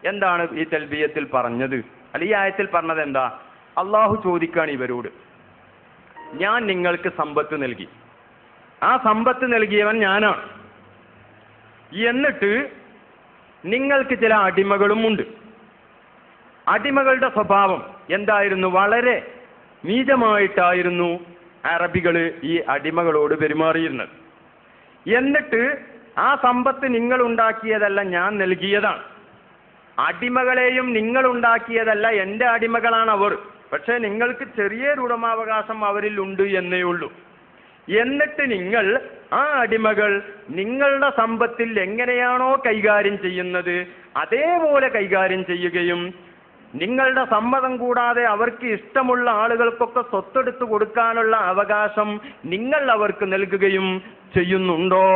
എന്താണ് ഈ തൽബിയത്തിൽ പറഞ്ഞത്? അല്ല, ഈ ആയത്തിൽ പറഞ്ഞത് എന്താ? അള്ളാഹു ചോദിക്കാണ് ഇവരോട്, ഞാൻ നിങ്ങൾക്ക് സമ്പത്ത് നൽകി, ആ സമ്പത്ത് നൽകിയവൻ ഞാനാണ്. എന്നിട്ട് നിങ്ങൾക്ക് ചില അടിമകളും ഉണ്ട്. അടിമകളുടെ സ്വഭാവം എന്തായിരുന്നു? വളരെ നീചമായിട്ടായിരുന്നു അറബികള് ഈ അടിമകളോട് പെരുമാറിയിരുന്നത്. എന്നിട്ട് ആ സമ്പത്ത് നിങ്ങൾ ഉണ്ടാക്കിയതല്ല, ഞാൻ നൽകിയതാണ്. അടിമകളെയും നിങ്ങൾ ഉണ്ടാക്കിയതല്ല, എൻ്റെ അടിമകളാണ് അവർ. പക്ഷെ നിങ്ങൾക്ക് ചെറിയൊരു ഉടമാവകാശം അവരിൽ ഉണ്ട് എന്നേ ഉള്ളൂ. എന്നിട്ട് നിങ്ങൾ ആ അടിമകൾ നിങ്ങളുടെ സമ്പത്തിൽ എങ്ങനെയാണോ കൈകാര്യം ചെയ്യുന്നത് അതേപോലെ കൈകാര്യം ചെയ്യുകയും നിങ്ങളുടെ സമ്മതം കൂടാതെ അവർക്ക് ഇഷ്ടമുള്ള ആളുകൾക്കൊക്കെ സ്വത്തെടുത്ത് കൊടുക്കാനുള്ള അവകാശം നിങ്ങൾ അവർക്ക് നൽകുകയും ചെയ്യുന്നുണ്ടോ?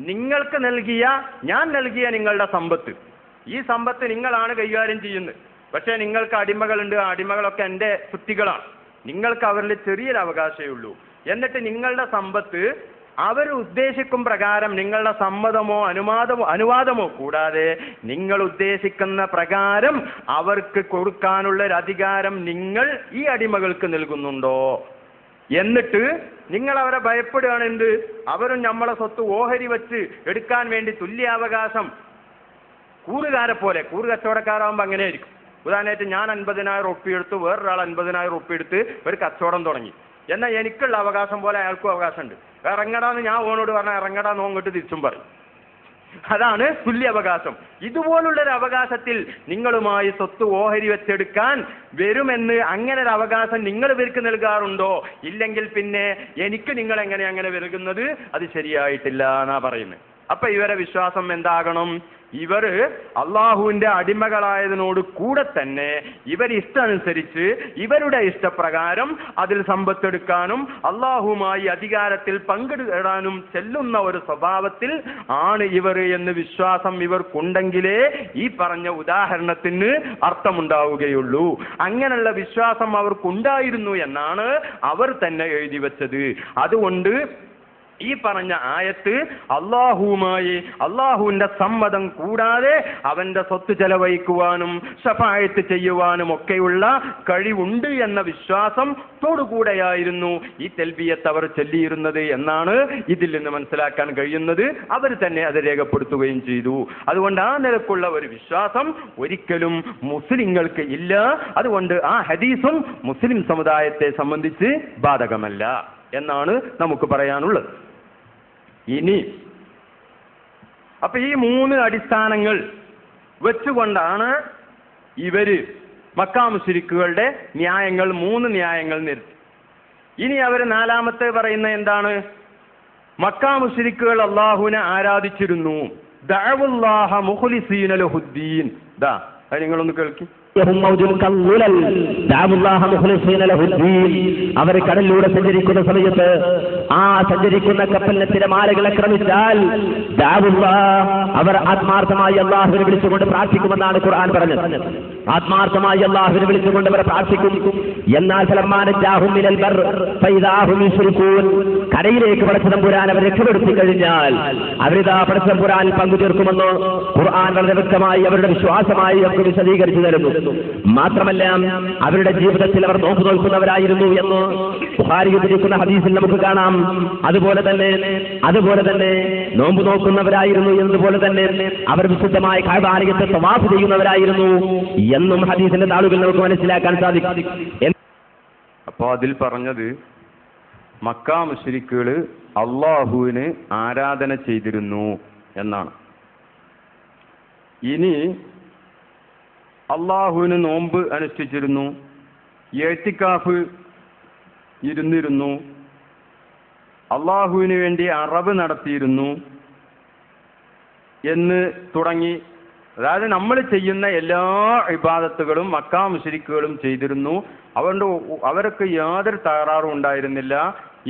നിങ്ങൾക്ക് നൽകിയ, ഞാൻ നൽകിയ നിങ്ങളുടെ സമ്പത്ത്, ഈ സമ്പത്ത് നിങ്ങളാണ് കൈകാര്യം ചെയ്യുന്നത്. പക്ഷേ നിങ്ങൾക്ക് അടിമകളുണ്ട്, ആ അടിമകളൊക്കെ എൻ്റെ കുട്ടികളാണ്. നിങ്ങൾക്ക് അവരിൽ ചെറിയൊരു അവകാശമേ ഉള്ളൂ. എന്നിട്ട് നിങ്ങളുടെ സമ്പത്ത് അവർ ഉദ്ദേശിക്കും പ്രകാരം നിങ്ങളുടെ സമ്മതമോ അനുവാദമോ കൂടാതെ നിങ്ങൾ ഉദ്ദേശിക്കുന്ന പ്രകാരം അവർക്ക് കൊടുക്കാനുള്ള ഒരു അധികാരം നിങ്ങൾ ഈ അടിമകൾക്ക് നൽകുന്നുണ്ടോ? എന്നിട്ട് നിങ്ങൾ അവരെ ഭയപ്പെടുകയാണ്. എന്ത്? അവരും നമ്മളെ സ്വത്ത് ഓഹരി വെച്ച് എടുക്കാൻ വേണ്ടി തുല്യാവകാശം, കൂറുകാരെ പോലെ. കൂറ് കച്ചവടക്കാരാകുമ്പോൾ അങ്ങനെ ആയിരിക്കും. ഉദാഹരണമായിട്ട് ഞാൻ 50,000 റുപ്യ എടുത്ത് വേറൊരാൾ 50,000 റുപ്യ എടുത്ത് ഒരു കച്ചവടം തുടങ്ങി. എന്നാൽ എനിക്കുള്ള അവകാശം പോലെ അയാൾക്കും അവകാശമുണ്ട്. ഇറങ്ങടാന്ന് ഞാൻ ഓനോട് പറഞ്ഞാൽ ഇറങ്ങടാന്ന് ഓങ്ങോട്ട് തിരിച്ചും പറയും. അതാണ് തുല്യാവകാശം. ഇതുപോലുള്ളൊരു അവകാശത്തിൽ നിങ്ങളുമായി സ്വത്ത് ഓഹരി വെച്ചെടുക്കാൻ വരുമെന്ന് അങ്ങനെ ഒരു അവകാശം നിങ്ങൾ ഇവർക്ക് നൽകാറുണ്ടോ? ഇല്ലെങ്കിൽ പിന്നെ എനിക്ക് നിങ്ങൾ എങ്ങനെ അങ്ങനെ നൽകുന്നത്? അത് ശരിയായിട്ടില്ല എന്നാ പറയുന്നത്. അപ്പൊ ഇവരെ വിശ്വാസം എന്താകണം? ഇവർ അള്ളാഹുവിന്റെ അടിമകളായതിനോട് കൂടെ തന്നെ ഇവരിഷ്ടമനുസരിച്ച് ഇവരുടെ ഇഷ്ടപ്രകാരം അതിൽ സമ്പത്തെടുക്കാനും അള്ളാഹുമായി അധികാരത്തിൽ പങ്കിടാനും ചെല്ലുന്ന ഒരു സ്വഭാവത്തിൽ ആണ് ഇവർ എന്ന് വിശ്വാസം ഇവർക്കുണ്ടെങ്കിലേ ഈ പറഞ്ഞ ഉദാഹരണത്തിന് അർത്ഥമുണ്ടാവുകയുള്ളൂ. അങ്ങനെയുള്ള വിശ്വാസം അവർക്കുണ്ടായിരുന്നു എന്നാണ് അവർ തന്നെ എഴുതി വെച്ചത്. അതുകൊണ്ട് ഈ പറഞ്ഞ ആയത്ത് അള്ളാഹുവിന്റെ സമ്മതം കൂടാതെ അവന്റെ സ്വത്ത് ചെലവഴിക്കുവാനും ശഫാഅത്ത് ചെയ്യുവാനും ഒക്കെയുള്ള കഴിവുണ്ട് എന്ന വിശ്വാസം ത്തോടുകൂടെയായിരുന്നു ഈ തൽബിയത്ത് അവർ ചൊല്ലിയിരുന്നത് എന്നാണ് ഇതിൽ നിന്ന് മനസ്സിലാക്കാൻ കഴിയുന്നത്. അവർ തന്നെ അത് രേഖപ്പെടുത്തുകയും ചെയ്തു. അതുകൊണ്ട് ആ നിലക്കുള്ള ഒരു വിശ്വാസം ഒരിക്കലും മുസ്ലിങ്ങൾക്ക് ഇല്ല. അതുകൊണ്ട് ആ ഹദീസും മുസ്ലിം സമുദായത്തെ സംബന്ധിച്ച് ബാധകമല്ല എന്നാണ് നമുക്ക് പറയാനുള്ളത്. ഇനി അപ്പൊ ഈ 3 അടിസ്ഥാനങ്ങൾ വെച്ചുകൊണ്ടാണ് ഇവര് മക്കാ മുശ്രിക്കുകളുടെ ന്യായങ്ങൾ 3 ന്യായങ്ങൾ നിർത്തി. ഇനി അവർ 4-മത്തെ പറയുന്ന എന്താണ്? മക്കാ മുശ്രിക്കുകൾ അള്ളാഹുവിനെ ആരാധിച്ചിരുന്നു. ദഅവുല്ലാഹ മുഖ്ലിസീന ലഹുദ്ദീൻ. ദാ അത് നിങ്ങളൊന്ന് കേൾക്കി. അവർ കടലിലൂടെ സഞ്ചരിക്കുന്ന സമയത്ത് ആ സഞ്ചരിക്കുന്ന കപ്പലിനെ തിരമാലകൾ ആക്രമിച്ചാൽ അവർ ആത്മാർത്ഥമായി അള്ളാഹുവിനെ വിളിച്ചുകൊണ്ട് പ്രാർത്ഥിക്കുമെന്നാണ് ഖുർആൻ പറഞ്ഞത്. ആത്മാർത്ഥമായി അള്ളാഹുവിനെ വിളിച്ചുകൊണ്ട് അവർ പ്രാർത്ഥിക്കും. എന്നാൽ കരയിലേക്ക് പടച്ചതമ്പുരാൻ അവർ രക്ഷപ്പെടുത്തി കഴിഞ്ഞാൽ അവരിതാ പടച്ചതമ്പുരാനിൽ പങ്കുചേർക്കുമെന്ന് ഖുർആൻ വളരെ വ്യക്തമായി അവരുടെ വിശ്വാസമായി അവർക്ക് വിശദീകരിച്ചു തരുന്നു. മാത്രമല്ല അവരുടെ ജീവിതത്തിൽ അവർ നോമ്പ് നോക്കുന്നവരായിരുന്നു എന്ന് ബുഖാരിയിൽ ഉദ്ധരിക്കുന്ന ഹദീസിൽ നമുക്ക് കാണാം. അതുപോലെ തന്നെ നോമ്പ് നോക്കുന്നവരായിരുന്നു എന്നതുപോലെ തന്നെ അവർ വിശുദ്ധമായ കഅബാലയത്തെ തവാഫ് ചെയ്യുന്നവരായിരുന്നു എന്നും ഹദീസിന്റെ താളുകൾ നമുക്ക് മനസ്സിലാക്കാൻ സാധിക്കും. അപ്പോ അതിൽ പറഞ്ഞത് മക്കാ മുശ്രിക്കുകള് അള്ളാഹുവിന് ആരാധന ചെയ്തിരുന്നു എന്നാണ്. ഇനി അള്ളാഹുവിന് നോമ്പ് അനുഷ്ഠിച്ചിരുന്നു, എഅ്തികാഫ് ഇരുന്നിരുന്നു, അള്ളാഹുവിന് വേണ്ടി അറബ് നടത്തിയിരുന്നു എന്ന് തുടങ്ങി, അതായത് നമ്മൾ ചെയ്യുന്ന എല്ലാ ഇബാദത്തുകളും മക്കാ മുശ്രിക്കുകളും ചെയ്തിരുന്നു. അതുകൊണ്ട് അവർക്ക് യാതൊരു തകരാറും ഉണ്ടായിരുന്നില്ല.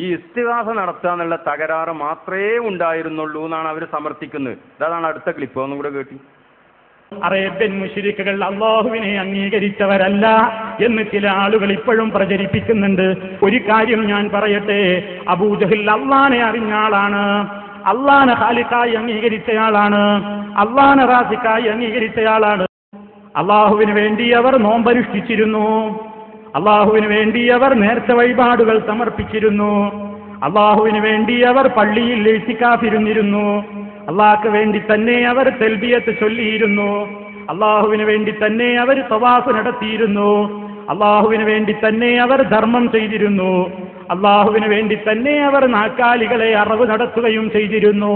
ഈ ഇസ്തിഗാസ നടത്തുക എന്നുള്ള തകരാറ് മാത്രമേ ഉണ്ടായിരുന്നുള്ളൂ എന്നാണ് അവർ സമർത്ഥിക്കുന്നത്. അതാണ് അടുത്ത ക്ലിപ്പ്, ഒന്നും കൂടെ കേട്ടി. അറേബ്യൻ മുശ്രിക്കുകൾ അല്ലാഹുവിനെ അംഗീകരിച്ചവരല്ല എന്ന് ചില ആളുകൾ ഇപ്പോഴും പ്രചരിപ്പിക്കുന്നുണ്ട്. ഒരു കാര്യം ഞാൻ പറയട്ടെ, അബൂജഹൽ അല്ലാഹുവിനെ അറിഞ്ഞ ആളാണ്. അള്ളാഹനെ ഖാലിഖായി അംഗീകരിച്ചയാളാണ്, അള്ളാഹനെ റാസിഖായി അംഗീകരിച്ചയാളാണ്. അള്ളാഹുവിന് വേണ്ടി അവർ നോമ്പനുഷ്ഠിച്ചിരുന്നു, അള്ളാഹുവിന് വേണ്ടി അവർ നേർച്ച വഴിപാടുകൾ സമർപ്പിച്ചിരുന്നു, അള്ളാഹുവിന് വേണ്ടി അവർ പള്ളിയിൽ ഇഴ്തികാഫിരുന്നിരുന്നു, അള്ളാഹ്ക്ക് വേണ്ടി തന്നെ അവർ തൽബിയത്ത് ചൊല്ലിയിരുന്നു, അള്ളാഹുവിന് വേണ്ടി തന്നെ അവർ തവാഫ് നടത്തിയിരുന്നു, അള്ളാഹുവിന് വേണ്ടി തന്നെ അവർ ധർമ്മം ചെയ്തിരുന്നു, അള്ളാഹുവിന് വേണ്ടി തന്നെ അവർ നാക്കാലികളെ അറവ് നടത്തുകയും ചെയ്തിരുന്നു.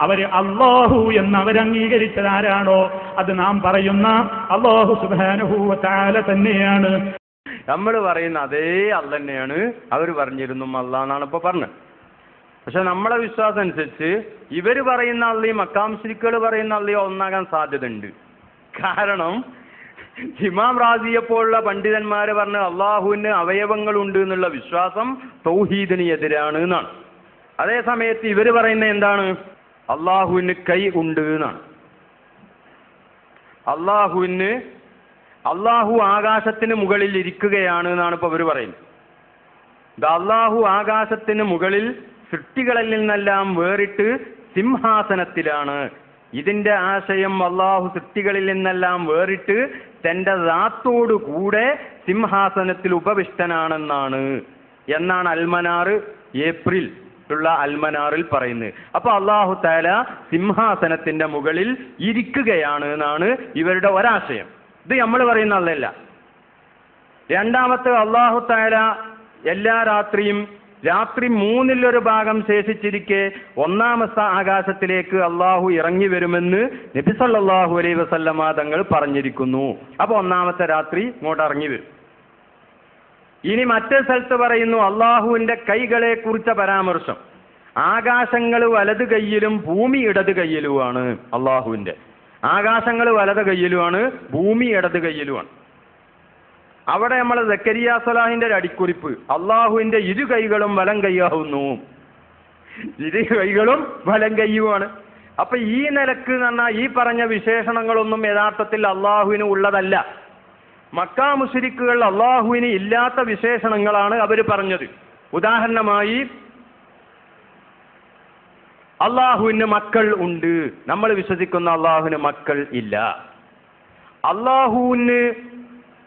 അവര് അല്ലാഹു എന്ന് അവരംഗീകരിച്ചതാരാണോ അത് നാം പറയുന്ന അല്ലാഹു സുബ്ഹാനഹു വ തആല തന്നെയാണ്. നമ്മൾ പറയുന്ന അതേ അല്ല തന്നെയാണ് അവർ പറഞ്ഞിരുന്നു അല്ലാഹ് എന്നാണ് ഇപ്പൊ പറഞ്ഞത്. പക്ഷെ നമ്മളെ വിശ്വാസം അനുസരിച്ച് ഇവർ പറയുന്ന അള്ളയും മക്കാ മുശ്രിക്കുകൾ പറയുന്ന അള്ളയോ ഒന്നാകാൻ സാധ്യതയുണ്ട്. കാരണം ഇമാം റാസിയെ പോലുള്ള പണ്ഡിതന്മാർ പറഞ്ഞ് അള്ളാഹുവിന് അവയവങ്ങളുണ്ട് എന്നുള്ള വിശ്വാസം തൗഹീദിന് എതിരാണ് എന്നാണ്. അതേ സമയത്ത് ഇവർ പറയുന്ന എന്താണ്? അള്ളാഹുവിന് കൈ ഉണ്ട് എന്നാണ്. അള്ളാഹു ആകാശത്തിന് മുകളിൽ ഇരിക്കുകയാണ് എന്നാണ് ഇപ്പൊ ഇവർ പറയുന്നത്. അള്ളാഹു ആകാശത്തിന് മുകളിൽ സൃഷ്ടികളിൽ നിന്നെല്ലാം വേറിട്ട് സിംഹാസനത്തിലാണ്. ഇതിന്റെ ആശയം അള്ളാഹു സൃഷ്ടികളിൽ നിന്നെല്ലാം വേറിട്ട് തന്റെ ദാത്തോടു കൂടെ സിംഹാസനത്തിൽ ഉപവിഷ്ടനാണെന്നാണ് എന്നാണ് അൽമനാർ ഏപ്രിൽ ഉള്ള അൽമനാറിൽ പറയുന്നത്. അപ്പൊ അള്ളാഹു തആല സിംഹാസനത്തിന്റെ മുകളിൽ ഇരിക്കുകയാണ് എന്നാണ് ഇവരുടെ ഒരാശയം. ഇത് നമ്മൾ പറയുന്ന അല്ലല്ല. രണ്ടാമത്തെ അള്ളാഹു തആല എല്ലാ രാത്രിയും രാത്രി 1/3 ശേഷിച്ചിരിക്കെ 1ാമത്തെ ആകാശത്തിലേക്ക് അള്ളാഹു ഇറങ്ങി വരുമെന്ന് നബി സല്ലല്ലാഹു അലൈഹി വസല്ലമ തങ്ങൾ പറഞ്ഞിരിക്കുന്നു. അപ്പൊ 1ാമത്തെ രാത്രി ഇങ്ങോട്ട് ഇറങ്ങി വരും. ഇനി മറ്റേ സ്ഥലത്ത് പറയുന്നു അള്ളാഹുവിന്റെ കൈകളെ കുറിച്ച പരാമർശം. ആകാശങ്ങൾ വലത് കൈയിലും ഭൂമി ഇടത് കൈയിലുമാണ്. അള്ളാഹുവിന്റെ ആകാശങ്ങൾ വലത് കൈയിലുമാണ്, ഭൂമി ഇടത് കൈയിലുമാണ്. അവിടെ നമ്മളെ സക്കരിയ സ്വലാഹിന്റെ ഒരു അടിക്കുറിപ്പ്, അള്ളാഹുവിന്റെ ഇരു കൈകളും വലം കൈയാവുന്നു, ഇരു കൈകളും വലം കൈയുമാണ്. അപ്പൊ ഈ നിലക്ക് പറഞ്ഞാൽ ഈ പറഞ്ഞ വിശേഷണങ്ങളൊന്നും യഥാർത്ഥത്തിൽ അള്ളാഹുവിന് ഉള്ളതല്ല. മക്കാ മുശ്രിക്കുകൾ അള്ളാഹുവിന് ഇല്ലാത്ത വിശേഷണങ്ങളാണ് അവർ പറഞ്ഞത്. ഉദാഹരണമായി അള്ളാഹുവിന് മക്കൾ ഉണ്ട്, നമ്മൾ വിശ്വസിക്കുന്ന അള്ളാഹുവിന് മക്കൾ ഇല്ല. അള്ളാഹുവിന്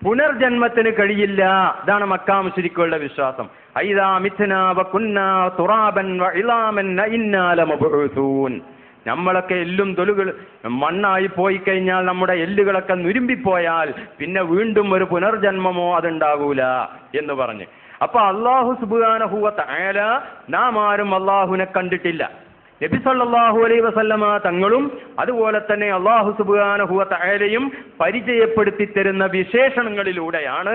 പുനർജന്മത്തിന് കഴിയില്ല, ഇതാണ് മക്കാ മുശ്രിക്കുകളുടെ വിശ്വാസം. ഐദാ മിത്നാ വകുന്നാ തുറാബൻ വഇലാമൻ ഇന്നാ ലമബ്ഊസൂൻ. നമ്മളൊക്കെ എല്ലും തൊലുകൾ മണ്ണായി പോയി കഴിഞ്ഞാൽ, നമ്മുടെ എല്ലുകളൊക്കെ നുരുമ്പിപ്പോയാൽ പിന്നെ വീണ്ടും ഒരു പുനർജന്മമോ അതുണ്ടാകൂല എന്ന് പറഞ്ഞ്. അപ്പൊ അല്ലാഹു സുബ്ഹാനഹു വ തആല നാം ആരും അള്ളാഹുവിനെ കണ്ടിട്ടില്ല. നബി സല്ലല്ലാഹു അലൈഹി വസല്ലമ തങ്ങളും അതുപോലെ തന്നെ അല്ലാഹു സുബ്ഹാനഹു വ തആലയും പരിചയപ്പെടുത്തി തരുന്ന വിശേഷണങ്ങളിലൂടെയാണ്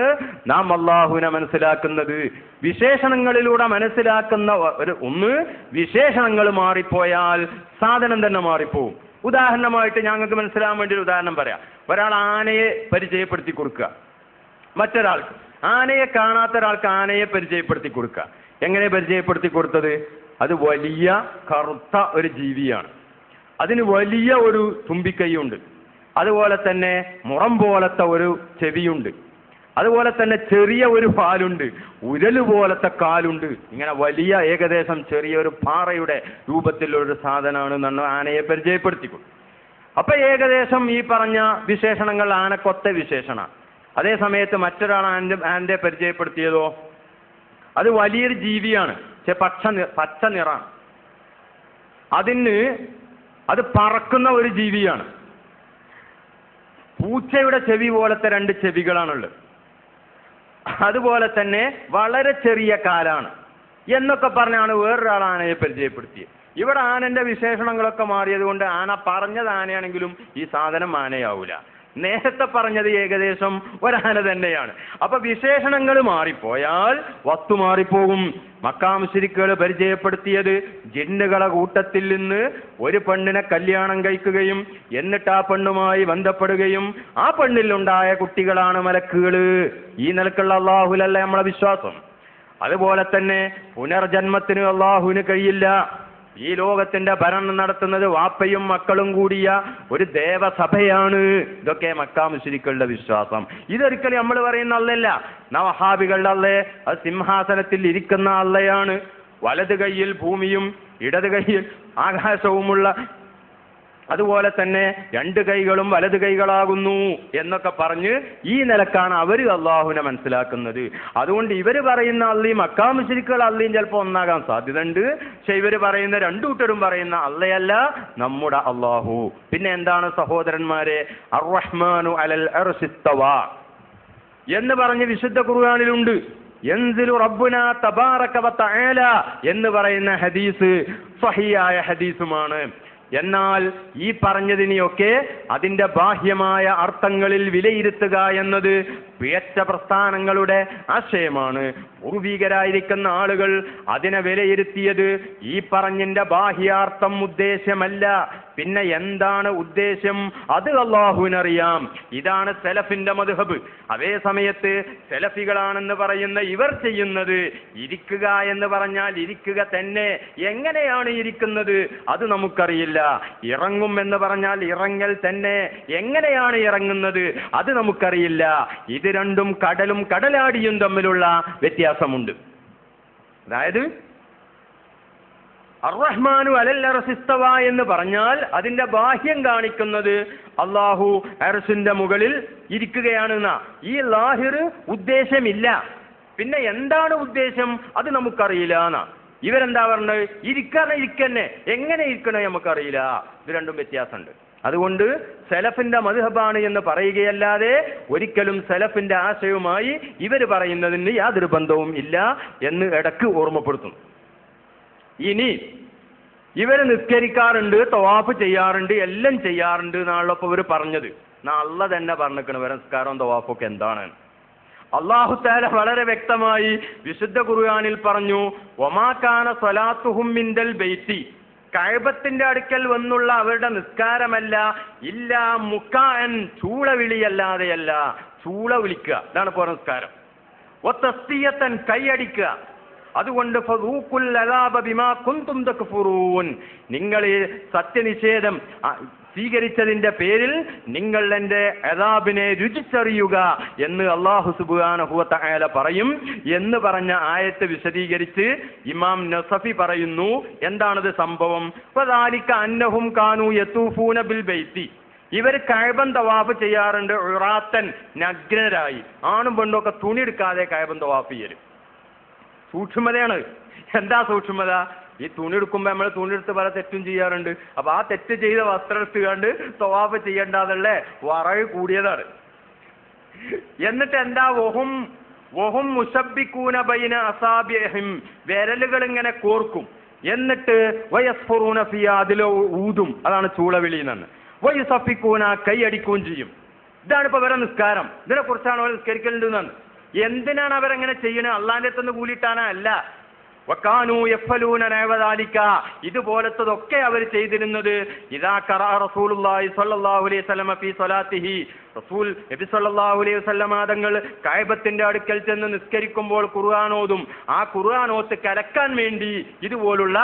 നാം അള്ളാഹുവിനെ മനസ്സിലാക്കുന്നത്. വിശേഷണങ്ങളിലൂടെ മനസ്സിലാക്കുന്ന ഒന്ന് വിശേഷണങ്ങൾ മാറിപ്പോയാൽ സാധനം തന്നെ മാറിപ്പോവും. ഉദാഹരണമായിട്ട് ഞങ്ങൾക്ക് മനസ്സിലാകാൻ വേണ്ടി ഒരു ഉദാഹരണം പറയാം. ഒരാൾ ആനയെ പരിചയപ്പെടുത്തി കൊടുക്കുക, മറ്റൊരാൾക്ക് ആനയെ കാണാത്ത ഒരാൾക്ക് ആനയെ പരിചയപ്പെടുത്തി കൊടുക്കുക. എങ്ങനെ പരിചയപ്പെടുത്തി കൊടുത്തത്? അത് വലിയ കറുത്ത ഒരു ജീവിയാണ്, അതിന് വലിയ ഒരു തുമ്പിക്കൈയുണ്ട്, അതുപോലെ തന്നെ മുറം പോലത്തെ ഒരു ചെവിയുണ്ട്, അതുപോലെ തന്നെ ചെറിയ ഒരു പാലുണ്ട്, ഉരല് പോലത്തെ കാലുണ്ട്. ഇങ്ങനെ വലിയ ഏകദേശം ചെറിയൊരു പാറയുടെ രൂപത്തിലൊരു സാധനമാണ് ആനയെ പരിചയപ്പെടുത്തിക്കൊണ്ടു. അപ്പൊ ഏകദേശം ഈ പറഞ്ഞ വിശേഷണങ്ങൾ ആനക്കൊത്ത വിശേഷണ. അതേ സമയത്ത് മറ്റൊരാൾ ആനയെ പരിചയപ്പെടുത്തിയതോ അത് വലിയൊരു ജീവിയാണ്, പച്ച നിറാണ്, അത് പറക്കുന്ന ഒരു ജീവിയാണ്, പൂച്ചയുടെ ചെവി പോലത്തെ 2 ചെവികളാണുള്ളത്, അതുപോലെ തന്നെ വളരെ ചെറിയ കാലാണ് എന്നൊക്കെ പറഞ്ഞാണ് വേറൊരാൾ ആനയെ പരിചയപ്പെടുത്തിയത്. ഇവിടെ ആനന്റെ വിശേഷണങ്ങളൊക്കെ മാറിയത് കൊണ്ട് ആന പറഞ്ഞത് ആനയാണെങ്കിലും ഈ സാധനം ആനയാവൂല. നേരത്തെ പറഞ്ഞത് ഏകദേശം ഒരാന തന്നെയാണ്. അപ്പൊ വിശേഷണങ്ങൾ മാറിപ്പോയാൽ വസ്തു മാറിപ്പോകും. മക്കാ മുശ്രിക്കുകൾ പരിചയപ്പെടുത്തിയത് ജിന്നുകളെ കൂട്ടത്തിൽ നിന്ന് ഒരു പെണ്ണിനെ കല്യാണം കഴിക്കുകയും എന്നിട്ട് ആ പെണ്ണുമായി ബന്ധപ്പെടുകയും ആ പെണ്ണിലുണ്ടായ കുട്ടികളാണ് മലക്കുകൾ. ഈ നിലക്കുള്ള അള്ളാഹുലല്ല നമ്മളെ വിശ്വാസം. അതുപോലെ തന്നെ പുനർജന്മത്തിന് അള്ളാഹുവിന് കഴിയില്ല. ഈ ലോകത്തിന്റെ ഭരണം നടത്തുന്നത് വാപ്പയും മക്കളും കൂടിയ ഒരു ദേവസഭയാണ്. ഇതൊക്കെ മക്കാ മുശ്രിക്കുകളുടെ വിശ്വാസം. ഇതൊരിക്കലും നമ്മൾ പറയുന്ന അല്ലല്ല. വഹാബികളുടെ അല്ലേ അത് സിംഹാസനത്തിൽ ഇരിക്കുന്ന അല്ലയാണ്. വലത് കൈയിൽ ഭൂമിയും ഇടത് കൈയിൽ ആകാശവുമുള്ള, അതുപോലെ തന്നെ 2 കൈകളും വലത് കൈകളാകുന്നു എന്നൊക്കെ പറഞ്ഞ് ഈ നിലക്കാണ് അവർ അള്ളാഹുവിനെ മനസ്സിലാക്കുന്നത്. അതുകൊണ്ട് ഇവർ പറയുന്ന അള്ളയും മക്കാ മുശ്രിക്കുകൾ അള്ളയും ചിലപ്പോൾ ഒന്നാകാൻ സാധ്യതയുണ്ട്. പക്ഷെ ഇവർ പറയുന്ന 2 കൂട്ടരും പറയുന്ന അള്ളയല്ല, നമ്മുടെ അള്ളാഹു. പിന്നെ എന്താണ് സഹോദരന്മാരെ, അർ-റഹ്മാനു അലൽ അർശി ഇസ്തവാ എന്ന് പറഞ്ഞ് വിശുദ്ധ ഖുർആനിലുണ്ട്. യൻസിലു റബ്ബുനാ തബാറക വ തആല എന്ന് പറയുന്ന ഹദീസ് സ്വഹീഹായ ഹദീസുമാണ്. എന്നാൽ ഈ പറഞ്ഞതിനെയൊക്കെ അതിന്റെ ബാഹ്യമായ അർത്ഥങ്ങളിൽ വിലയിരുത്തുക എന്നത് പിഴച്ച പ്രസ്ഥാനങ്ങളുടെ ആശയമാണ്. പൂർവികരായിരിക്കുന്ന ആളുകൾ അതിനെ വിലയിരുത്തിയത് ഈ പറഞ്ഞതിന്റെ ബാഹ്യാർത്ഥം ഉദ്ദേശ്യമല്ല, പിന്നെ എന്താണ് ഉദ്ദേശ്യം അത് അള്ളാഹുവിനറിയാം. ഇതാണ് സലഫിന്റെ മദ്ഹബ്. അതേ സമയത്ത് സലഫികളാണെന്ന് പറയുന്ന ഇവർ ചെയ്യുന്നത്, ഇരിക്കുക എന്ന് പറഞ്ഞാൽ ഇരിക്കുക തന്നെ, എങ്ങനെയാണ് ഇരിക്കുന്നത് അത് നമുക്കറിയില്ല. ഇറങ്ങും എന്ന് പറഞ്ഞാൽ ഇറങ്ങൽ തന്നെ, എങ്ങനെയാണ് ഇറങ്ങുന്നത് അത് നമുക്കറിയില്ല. ഇത് രണ്ടും കടലും കടലാടിയും തമ്മിലുള്ള വ്യത്യാസമുണ്ട്. അതായത് അർ-റഹ്മാനു അലൽ അർശി ഇസ്തവാ എന്ന് പറഞ്ഞാൽ അതിന്റെ ബാഹ്യം കാണിക്കുന്നത് അള്ളാഹു അർശിന്റെ മുകളിൽ ഇരിക്കുകയാണെന്ന ഈ ലാഹിർ ഉദ്ദേശമില്ല. പിന്നെ എന്താണ് ഉദ്ദേശം അത് നമുക്കറിയില്ല എന്നാ. ഇവരെന്താ പറഞ്ഞത്, ഇരിക്കന്നെ, എങ്ങനെ ഇരിക്കണേ നമുക്കറിയില്ല. ഇത് രണ്ടും വ്യത്യാസമുണ്ട്. അതുകൊണ്ട് സലഫിന്റെ മദ്ഹബാണ് എന്ന് പറയുകയല്ലാതെ ഒരിക്കലും സലഫിന്റെ ആശയവുമായി ഇവർ പറയുന്നതിന് യാതൊരു ബന്ധവും ഇല്ല എന്ന് ഇടക്ക് ഓർമ്മപ്പെടുത്തുന്നു. ഇനി ഇവർ നിസ്കരിക്കാറുണ്ട്, തവാഫ് ചെയ്യാറുണ്ട്, എല്ലാം ചെയ്യാറുണ്ട് എന്നാണല്ലോ ഇപ്പൊ ഇവർ പറഞ്ഞത്. അള്ളാഹ് തന്നെ പറഞ്ഞിരിക്കണം ഇവരെ നിസ്കാരവും തവാഫും ഒക്കെ എന്താണ്. അല്ലാഹു തആല വളരെ വ്യക്തമായി വിശുദ്ധ ഖുർആനിൽ പറഞ്ഞു, വമാ കാന സ്വലാത്തുഹും മിൻദൽ ബൈത്തി, കഅബത്തിന്റെ അടുക്കൽ വന്നുള്ള അവരുടെ നിസ്കാരമല്ല, ഇല്ലാ മുക്കാൻ, ചൂളവിളിയല്ലാതെയല്ല. ചൂള വിളിക്കുക, ഇതാണ് ഇപ്പോൾ നിസ്കാരം. വതസ്തിയതൻ, കൈയടിക്കുക. അതുകൊണ്ട് ഫദൂഖുൽ അദാബ ബിമാ കുൻതും തക്ഫുറൂൻ, നിങ്ങൾ സത്യനിഷേധം സ്വീകരിച്ചതിന്റെ പേരിൽ നിങ്ങൾ എൻ്റെ അദാബിനെ രുചിച്ചറിയുക എന്ന് അല്ലാഹു സുബ്ഹാനഹു വ തആല പറയും എന്ന് പറഞ്ഞ ആയത്ത് വിശദീകരിച്ച് ഇമാം നസഫി പറയുന്നു, എന്താണത് സംഭവം? വദാലിക അന്നഹും കാനൂ യതൂഫൂന ബിൽ ബൈത്തി, ഇവർ കഅബൻ തവാഫ് ചെയ്യാറുണ്ട് ഉറാത്തൻ, നഗ്നരായി. ആണും പെണ്ണും ഒക്കെ തുണി എടുക്കാതെ കഅബൻ തവാഫ് ചെയ്യല്. സൂക്ഷ്മതയാണ്. എന്താ സൂക്ഷ്മത? ഈ തുണി എടുക്കുമ്പോൾ നമ്മൾ തുണി എടുത്ത് പല തെറ്റും ചെയ്യാറുണ്ട്. അപ്പൊ ആ തെറ്റ് ചെയ്ത വസ്ത്രം എടുത്തുകൊണ്ട് തവാഫ് ചെയ്യണ്ടാന്നുള്ള വറവ് കൂടിയതാണ്. എന്നിട്ട് എന്താ, വഹും മുസബ്ബികൂന ബൈന അസാബിഹിം, വിരലുകൾ ഇങ്ങനെ കോർക്കും. എന്നിട്ട് വയസ്ഫുറൂന ഫിയാ, അതിലോ ഊതും, അതാണ് ചൂളവിളി എന്നാണ്. വയസഫിക്കൂന, കൈയടിക്കുകയും ചെയ്യും. ഇതാണ് ഇപ്പൊ ഇവരെ നിസ്കാരം. ഇതിനെ കുറിച്ചാണ് അവർ നിസ്കരിക്കലുണ്ടെന്നാണ്. എന്തിനാണ് അവരെങ്ങനെ ചെയ്യണത്? അള്ളാന്റെ അടുത്തുനിന്ന് കൂലിയിട്ടാനാ? അല്ല. വകാനൂ യഫ്അലൂന നഅവദാലിക, ഇതുപോലത്തതൊക്കെ അവർ ചെയ്തിരുന്നത്. ഇദാ ഖറഅ റസൂലുള്ളാഹി സ്വല്ലല്ലാഹു അലൈഹി വസല്ലമ ഫീ സ്വലാത്തിഹി, റസൂൽ നബി സ്വല്ലല്ലാഹു അലൈഹി വസല്ലമ തങ്ങൾ കഅബത്തിന്റെ അടുക്കൽ ചെന്ന് നിസ്കരിക്കുമ്പോൾ ഖുർആൻ ഓതും. ആ ഖുർആൻ ഓത്ത് കലക്കാൻ വേണ്ടി ഇതുപോലുള്ള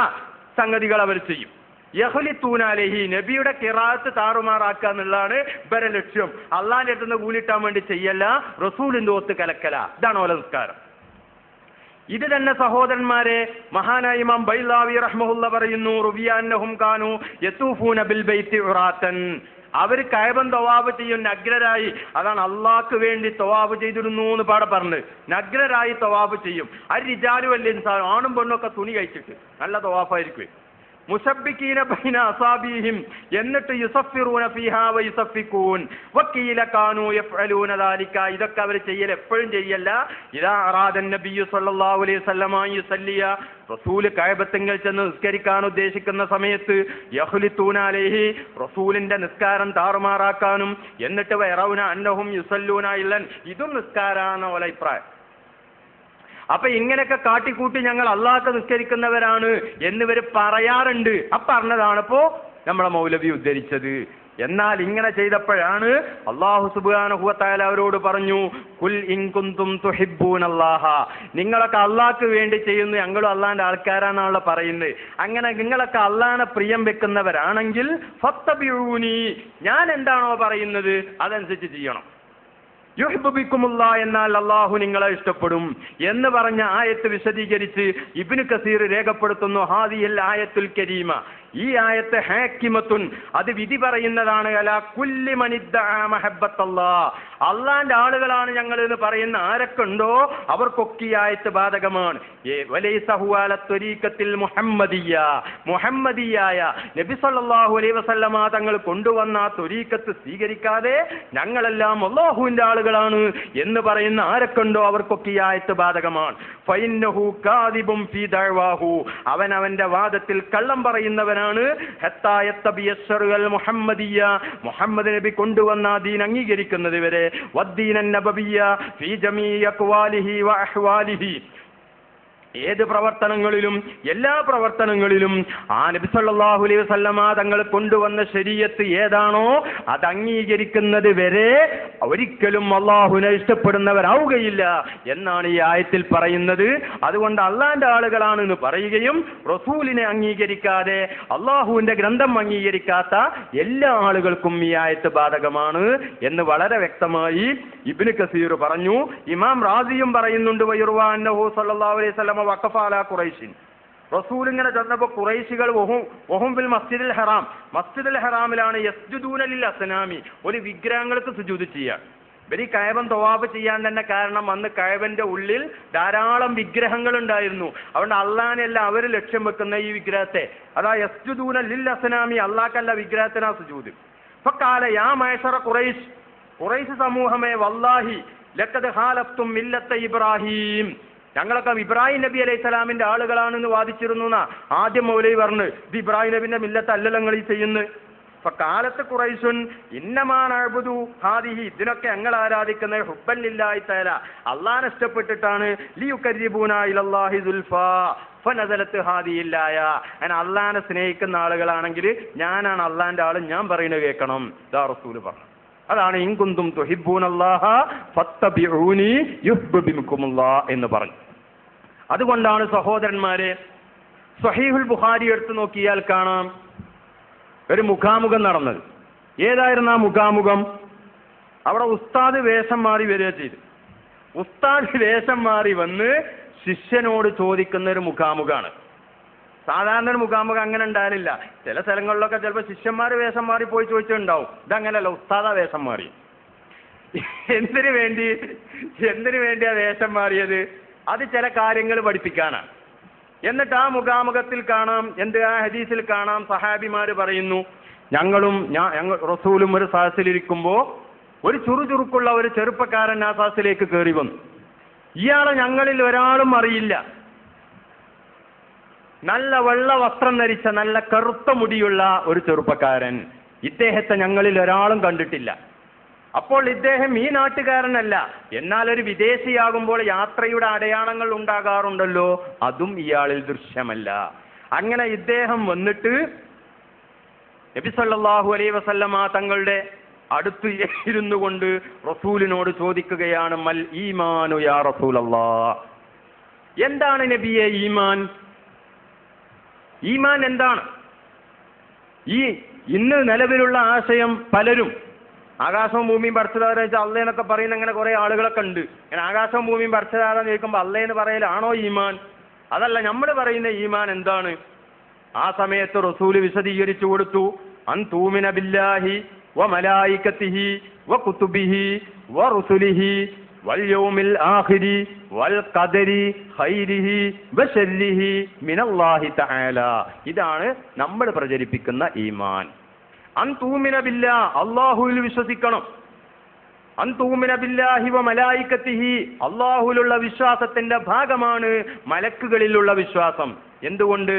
സംഗതികൾ അവർ ചെയ്യും. യഖ്ലിത്തൂന അലൈഹി, നബിയുടെ ഖിറാഅത്ത് താറുമാറാക്കുക എന്നുള്ളതാണ് ഇവരുടെ ലക്ഷ്യം. അള്ളാന്റെ അടുത്ത് നിന്ന് കൂലിട്ടാൻ വേണ്ടി ചെയ്യല്ല, റസൂലിന്റെ ഓത്ത് കലക്കല. ഇതാണ് ഓല നിസ്കാരം. ഇത് തന്നെ സഹോദരന്മാരെ മഹാനായ ഇമാം ബൈലാവി റഹ്മഹുല്ല പറയുന്നു, റുവിയ അന്നഹും കാനൂ യതൂഫൂന ബിൽ ബൈത്തി ഉറാത്തൻ, അവർ കഅബൻ തവാഫ് ചെയ്യും നഗ്നരായി. അതാണ് അള്ളാഹ്ക്ക് വേണ്ടി തവാഫ് ചെയ്തിരുന്നു എന്ന് പാടെ പറഞ്ഞ്, നഗ്നരായി തവാഫ് ചെയ്യും. അരിജാലു വൽ ഇൻസാൻ, ആണും പെണ്ണും ഒക്കെ തുണി കഴിച്ചിട്ട് നല്ല തവാഫായിരിക്കും. മുസബ്ബികീന ബൈന അസാബിഹിം, എന്നിട്ട് യുസഫിറൂന ഫീഹാ വയുസഫികൂൻ വഖീല കാനൂ യഫ്അലൂന ദാലിക, ഇതൊക്കെ അവർ ചെയ്യൽ എപ്പോഴും ചെയ്യല്ല. ഇദാ അറാദൻ നബിയ്യു സ്വല്ലല്ലാഹു അലൈഹി വസല്ലമ യുസല്ലിയ, റസൂൽ കഅബത്തിങ്കൽ ചെന്ന് നിസ്കരിക്കാൻ ഉദ്ദേശിക്കുന്ന സമയത്ത് യഖ്ലിത്തൂന അലൈഹി, റസൂലിന്റെ നിസ്കാരം താറുമാറാക്കാനും, എന്നിട്ട് വയറൗന അന്നഹും യുസല്ലൂന ഇല്ലൻ, ഇതും നിസ്കാരാണ് ഓല അഭിപ്രായം. അപ്പൊ ഇങ്ങനെയൊക്കെ കാട്ടിക്കൂട്ടി ഞങ്ങൾ അള്ളാഹ്ക്ക് നിസ്കരിക്കുന്നവരാണ് എന്നിവർ പറയാറുണ്ട്. പറഞ്ഞതാണ് ഇപ്പോ നമ്മളെ മൗലവി ഉദ്ധരിച്ചത്. എന്നാൽ ഇങ്ങനെ ചെയ്തപ്പോഴാണ് അല്ലാഹു സുബ്ഹാനഹു വ തആല അവരോട് പറഞ്ഞു, ഖുൽ ഇൻ കുൻതും തുഹിബ്ബൂനല്ലാഹ, നിങ്ങളൊക്കെ അള്ളാഹ്ക്ക് വേണ്ടി ചെയ്യുന്നു, ഞങ്ങളും അള്ളാഹിന്റെ ആൾക്കാരാണല്ലോ പറയുന്നത്. അങ്ങനെ നിങ്ങളൊക്കെ അള്ളാഹിനെ പ്രിയം വെക്കുന്നവരാണെങ്കിൽ ഫത്തബിഊനി, ഞാൻ എന്താണോ പറയുന്നത് അതനുസരിച്ച് ചെയ്യണം. യുഹിബ്ബുബിക്കുമുല്ലാ എന്നാൽ അള്ളാഹു നിങ്ങളെ ഇഷ്ടപ്പെടും എന്ന് പറഞ്ഞ ആയത്ത് വിശദീകരിച്ച് ഇബ്നു കസീർ രേഖപ്പെടുത്തുന്നു, ഹാദിഹിൽ ആയത്തുൽ കരീമ, ഈ ആയത്ത് ഹാക്കിമത്തുൻ, അത് വിധി പറയുന്നതാണ്, അലാ കുല്ലി മനിദ്ദഅ മഹബ്ബത്തല്ലാഹ്, അള്ളാന്റെ ആളുകളാണ് ഞങ്ങൾ എന്ന് പറയുന്ന ആരൊക്കെ ഉണ്ടോ അവർക്കൊക്കെ ഈ ആയത്ത് ബാധകമാണ്. വലൈസ ഹുവ അല ത്വരീഖത്തിൽ മുഹമ്മദിയ്യ, മുഹമ്മദിയായ നബി സല്ലല്ലാഹു അലൈഹി വസല്ലമ തങ്ങൾ കൊണ്ടുവന്ന ആ ത്വരീഖത്ത് സ്വീകരിക്കാതെ ഞങ്ങളെല്ലാം അല്ലാഹുവിന്റെ ആളുകളാണ് എന്ന് പറയുന്ന ആരൊക്കെ ഉണ്ടോ അവർക്കൊക്കെ ഈ ആയത്ത് ബാധകമാണ്. ഫഇന്നഹു കാദിബും ഫീ ദഅവാഹു, അവൻ അവന്റെ വാദത്തിൽ കള്ളം പറയുന്നവനാണ്. മുഹമ്മദ് നബി കൊണ്ടുവന്ന ദീൻ അംഗീകരിക്കുന്നത് വരെ, വദ്ദീനൻ നബവിയ്യ ഫീ ജമീഇ അഖ്വാലിഹി വ അഹ്വാലിഹി, ഏത് പ്രവർത്തനങ്ങളിലും എല്ലാ പ്രവർത്തനങ്ങളിലും ആ നബി സല്ലല്ലാഹു അലൈഹി വസല്ലമ തങ്ങൾ കൊണ്ടുവന്ന ശരീഅത്ത് ഏതാണോ അത് അംഗീകരിക്കുന്നത് വരെ ഒരിക്കലും അള്ളാഹുവിനെ ഇഷ്ടപ്പെടുന്നവരാവുകയില്ല എന്നാണ് ഈ ആയത്തിൽ പറയുന്നത്. അതുകൊണ്ട് അള്ളാന്റെ ആളുകളാണെന്ന് പറയുകയും റസൂലിനെ അംഗീകരിക്കാതെ അള്ളാഹുവിന്റെ ഗ്രന്ഥം അംഗീകരിക്കാത്ത എല്ലാ ആളുകൾക്കും ഈ ആയത്ത് ബാധകമാണ് എന്ന് വളരെ വ്യക്തമായി ഇബ്നു കസീർ പറഞ്ഞു. ഇമാം റാസിയും പറയുന്നുണ്ട്, വയറുവാ അന്നഹു സല്ലല്ലാഹു അലൈഹി വസല്ലമ വഖഫ അലാ ഖുറൈശിൻ, റസൂൽ ഇങ്ങനെ ചെന്നപ്പോൾ ഖുറൈശികൾ വഹും ഫിൽ മസ്ജിദിൽ ഹറാം, മസ്ജിദുൽ ഹറാമിലാണ് യസ്ജുദൂന ലിൽ അസ്നാമി, ഒരു വിഗ്രഹങ്ങൾക്ക് സുജൂദ് ചെയ്യുക. ഇവര് കഅബൻ തവാഫ് ചെയ്യാൻ തന്നെ കാരണം അന്ന് കഅബന്റെ ഉള്ളിൽ ധാരാളം വിഗ്രഹങ്ങൾ ഉണ്ടായിരുന്നു. അതുകൊണ്ട് അള്ളാഹനെയല്ല അവർ ലക്ഷ്യം വെക്കുന്ന ഈ വിഗ്രഹത്തെ, അതാ യസ്ജുദൂന ലിൽ അസ്നാമി, അള്ളാഹ്ക്കല്ല വിഗ്രഹത്തിനാ സുജൂദ്. ഫഖാല യാ മഅശറ ഖുറൈശ്, ഖുറൈശ് സമൂഹമേ, വല്ലാഹി ലഖദ് ഖാലഫ്തും മില്ലത്ത ഇബ്രാഹിം, ഞങ്ങളൊക്കെ ഇബ്രാഹിം നബി അലൈഹി സ്വലാമിന്റെ ആളുകളാണെന്ന് വാദിച്ചിരുന്നു എന്നാ ആദ്യം മൗലവി പറഞ്ഞു. ഇത് ഇബ്രാഹിം നബിന്റെ മില്ലത്ത് അല്ലല്ലോ നിങ്ങൾ ഈ ചെയ്യുന്നത്. അപ്പൊ കാലത്ത് ഖുറൈശുൻ ഇന്നമാ നഅ്ബുദു ഹാദിഹി, ഇതിനൊക്കെ ഞങ്ങൾ ആരാധിക്കുന്നത് ഹുബ്ബൻ ലില്ലാഹി തആല, അള്ളാഹനെ ഇഷ്ടപ്പെട്ടിട്ടാണ്. ലിയുഖർരിബൂനാ ഇലല്ലാഹി സുൽഫാ ഫനസലത്ത് ഹാദിഹിൽ ആയ, അങ്ങനെ അള്ളാഹനെ സ്നേഹിക്കുന്ന ആളുകളാണെങ്കിൽ ഞാനാണ് അള്ളാന്റെ ആള്, ഞാൻ പറയുന്നത് കേൾക്കണം. ഇതാ റസൂൽ പറഞ്ഞു. അതാണ് ഇൻ കുന്തും തുഹിബ്ബൂനല്ലാഹ ഫത്തബിഊനി യുഹ്ബിബുകുമുല്ലാഹ് എന്ന് പറഞ്ഞു. അതുകൊണ്ടാണ് സഹോദരന്മാരെ, സ്വഹീഹുൽ ബുഖാരി എടുത്തു നോക്കിയാൽ കാണാം ഒരു മുഖാമുഖം നടന്നത്. ഏതായിരുന്നു ആ മുഖാമുഖം? അവിടെ ഉസ്താദ് വേഷം മാറി വരിക ചെയ്തു. ഉസ്താദ് വേഷം മാറി വന്ന് ശിഷ്യനോട് ചോദിക്കുന്ന ഒരു മുഖാമുഖാണ്. സാധാരണ ഒരു മുഖാമുഖം അങ്ങനെ ഉണ്ടായിരുന്നില്ല. ചില സ്ഥലങ്ങളിലൊക്കെ ചിലപ്പോൾ ശിഷ്യന്മാർ വേഷം മാറി പോയി ചോദിച്ചിട്ടുണ്ടാവും. ഇതങ്ങനല്ല, ഉസ്താദാ വേഷം മാറി. എന്തിനു വേണ്ടി ആ വേഷം മാറിയത്? അത് ചില കാര്യങ്ങൾ പഠിപ്പിക്കാനാണ്. എന്നിട്ട് ആ മുഖാമുഖത്തിൽ കാണാം, ആ ഹദീസിൽ കാണാം, സഹാബിമാര് പറയുന്നു, ഞങ്ങൾ റസൂലും ഒരു സദസ്സിലിരിക്കുമ്പോൾ ഒരു ചുറുചുറുക്കുള്ള ഒരു ചെറുപ്പക്കാരൻ ആ സദസ്സിലേക്ക് കയറി വന്നു. ഇയാളെ ഞങ്ങളിൽ ഒരാളും അറിയില്ല. നല്ല വെള്ള വസ്ത്രം ധരിച്ച നല്ല കറുത്ത മുടിയുള്ള ഒരു ചെറുപ്പക്കാരൻ. ഇദ്ദേഹത്തെ ഞങ്ങളിൽ ഒരാളും കണ്ടിട്ടില്ല. അപ്പോൾ ഇദ്ദേഹം ഈ നാട്ടുകാരനല്ല, എന്നാൽ ഒരു വിദേശിയാകുമ്പോൾ യാത്രയുടെ അടയാളങ്ങൾ ഉണ്ടാകാറുണ്ടല്ലോ, അതും ഇയാളിൽ ദൃശ്യമല്ല. അങ്ങനെ ഇദ്ദേഹം വന്നിട്ട് നബി സല്ലല്ലാഹു അലൈഹി വസല്ലമ തങ്ങളുടെ അടുത്ത് ഇരുന്നു കൊണ്ട് റസൂലിനോട് ചോദിക്കുകയാണ്, മൽ ഈമാനു യാ റസൂലല്ലാഹ്, എന്താണ് നബിയെ ഈമാൻ? ഈമാൻ എന്താണ്? ഇന്ന് നിലവിലുള്ള ആശയം പലരും ആകാശവും ഭൂമിയും പഠിച്ചതാരെന്ന് വെച്ചാൽ അള്ളേ എന്നൊക്കെ പറയുന്ന അങ്ങനെ കുറെ ആളുകളൊക്കെ ഉണ്ട്. അങ്ങനെ ആകാശവും ഭൂമിയും പഠിച്ചതാരെന്ന് ചോദിക്കുമ്പോൾ അള്ളേ എന്ന് പറയലാണോ ഈമാൻ? അതല്ല, നമ്മൾ പറയുന്ന ഈമാൻ എന്താണ്? ആ സമയത്ത് റസൂല് വിശദീകരിച്ചു കൊടുത്തു, അൻ തൂമിന ബില്ലാഹി വ മലായികതിഹി വ കുതുബിഹി വ റുസുലിഹി വൽ യൗമിൽ ആഖിരി വൽ ഖദരി ഖൈരിഹി വ ശർരിഹി മിനല്ലാഹി തആല. ഇതാണ് നമ്മൾ പ്രചരിപ്പിക്കുന്ന ഈമാൻ. അൻ തൂമിന ബില്ലാഹ്, അല്ലാഹുവിൽ വിശ്വസിക്കണം. അൻ തൂമിന ബില്ലാഹി വ മലായികതിഹി, അല്ലാഹുവിലുള്ള വിശ്വാസത്തിന്റെ ഭാഗമാണ് മലക്കുകളിലുള്ള വിശ്വാസം. എന്തുകൊണ്ട്?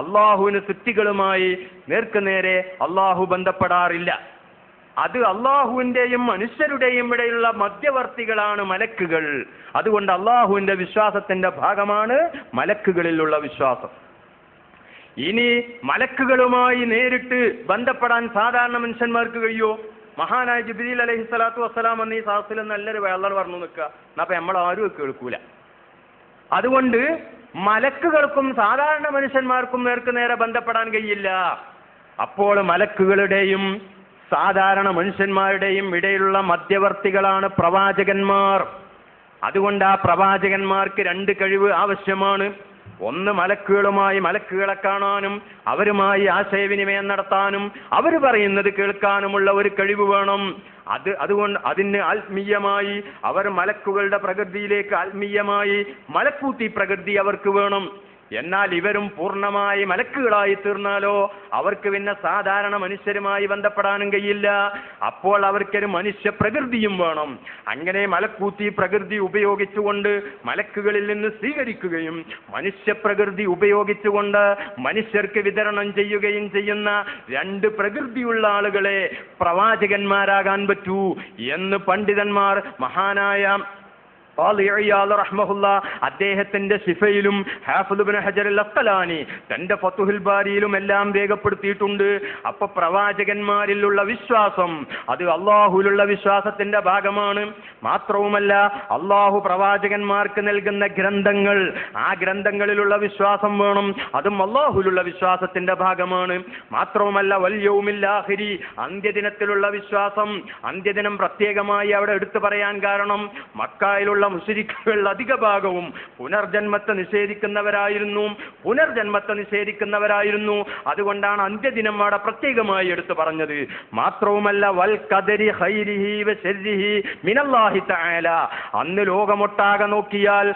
അല്ലാഹുവിന് സൃഷ്ടികളുമായി നേർക്കുനേരെ അല്ലാഹു ബന്ധപ്പെടാറില്ല. അത് അള്ളാഹുവിന്റെയും മനുഷ്യരുടെയും ഇടയിലുള്ള മധ്യവർത്തികളാണ് മലക്കുകൾ. അതുകൊണ്ട് അള്ളാഹുവിന്റെ വിശ്വാസത്തിന്റെ ഭാഗമാണ് മലക്കുകളിലുള്ള വിശ്വാസം. ഇനി മലക്കുകളുമായി നേരിട്ട് ബന്ധപ്പെടാൻ സാധാരണ മനുഷ്യന്മാർക്ക് കഴിയോ? മഹാനായ ജിബ്രീൽ അലൈഹി സ്വലാത്തു വസ്സലാം എന്നീ സാഹസിൽ നല്ലൊരു വേളർ പറഞ്ഞു നിൽക്കുക, അപ്പൊ നമ്മളാരും കേൾക്കൂല. അതുകൊണ്ട് മലക്കുകൾക്കും സാധാരണ മനുഷ്യന്മാർക്കും നേർക്ക് നേരെ ബന്ധപ്പെടാൻ കഴിയില്ല. അപ്പോൾ മലക്കുകളുടെയും സാധാരണ മനുഷ്യന്മാരുടെയും ഇടയിലുള്ള മധ്യവർത്തികളാണ് പ്രവാചകന്മാർ. അതുകൊണ്ട് ആ പ്രവാചകന്മാർക്ക് രണ്ട് കഴിവ് ആവശ്യമാണ്. ഒന്ന്, മലക്കുകളെ കാണാനും അവരുമായി ആശയവിനിമയം നടത്താനും അവർ പറയുന്നത് കേൾക്കാനുമുള്ള ഒരു കഴിവ് വേണം. അതുകൊണ്ട് അതിന് ആത്മീയമായി അവർ മലക്കുകളുടെ പ്രകൃതിയിലേക്ക് ആത്മീയമായി മലക്കൂത്തി പ്രകൃതി അവർക്ക് വേണം. എന്നാൽ ഇവരും പൂർണ്ണമായി മലക്കുകളായി തീർന്നാലോ അവർക്ക് പിന്നെ സാധാരണ മനുഷ്യരുമായി ബന്ധപ്പെടാനും കഴിയില്ല. അപ്പോൾ അവർക്കൊരു മനുഷ്യ പ്രകൃതിയും വേണം. അങ്ങനെ മലക്കൂത്തി പ്രകൃതി ഉപയോഗിച്ചുകൊണ്ട് മലക്കുകളിൽ നിന്ന് സ്വീകരിക്കുകയും മനുഷ്യ പ്രകൃതി ഉപയോഗിച്ചുകൊണ്ട് മനുഷ്യർക്ക് വിതരണം ചെയ്യുകയും ചെയ്യുന്ന രണ്ട് പ്രകൃതിയുള്ള ആളുകളെ പ്രവാചകന്മാരാകാൻ പറ്റൂ എന്ന് പണ്ഡിതന്മാർ മഹാനായ അദ്ദേഹത്തിന്റെ ശിഫയിലും ഹാഫിദ് ഇബ്നു ഹജർ അൽ അസ്ഖലാനി തന്റെ ഫതുഹുൽ ബാരിയിലും എല്ലാം രേഖപ്പെടുത്തിയിട്ടുണ്ട്. അപ്പൊ പ്രവാചകന്മാരിലുള്ള വിശ്വാസം അത് അള്ളാഹുവിലുള്ള വിശ്വാസത്തിന്റെ ഭാഗമാണ്. മാത്രവുമല്ല, അള്ളാഹു പ്രവാചകന്മാർക്ക് നൽകുന്ന ഗ്രന്ഥങ്ങൾ, ആ ഗ്രന്ഥങ്ങളിലുള്ള വിശ്വാസം വേണം, അതും അള്ളാഹുവിലുള്ള വിശ്വാസത്തിന്റെ ഭാഗമാണ്. മാത്രവുമല്ല, വൽ യൗമിൽ ആഖിരി, അന്ത്യദിനത്തിലുള്ള വിശ്വാസം. അന്ത്യദിനം പ്രത്യേകമായി അവിടെ എടുത്തു പറയാൻ കാരണം മക്കയിലുള്ള മുശ്രിക്കുകൾ അധിക ഭാഗവും പുനർജന്മത്തെ നിഷേധിക്കുന്നവരായിരുന്നു. അതുകൊണ്ടാണ് അന്ത്യദിനം അവിടെ പ്രത്യേകമായി എടുത്തു പറഞ്ഞത്. മാത്രവുമല്ല, വൽ ഖദരി ഖൈരിഹി വശർരിഹി മിനല്ലാഹി തആല, അന്ന് ലോകമൊട്ടാകെ നോക്കിയാൽ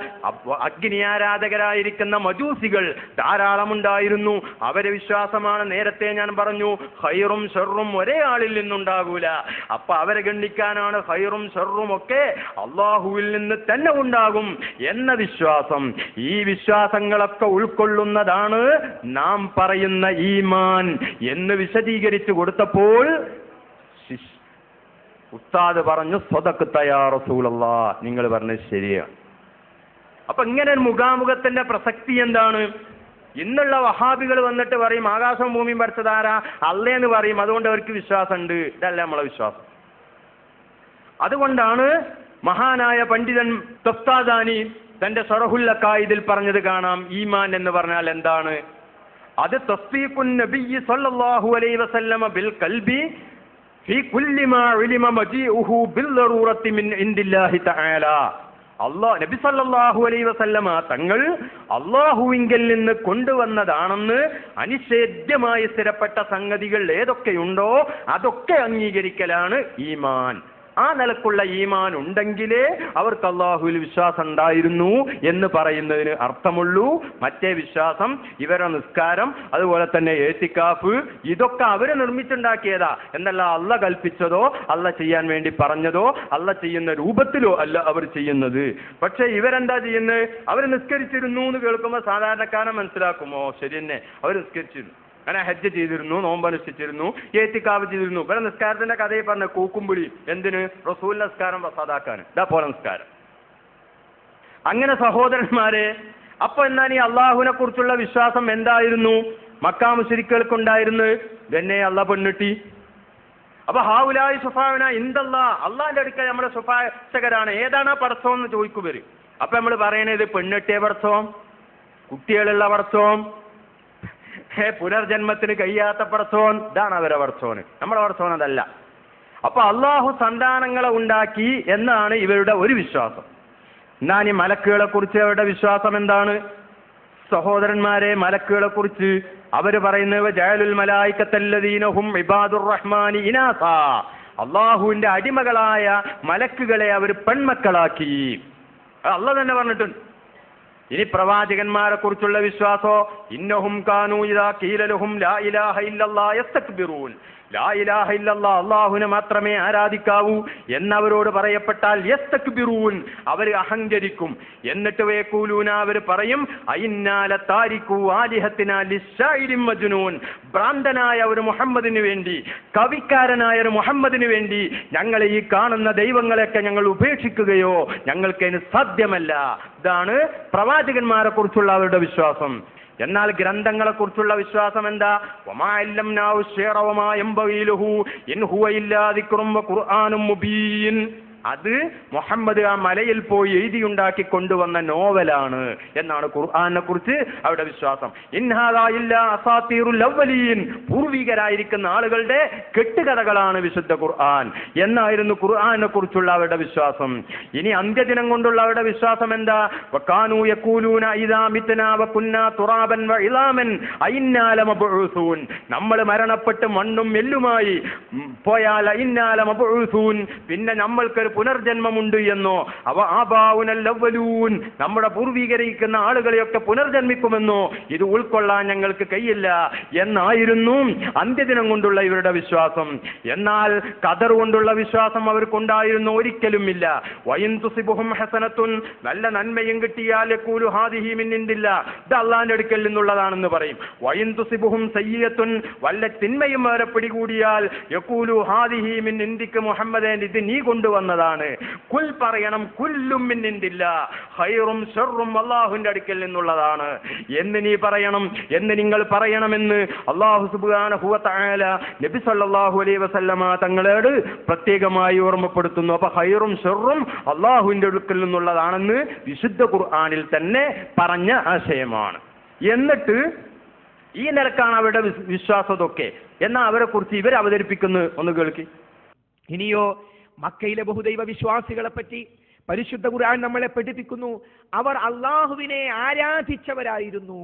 അഗ്നി ആരാധകരായിരിക്കുന്ന മജൂസികൾ ധാരാളമുണ്ടായിരുന്നു. അവരെ വിശ്വാസമാണ്, നേരത്തെ ഞാൻ പറഞ്ഞു, ഖൈറും ഷർറും ഒരേ ആളിൽ നിന്നുണ്ടാകൂല. അപ്പൊ അവരെ ഗണ്ണിക്കാനാണ് ഖൈറും ഷർറും ഒക്കെ അള്ളാഹുവിൽ നിന്ന് തന്നെ ഉണ്ടാകും എന്ന വിശ്വാസം. ഈ വിശ്വാസങ്ങളൊക്കെ ഉൾക്കൊള്ളുന്നതാണ് നാം പറയുന്ന ഈമാൻ എന്ന് വിശദീകരിച്ചു കൊടുത്തപ്പോൾ ഉസ്താദ് പറഞ്ഞു, സ്വദഖ്ത യാ റസൂലല്ലാഹ്, നിങ്ങൾ പറഞ്ഞത് ശരിയാണ്. അപ്പൊ ഇങ്ങനെ ഒരു മുഖാമുഖത്തിന്റെ പ്രസക്തി എന്താണ്? ഇന്നുള്ള വഹാബികൾ വന്നിട്ട് പറയും ആകാശവും ഭൂമിയും പഠിച്ചതാരാ? അല്ലേന്ന് പറയും, അതുകൊണ്ട് അവർക്ക് വിശ്വാസമുണ്ട്. ഇതല്ല നമ്മളെ വിശ്വാസം. അതുകൊണ്ടാണ് മഹാനായ പണ്ഡിതൻ തഫ്താദാനി തന്റെ ശറഹുൽ അഖായിദിൽ പറഞ്ഞത് കാണാം. ഈമാൻ എന്ന് പറഞ്ഞാൽ എന്താണ്? അത് തസ്ദീഖുൻ നബിയ്യി സ്വല്ലല്ലാഹു അലൈഹി വസല്ലമ ബിൽ ഖൽബി ഫീ കുല്ലി മാ ഉലിമ മജീഉഹു ബിൽ ദറൂറത്തി മിൻ ഇൻദില്ലാഹി തആല. നബി സല്ലല്ലാഹു അലൈഹി വസല്ലമ തങ്ങൾ അല്ലാഹുവിങ്കൽ നിന്ന് കൊണ്ടുവന്നതാണെന്ന് അനിഷേധ്യമായി സ്ഥിരപ്പെട്ട സംഗതികൾ ഏതൊക്കെയുണ്ടോ അതൊക്കെ അംഗീകരിക്കലാണ് ഈമാൻ. ആ നിലക്കുള്ള ഈമാൻ ഉണ്ടെങ്കിലേ അവർക്ക് അള്ളാഹുവിൽ വിശ്വാസം ഉണ്ടായിരുന്നു എന്ന് പറയുന്നതിന് അർത്ഥമുള്ളൂ. മറ്റേ വിശ്വാസം, ഇവരുടെ നിസ്കാരം, അതുപോലെ തന്നെ ഏത്തിക്കാഫ്, ഇതൊക്കെ അവര് നിർമ്മിച്ചുണ്ടാക്കിയതാ എന്നല്ല അള്ള കൽപ്പിച്ചതോ അള്ള ചെയ്യാൻ വേണ്ടി പറഞ്ഞതോ അള്ള ചെയ്യുന്ന രൂപത്തിലോ അല്ല അവർ ചെയ്യുന്നത്. പക്ഷെ ഇവരെന്താ ചെയ്യുന്നത്? അവർ നിസ്കരിച്ചിരുന്നു എന്ന് കേൾക്കുമ്പോൾ സാധാരണക്കാരൻ മനസ്സിലാക്കുമോ? ശരി തന്നെ, അവർ നിസ്കരിച്ചിരുന്നു, അങ്ങനെ ഹജ്ജ് ചെയ്തിരുന്നു, നോമ്പനുഷ്ഠിച്ചിരുന്നു, ഏത്തിക്കാവ് ചെയ്തിരുന്നു. ഇവരെ നിസ്കാരത്തിന്റെ കഥയിൽ പറഞ്ഞ കൂക്കുംപിടി എന്തിന്? റസൂൽ നിസ്കാരം പ്രസാദാക്കാൻ. ഇതാ പോലെ നിസ്കാരം. അങ്ങനെ സഹോദരന്മാരെ, അപ്പൊ എന്നാൽ ഈ അള്ളാഹുവിനെ കുറിച്ചുള്ള വിശ്വാസം എന്തായിരുന്നു മക്കാ മുശ്രിക്കുകൾക്കുണ്ടായിരുന്നത്? തന്നെ അള്ള പെണ്ണിട്ടി. അപ്പൊ ഹാവുലായി സുഫാവിന ഇന്ദല്ലാ, അള്ളാന്റെ അടുക്കൽ നമ്മുടെ സുഫാശകരാണ്. ഏതാണ് ആ പടച്ചോം എന്ന് ചോദിക്കുവര്. അപ്പൊ നമ്മൾ പറയണത് പെണ്ണിട്ടിയ പടച്ചോം, കുട്ടികളുള്ള പടച്ചോം, പുനർജന്മത്തിന് കഴിയാത്ത പടച്ചോൻ, ഇതാണ് അവരെ പടച്ചോന്. നമ്മുടെ പടച്ചോൻ അതല്ല. അപ്പൊ അള്ളാഹു സന്താനങ്ങളെ ഉണ്ടാക്കി എന്നാണ് ഇവരുടെ ഒരു വിശ്വാസം. എന്നാൽ ഈ മലക്കുകളെ കുറിച്ച് അവരുടെ വിശ്വാസം എന്താണ്? സഹോദരന്മാരെ, മലക്കുകളെ കുറിച്ച് അവര് പറയുന്നത് ജഅലുൽ മലായികത്തല്ലദീന ഹും ഇബാദുർ റഹ്മാനി ഇനാസാ, അള്ളാഹുവിന്റെ അടിമകളായ മലക്കുകളെ അവർ പെൺമക്കളാക്കി. അള്ളാഹ് തന്നെ പറഞ്ഞിട്ടുണ്ട്. ഇനി പ്രവാചകന്മാരെ കുറിച്ചുള്ള വിശ്വാസോ, ഇന്നഹും കാനൂ ഇദാ ഖീല ലഹും ലാ ഇലാഹ ഇല്ലല്ലാഹ് യസ്തക്ബിറൂൻ, ലാ ഇലാഹ ഇല്ലല്ലാഹ്, അല്ലാഹുവിനെ മാത്രമേ ആരാധിക്കാവൂ എന്നവരോട് പറയപ്പെട്ടാൽ യസ്തക്ബിറൂൻ, അവർ അഹങ്കരിക്കും. എന്നിട്ട് വയഖൂലൂന, അവർ പറയും, അയിന്നാ ലതാരികു ആലിഹത്തിനാ ലിശ്ശാഇരിൻ മജ്നൂൻ, ഭ്രാന്തനായ ഒരു മുഹമ്മദിന് വേണ്ടി, കവിക്കാരനായ ഒരു മുഹമ്മദിന് വേണ്ടി ഞങ്ങൾ ഈ കാണുന്ന ദൈവങ്ങളെയൊക്കെ ഞങ്ങൾ ഉപേക്ഷിക്കുകയോ ഞങ്ങൾക്കതിന് സാധ്യമല്ല. ഇതാണ് പ്രവാചകന്മാരെ കുറിച്ചുള്ള അവരുടെ വിശ്വാസം. എന്നാൽ ഗ്രന്ഥങ്ങളെ കുറിച്ചുള്ള വിശ്വാസം എന്താ? വമാ അല്ലംനാഹു ശിഅറ വമാ യംബഗീ ലഹു ഇൻ ഹുവ ഇല്ലാ ദിക്റും വ ഖുർആനും മുബീൻ. അത് മുഹമ്മദ് ആ മലയിൽ പോയി എഴുതിയുണ്ടാക്കി കൊണ്ടുവന്ന നോവലാണ് എന്നാണ് ഖുർആനെ കുറിച്ച് അവരുടെ വിശ്വാസം. ഇൻഹാദാ ഇല്ലാ അസാതീറുൽ അവ്വലീൻ, പൂർവികരായിരിക്കുന്ന ആളുകളുടെ കെട്ടുകഥകളാണ് വിശുദ്ധ ഖുർആൻ എന്നായിരുന്നു ഖുർആനെ കുറിച്ചുള്ള അവരുടെ വിശ്വാസം. ഇനി അന്ത്യദിനം കൊണ്ടുള്ള അവരുടെ വിശ്വാസം എന്താ? വകാനൂ യഖൂലൂന ഇദാ മിത്നാ വകുന്നാ തുറാബൻ വഇലാമൻ അഇന്നാ ലമബ്ഊസൂൻ, നമ്മൾ മരണപ്പെട്ട് മണ്ണും എല്ലുമായി പോയാൽ അഇന്നാ ലമബ്ഊസൂൻ, പിന്നെ നമ്മൾക്കൊരു പുനർജന്മമുണ്ട് എന്നോ, അവ ആബാഉനൽ അവ്വലൂൻ, നമ്മുടെ പൂർവീകരിക്കുന്ന ആളുകളെയൊക്കെ പുനർജന്മിക്കുമെന്നോ ഇത് ഉൾക്കൊള്ളാൻ ഞങ്ങൾക്ക് കഴിയില്ല എന്നായിരുന്നു അന്ത്യദിനം കൊണ്ടുള്ള ഇവരുടെ വിശ്വാസം. എന്നാൽ ഖദർ കൊണ്ടുള്ള വിശ്വാസം അവർക്കുണ്ടായിരുന്നു ഒരിക്കലുമില്ല. വഇൻ തുസിബുഹും ഹസനത്തുൻ, നല്ല നന്മയും കിട്ടിയാൽ യഖൂലു ഹാദിഹി മിൻ ഇൻദില്ലാ, ഇത് അല്ലാഹുവിന്റെ അടുക്കൽ നിന്നുള്ളതാണെന്ന് പറയും. വഇൻ തുസിബുഹും സയ്യിഅത്തുൻ, വല്ല തിന്മയും വേറെ പിടികൂടിയാൽ യഖൂലു ഹാദിഹി മിൻ ഇൻദിക മുഹമ്മദേ, ഇത് നീ കൊണ്ടുവന്നതാണ്. കുൽ പറയണം, കുല്ലും മിൻ ഇൻദില്ലാ, ഖൈറും ശർറും അല്ലാഹുവിന്റെ അടുക്കൽ നിന്നുള്ളതാണ് എന്ന് നീ പറയണം, എന്ന് നിങ്ങൾ പറയണമെന്ന് അല്ലാഹു സുബ്ഹാനഹു വ തആല നബി സല്ലല്ലാഹു അലൈഹി വസല്ലമ തങ്ങളോട് പ്രത്യേകമായി ഓർമ്മപ്പെടുത്തുന്നു. അപ്പൊ ഖൈറും ശർറും അല്ലാഹുവിന്റെ അടുക്കൽ നിന്നുള്ളതാണെന്ന് വിശുദ്ധ ഖുർആനിൽ തന്നെ പറഞ്ഞ ആശയമാണ്. എന്നിട്ട് ഈ നിലക്കാണ് അവരുടെ വിശ്വാസമൊക്കെ. എന്നാൽ അവരെ കുറിച്ച് ഇവർ അവതരിപ്പിക്കുന്നു, ഒന്ന് കേൾക്കി. ഇനിയോ മക്കയിലെ ബഹുദൈവ വിശ്വാസികളെ പറ്റി പരിശുദ്ധ ഖുർആൻ നമ്മളെ പഠിപ്പിക്കുന്നു. അവർ അള്ളാഹുവിനെ ആരാധിച്ചവരായിരുന്നു.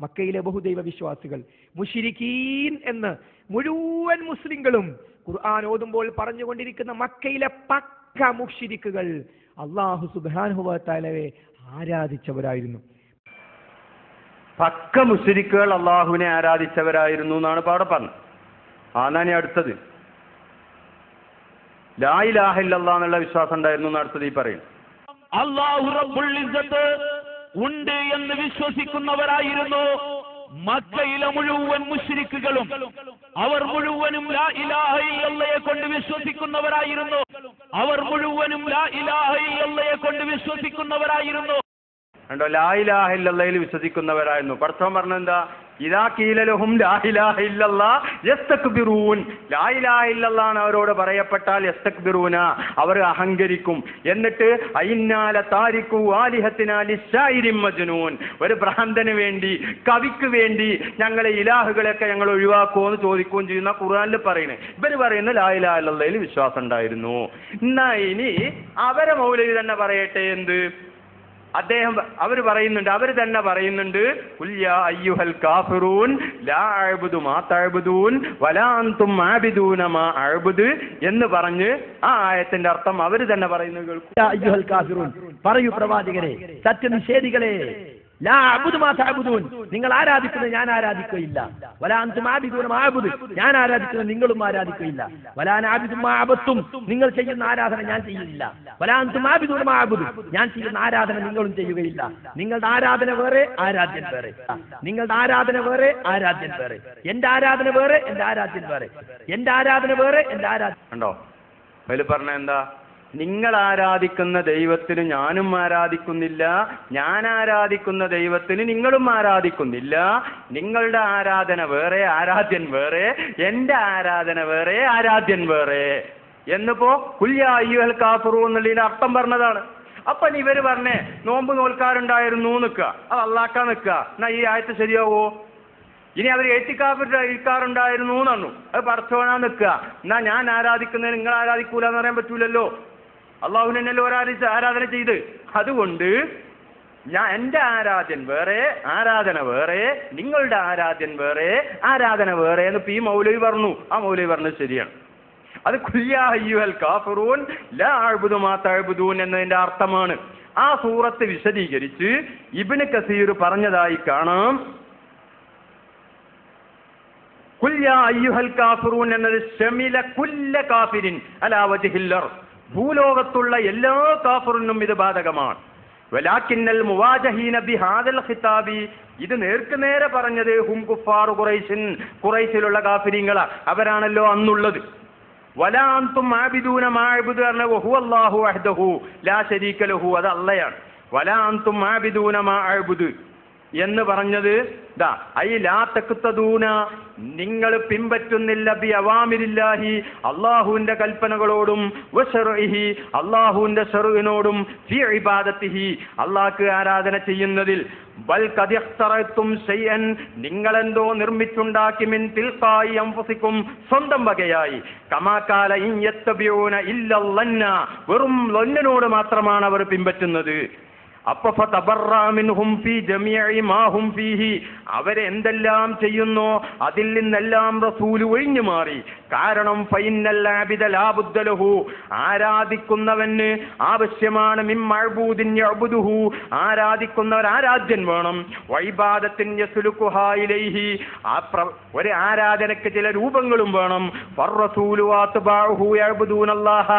മക്കയിലെ ബഹുദൈവ വിശ്വാസികൾ മുശ്രിക്കീൻ എന്ന് മുഴുവൻ മുസ്ലിങ്ങളും ഖുർആൻ ഓതുമ്പോൾ പറഞ്ഞുകൊണ്ടിരിക്കുന്ന മക്കയിലെ പക്ക മുശ്രിക്കുകൾ അല്ലാഹു സുബ്ഹാനഹു വ തആലയെ ആരാധിച്ചവരായിരുന്നു. പക്ക മുശ്രിക്കുകൾ അള്ളാഹുവിനെ ആരാധിച്ചവരായിരുന്നു എന്നാണ് പാടെ പറഞ്ഞത്. ആനാനി അടുത്തത് ലാ ഇലാഹ ഇല്ലല്ലാഹ് എന്നുള്ള വിശ്വാസം ഉണ്ടായിരുന്നു എന്ന് അടുത്തത് ഈ പറയും. അല്ലാഹു റബ്ബുൽ ഇസ്സത്ത് ഉണ്ട് എന്ന് വിശ്വസിക്കുന്നവരായിരുന്നു മക്കയിലെ മുഴുവൻ മുശ്രിക്കുകളും. അവർ മുഴുവനും ലാ ഇലാഹ ഇല്ലല്ലാഹയെ കൊണ്ട് വിശ്വസിക്കുന്നവരായിരുന്നു. അവർ മുഴുവനും ലാ ഇലാഹ ഇല്ലല്ലാഹയെ കൊണ്ട് വിശ്വസിക്കുന്നവരായിരുന്നു. കണ്ടോ, ലാ ഇലാഹ ഇല്ലല്ലാഹയിൽ വിശ്വസിക്കുന്നവരായിരുന്നു. പടച്ചോൻ പറഞ്ഞെന്താ? ഇദാ ഖീല ലഹും ലാ ഇലാഹ ഇല്ലല്ലാഹ് യസ്തക്ബിറൂൻ, ലാ ഇലാഹ ഇല്ലല്ലാഹ് അവരോട് പറയപ്പെട്ടാൽ യസ്തക്ബിറൂന, അവർ അഹങ്കരിക്കും. എന്നിട്ട് അയിന്നാ ലതാരികു ആലിഹത്തിനാ ലിശായിരിൻ മജ്നൂൻ, ഒരു ഭ്രാന്തന് വേണ്ടി, കവിക്ക് വേണ്ടി ഞങ്ങളെ ഇലാഹുകളെയൊക്കെ ഞങ്ങൾ ഒഴിവാക്കുമോ എന്ന് ചോദിക്കുകയും ചെയ്യുന്ന ഖുർആനിൽ പറയുന്നത്. ഇവർ പറയുന്നത് ലാ ഇലാഹ ഇല്ലല്ലാഹയിൽ വിശ്വാസം ഉണ്ടായിരുന്നു. എന്നാ ഇനി അവരെ മൗലവി തന്നെ പറയട്ടെ എന്ത്? അവർ പറയുന്നുണ്ട്, അവർ തന്നെ പറയുന്നുണ്ട്, ഖുൽ യാ അയ്യുഹൽ കാഫിറൂൻ ലാ അഅ്ബുദു മാ തഅ്ബുദൂൻ വലാ അൻതും ആബിദൂന മാ അഅ്ബുദു എന്ന് പറഞ്ഞ് ആ ആയത്തിന്റെ അർത്ഥം അവർ തന്നെ പറയുന്നത് കേൾക്കൂ. യാ അയ്യുഹൽ കാഫിറൂൻ, പറയൂ പ്രവാചകരെ, സത്യനിഷേധികളെ, ലാ അഅ്ബുദു മാ തഅ്ബുദൂൻ, നിങ്ങൾ ആരാധിക്കുന്നത് ഞാൻ ആരാധിക്കുകയില്ല. വലാ അൻതും ആബിദൂന മാ അഅ്ബുദു, ഞാൻ ആരാധിക്കുന്നത് നിങ്ങളും ആരാധിക്കുകയില്ല. വലാ അഅ്ബുദു മാ അബത്തും, നിങ്ങൾ ചെയ്യുന്ന ആരാധന ഞാൻ ചെയ്യുന്നില്ല. വലാ അൻതും ആബിദൂന മാ അഅ്ബുദു, ഞാൻ ചെയ്യുന്ന ആരാധന നിങ്ങളും ചെയ്യുകയില്ല. നിങ്ങളുടെ ആരാധന വേറെ, ആരാധ്യൻ വേറെ. നിങ്ങളുടെ ആരാധന വേറെ, ആരാധ്യൻ വേറെ. എന്റെ ആരാധന വേറെ, എന്റെ ആരാധ്യൻ വേറെ. എന്റെ ആരാധന വേറെ, എന്റെ ആരാധ്യൻ. കണ്ടോ, അതിൽ പറഞ്ഞ എന്താ? നിങ്ങൾ ആരാധിക്കുന്ന ദൈവത്തിന് ഞാനും ആരാധിക്കുന്നില്ല, ഞാൻ ആരാധിക്കുന്ന ദൈവത്തിന് നിങ്ങളും ആരാധിക്കുന്നില്ല. നിങ്ങളുടെ ആരാധന വേറെ, ആരാധ്യൻ വേറെ. എന്റെ ആരാധന വേറെ, ആരാധ്യൻ വേറെ എന്നിപ്പോ ഖുൽ യാ അയ്യുഹൽ കാഫിറൂൻ എന്നുള്ളതിന്റെ അർത്ഥം പറഞ്ഞതാണ്. അപ്പൊ ഇവര് പറഞ്ഞേ നോമ്പ് നോൽക്കാറുണ്ടായിരുന്നു നിൽക്കുക, അത് അള്ളാക്കാൻ നിൽക്കുക, എന്നാ ഈ ആയത്ത് ശരിയാവോ? ഇനി അവർ ഏറ്റിക്കാറുണ്ടായിരുന്നു പറഞ്ഞു, അത് പടച്ചോനാ നിൽക്കുക, എന്നാ ഞാൻ ആരാധിക്കുന്നത് നിങ്ങൾ ആരാധിക്കൂല എന്ന് പറയാൻ പറ്റൂലല്ലോ. അള്ളാഹുവിനല്ലോ ആരാധന ചെയ്ത്. അതുകൊണ്ട് എന്റെ ആരാധ്യൻ വേറെ, ആരാധന വേറെ, നിങ്ങളുടെ ആരാധ്യൻ വേറെ, ആരാധന വേറെ എന്ന് ഈ മൗലവി പറഞ്ഞു. ആ മൗലവി പറഞ്ഞത് ശരിയാണ്. അത് ഖുൽ യാ അയ്യുഹൽ കാഫിറൂൻ ലാ അഅ്ബുദു മാ തഅ്ബുദൂൻ എന്നതിന്റെ അർത്ഥമാണ്. ആ സൂറത്ത് വിശദീകരിച്ച് ഇബ്നു കസീർ പറഞ്ഞതായി കാണാം. ഖുൽ യാ അയ്യുഹൽ കാഫിറൂൻ എന്നത് ശമില കുല്ല കാഫിരിൻ അലാ വജ്ഹിൽ അർദ്, ഭൂലോകത്തുള്ള എല്ലാ കാഫിറിനും ഇത് ബാധകമാണ്. വലാകിന്നൽ മുവാജഹീന ബിഹാദൽ ഖിതാബി, ഇത് നേർക്കുനേരെ പറഞ്ഞത് ഹും കുഫാറു ഖുറൈശിൻ, ഖുറൈശിലുള്ള കാഫിരീങ്ങളാ, അവരാണല്ലോ അന്നുള്ളത്. വലാ അൻതും ആബിദൂന മാ അഅ്ബുദു വഹുവല്ലാഹു വഹ്ദഹു ലാ ശരീക ലഹു, അത് അല്ലാഹയാണ്. വലാ അൻതും ആബിദൂന മാ അഅ്ബുദു, എന്ന് പറഞ്ഞത് ദാ ഐ ലാ തഖ്തദൂന, നിങ്ങൾ പിൻപറ്റുന്നില്ല ബി അവാമിരില്ലാഹി, അള്ളാഹുവിന്റെ കൽപ്പനകളോടും വശർഇഹി, അള്ളാഹുവിന്റെ ശർഇനോടും ഫി ഇബാദത്തിഹി, അള്ളാഹ്ക്ക് ആരാധന ചെയ്യുന്നതിൽ. ബൽ ഖദ് ഇഖ്തറതും ശൈഅൻ, നിങ്ങളെന്തോ നിർമ്മിച്ചുണ്ടാക്കി മിൻ തിൽഖായി അൻഫുസിക്കും, സ്വന്തം വകയായി. കമാ ഖാല ഇൻ യത്തബിഊന ഇല്ല ലന്ന, വെറും ലന്നനോട് മാത്രമാണ് അവർ പിൻപറ്റുന്നത്. അപ്പൊ ഫതബറഅ മിൻഹും ഫീ ജമീഇ മാ ഹും ഫീഹി, അവരെ എന്തെല്ലാം ചെയ്യുന്നോ അതിൽ നിന്നെല്ലാം റസൂൽ ഒഴിഞ്ഞു മാറി. കാരണം ഫൈനൽ ആബിദ ലാ ബുദ്ദ ലഹു, ആരാധിക്കുന്നവന് ആവശ്യമാണ് മിൻ മഅബൂദിൻ യഅബുദുഹു, ആരാധിക്കുന്നവർ ആരാധ്യൻ വേണം. വഇബാദത്തിൻ യസ്ലുഖുഹാ ഇലൈഹി, ഒരു ആരാധനയ്ക്ക് ചില രൂപങ്ങളും വേണം. ഫർറസൂലു വഅത്ബാഉഹു യഅബുദൂനല്ലാഹ,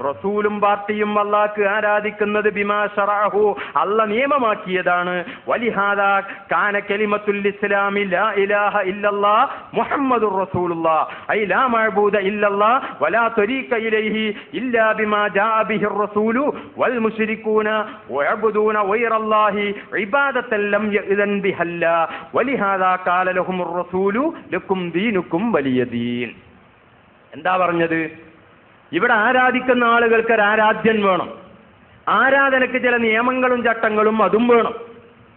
റസൂലും പാർട്ടിയും അല്ലാഹ്ക്ക് ആരാധിക്കുന്നത് ബിമാ ശറഅഹു, അല്ലാഹ് നിയമമാക്കിയതാണ്. വലിഹാദാ കാന കലിമത്തുൽ ഇസ്ലാമി ലാ ഇലാഹ ഇല്ലല്ലാഹ് മുഹമ്മദുർ റസൂലുള്ളാഹ്, ഐ ലാ മഅബൂദ ഇല്ലല്ലാഹ് വലാ തരീക ഇലൈഹി ഇല്ലാ ബിമാ ജാഅ ബിഹിർ റസൂലു വൽ മുശ്രികൂന വയഅബുദൂന ഗൈറല്ലാഹി ഇബാദത്തൻ ലം യഅ്ദൻ ബിഹല്ലാ വലിഹാദാ ഖാല ലഹുമുർ റസൂലു ലക്കും ദീനുക്കും വലിയ ദീൻ. എന്താ പറഞ്ഞത്? ഇവിടെ ആരാധിക്കുന്ന ആളുകൾക്ക് ഒരു ആരാധ്യൻ വേണം. ആരാധനയ്ക്ക് ചില നിയമങ്ങളും ചട്ടങ്ങളും അതും വേണം.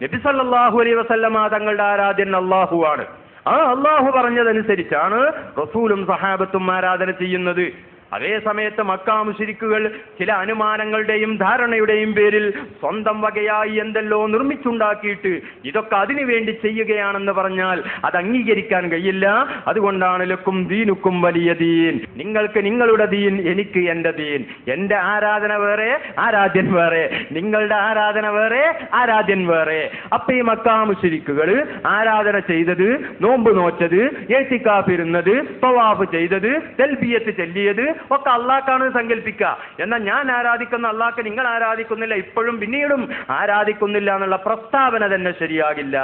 നബി സല്ലല്ലാഹു അലൈഹി വസല്ലമ തങ്ങളുടെ ആരാധ്യൻ അല്ലാഹുവാണ്. ആ അല്ലാഹു പറഞ്ഞതനുസരിച്ചാണ് റസൂലും സഹാബത്തും ആരാധന ചെയ്യുന്നത്. അതേ സമയത്ത് മക്കാ മുശ്രിക്കുകൾ ചില അനുമാനങ്ങളുടെയും ധാരണയുടെയും പേരിൽ സ്വന്തം വകയായി എന്തെല്ലോ നിർമ്മിച്ചുണ്ടാക്കിയിട്ട് ഇതൊക്കെ അതിനു വേണ്ടി ചെയ്യുകയാണെന്ന് പറഞ്ഞാൽ അത് അംഗീകരിക്കാൻ കഴിയില്ല. അതുകൊണ്ടാണ് ലക്കും ദീനുക്കും വലിയ ദീൻ, നിങ്ങൾക്ക് നിങ്ങളുടെ ദീൻ, എനിക്ക് എൻ്റെ ദീൻ. എൻ്റെ ആരാധന വേറെ, ആരാധ്യൻ വേറെ, നിങ്ങളുടെ ആരാധന വേറെ, ആരാധ്യൻ വേറെ. അപ്പൊ ഈ മക്കാ മുശ്രിക്കുകൾ ആരാധന ചെയ്തത്, നോമ്പ് നോറ്റത്, ഇഅ്തികാഫ് ഇരുന്നത്, തവാഫ് ചെയ്തത്, തൽബിയത്ത് ചൊല്ലിയത് ഒക്കെ അള്ളാഹ്ക്കാണ് സങ്കല്പിക്കുക. എന്നാൽ ഞാൻ ആരാധിക്കുന്ന അള്ളാഹ്ക്ക് നിങ്ങൾ ആരാധിക്കുന്നില്ല, ഇപ്പോഴും പിന്നീടും ആരാധിക്കുന്നില്ല എന്നുള്ള പ്രസ്താവന തന്നെ ശരിയാകില്ല.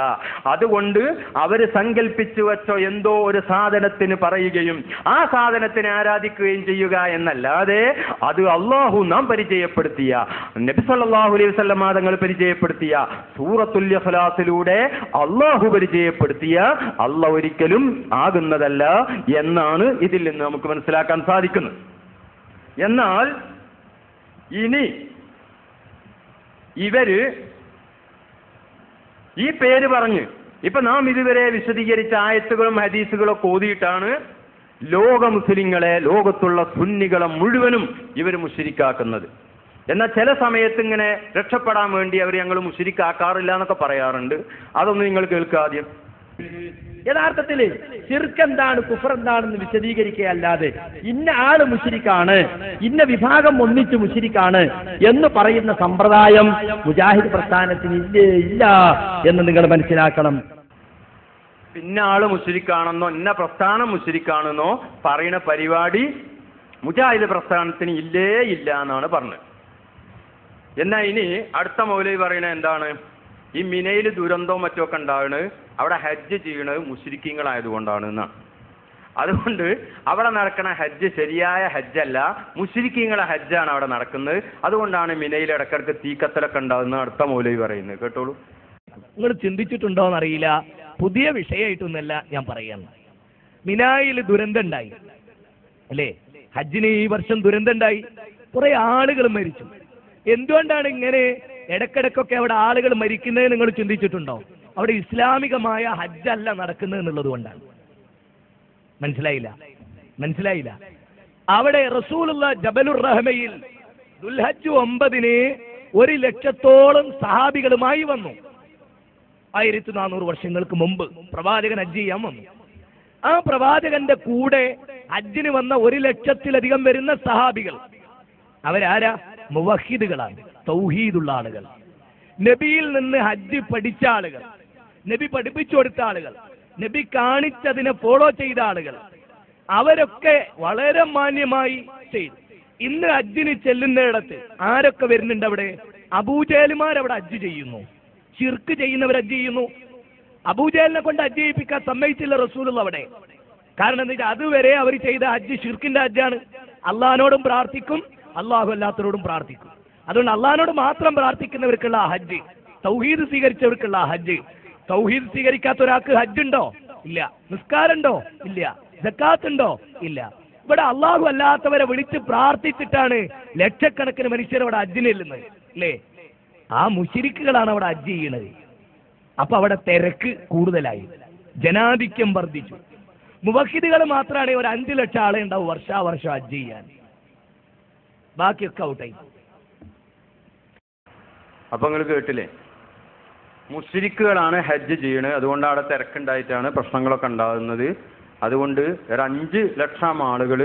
അതുകൊണ്ട് അവര് സങ്കല്പിച്ചു വെച്ചോ എന്തോ ഒരു സാധനത്തിന് പറയുകയും ആ സാധനത്തിനെ ആരാധിക്കുകയും ചെയ്യുക എന്നല്ലാതെ അത് അള്ളാഹു നാം പരിചയപ്പെടുത്തിയ, നബി സല്ലല്ലാഹു അലൈഹി വസല്ലം തങ്ങൾ പരിചയപ്പെടുത്തിയ സൂറത്തുൽ ഇഖ്ലാസിലൂടെ അള്ളാഹു പരിചയപ്പെടുത്തിയ അള്ളാഹ് ഒരിക്കലും ആകുന്നതല്ല എന്നാണ് ഇതിൽ നിന്ന് നമുക്ക് മനസ്സിലാക്കാൻ സാധിക്കുന്നത്. എന്നാൽ ഇനി ഇവര് ഈ പേര് പറഞ്ഞ് ഇപ്പൊ നാം ഇതുവരെ വിശദീകരിച്ച ആയത്തുകളും ഹദീസുകളും ഒക്കെ ഓതിയിട്ടാണ് ലോക മുസ്ലിങ്ങളെ, ലോകത്തുള്ള സുന്നികളെ മുഴുവനും ഇവർ മുശ്രിക്കാക്കുന്നത്. എന്നാൽ ചില സമയത്ത് ഇങ്ങനെ രക്ഷപ്പെടാൻ വേണ്ടി അവർ ഞങ്ങൾ മുശ്രിക്കാക്കാറില്ല എന്നൊക്കെ പറയാറുണ്ട്. അതൊന്നും നിങ്ങൾ കേൾക്കാദ്യം. യഥാർത്ഥത്തിൽ ശിർക്ക് എന്താണ്, കുഫർ എന്താണെന്ന് വിശദീകരിക്കുകയല്ലാതെ ഇന്ന ആള് മുശ്രിക്കാണ്, ഇന്ന വിഭാഗം ഒന്നിച്ച് മുശ്രിക്കാണ് എന്ന് പറയുന്ന സമ്പ്രദായം മുജാഹിദ് പ്രസ്ഥാനത്തിന് ഇല്ല എന്ന് നിങ്ങൾ മനസ്സിലാക്കണം. പിന്നെ ആള് മുശ്രിക്കാണെന്നോ ഇന്ന പ്രസ്ഥാനം മുശ്രിക്കാണെന്നോ പറയുന്ന പരിപാടി മുജാഹിദ് പ്രസ്ഥാനത്തിന് ഇല്ല എന്നാണ് പറഞ്ഞത്. എന്നാൽ ഇനി അടുത്ത മൗലവി പറയുന്നത് എന്താണ്? ഈ മിനയിൽ ദുരന്തവും മറ്റുമൊക്കെ ഉണ്ടാവുന്നത് അവിടെ ഹജ്ജ് ചെയ്യണത് മുശ്രിക്കീങ്ങളായതുകൊണ്ടാണ് എന്നാണ്. അതുകൊണ്ട് അവിടെ നടക്കുന്ന ഹജ്ജ് ശരിയായ ഹജ്ജല്ല, മുശ്രിക്കീങ്ങളെ ഹജ്ജാണ് അവിടെ നടക്കുന്നത്. അതുകൊണ്ടാണ് മിനയിൽ ഇടക്കിടക്ക് തീക്കത്തലൊക്കെ ഉണ്ടാകുന്ന അടുത്ത മൗലവി പറയുന്നത്. കേട്ടോളൂ. നിങ്ങൾ ചിന്തിച്ചിട്ടുണ്ടോന്ന് അറിയില്ല, പുതിയ വിഷയമായിട്ടൊന്നല്ല ഞാൻ പറയുന്നത്. മിനായിൽ ദുരന്തം ഉണ്ടായി അല്ലേ? ഹജ്ജിന് ഈ വർഷം ദുരന്തം ഉണ്ടായി, കുറെ ആളുകൾ മരിച്ചു. എന്തുകൊണ്ടാണ് ഇങ്ങനെ ഇടക്കിടക്കൊക്കെ അവിടെ ആളുകൾ മരിക്കുന്നത് നിങ്ങൾ ചിന്തിച്ചിട്ടുണ്ടോ? അവിടെ ഇസ്ലാമികമായ ഹജ്ജല്ല നടക്കുന്നത് എന്നുള്ളത് കൊണ്ടാണ്. മനസ്സിലായില്ല. അവിടെ റസൂലുള്ള ജബലുർ റഹ്മയിൽ ദുൽഹജ്ജ് 9 100,000-ഓളം സഹാബികളുമായി വന്നു. 1400 വർഷങ്ങൾക്ക് മുമ്പ് പ്രവാചകൻ ഹജ്ജ് ചെയ്യാൻ വന്നു. ആ പ്രവാചകന്റെ കൂടെ ഹജ്ജിന് വന്ന 100,000-ലധികം വരുന്ന സഹാബികൾ അവരാരാ? മുവഹിദുകളാണ്, തൗഹീദുള്ള ആളുകൾ, നബിയിൽ നിന്ന് ഹജ്ജ് പഠിച്ച ആളുകൾ, നബി പഠിപ്പിച്ചു കൊടുത്ത ആളുകൾ, നബി കാണിച്ചതിനെ ഫോളോ ചെയ്ത ആളുകൾ. അവരൊക്കെ വളരെ മാന്യമായി ചെയ്തു. ഇന്ന് ഹജ്ജിന് ചെല്ലുന്നിടത്ത് ആരൊക്കെ വരുന്നുണ്ട്? അവിടെ അബൂജഹലുമാർ അവിടെ ഹജ്ജ് ചെയ്യുന്നു, ശിർക്ക് ചെയ്യുന്നവർ ഹജ്ജ് ചെയ്യുന്നു. അബൂജഹലിനെ കൊണ്ട് ഹജ്ജ് ചെയ്യിപ്പിക്കാൻ സമ്മതിച്ചില്ല റസൂലുള്ള അവിടെ. കാരണം എന്താ വെച്ചാൽ അതുവരെ അവർ ചെയ്ത ഹജ്ജ് ഷിർക്കിന്റെ ഹജ്ജാണ്. അള്ളാഹിനോടും പ്രാർത്ഥിക്കും, അള്ളാഹു അല്ലാത്തവരോടും പ്രാർത്ഥിക്കും. അതുകൊണ്ട് അള്ളാഹിനോട് മാത്രം പ്രാർത്ഥിക്കുന്നവർക്കുള്ള ഹജ്ജ്, തൗഹീദ് സ്വീകരിച്ചവർക്കുള്ള ഹജ്ജ്, തൗഹീദ് സ്വീകരിക്കാത്ത ഒരാൾക്ക് ഹജ്ജുണ്ടോ? ഇല്ല. നിസ്കാരമുണ്ടോ? ഇല്ല. സക്കാത്തുണ്ടോ? ഇല്ല. ഇവിടെ അള്ളാഹു അല്ലാത്തവരെ വിളിച്ച് പ്രാർത്ഥിച്ചിട്ടാണ് ലക്ഷക്കണക്കിന് മനുഷ്യർ അവിടെ ഹജ്ജിന് ചെല്ലുന്നത് അല്ലേ? ആ മുശ്രിക്കുകളാണ് അവിടെ ഹജ്ജ് ചെയ്യണത്. അപ്പൊ അവിടെ തിരക്ക് കൂടുതലായി, ജനാധിക്യം വർദ്ധിച്ചു. മുവഹിദുകൾ മാത്രമാണ് ഒരു 5 ലക്ഷം ആളെ ഉണ്ടാവും വർഷാവർഷം ഹജ്ജ് ചെയ്യാൻ, ബാക്കിയൊക്കെ ഔട്ടായി. അപ്പൊ നിങ്ങൾ കേട്ടില്ലേ, മുശ്രിക്കുകളാണ് ഹജ്ജ് ചെയ്യണത്, അതുകൊണ്ട് അവിടെ തിരക്കുണ്ടായിട്ടാണ് പ്രശ്നങ്ങളൊക്കെ ഉണ്ടാകുന്നത്. അതുകൊണ്ട് ഒരു 5 ലക്ഷം ആളുകൾ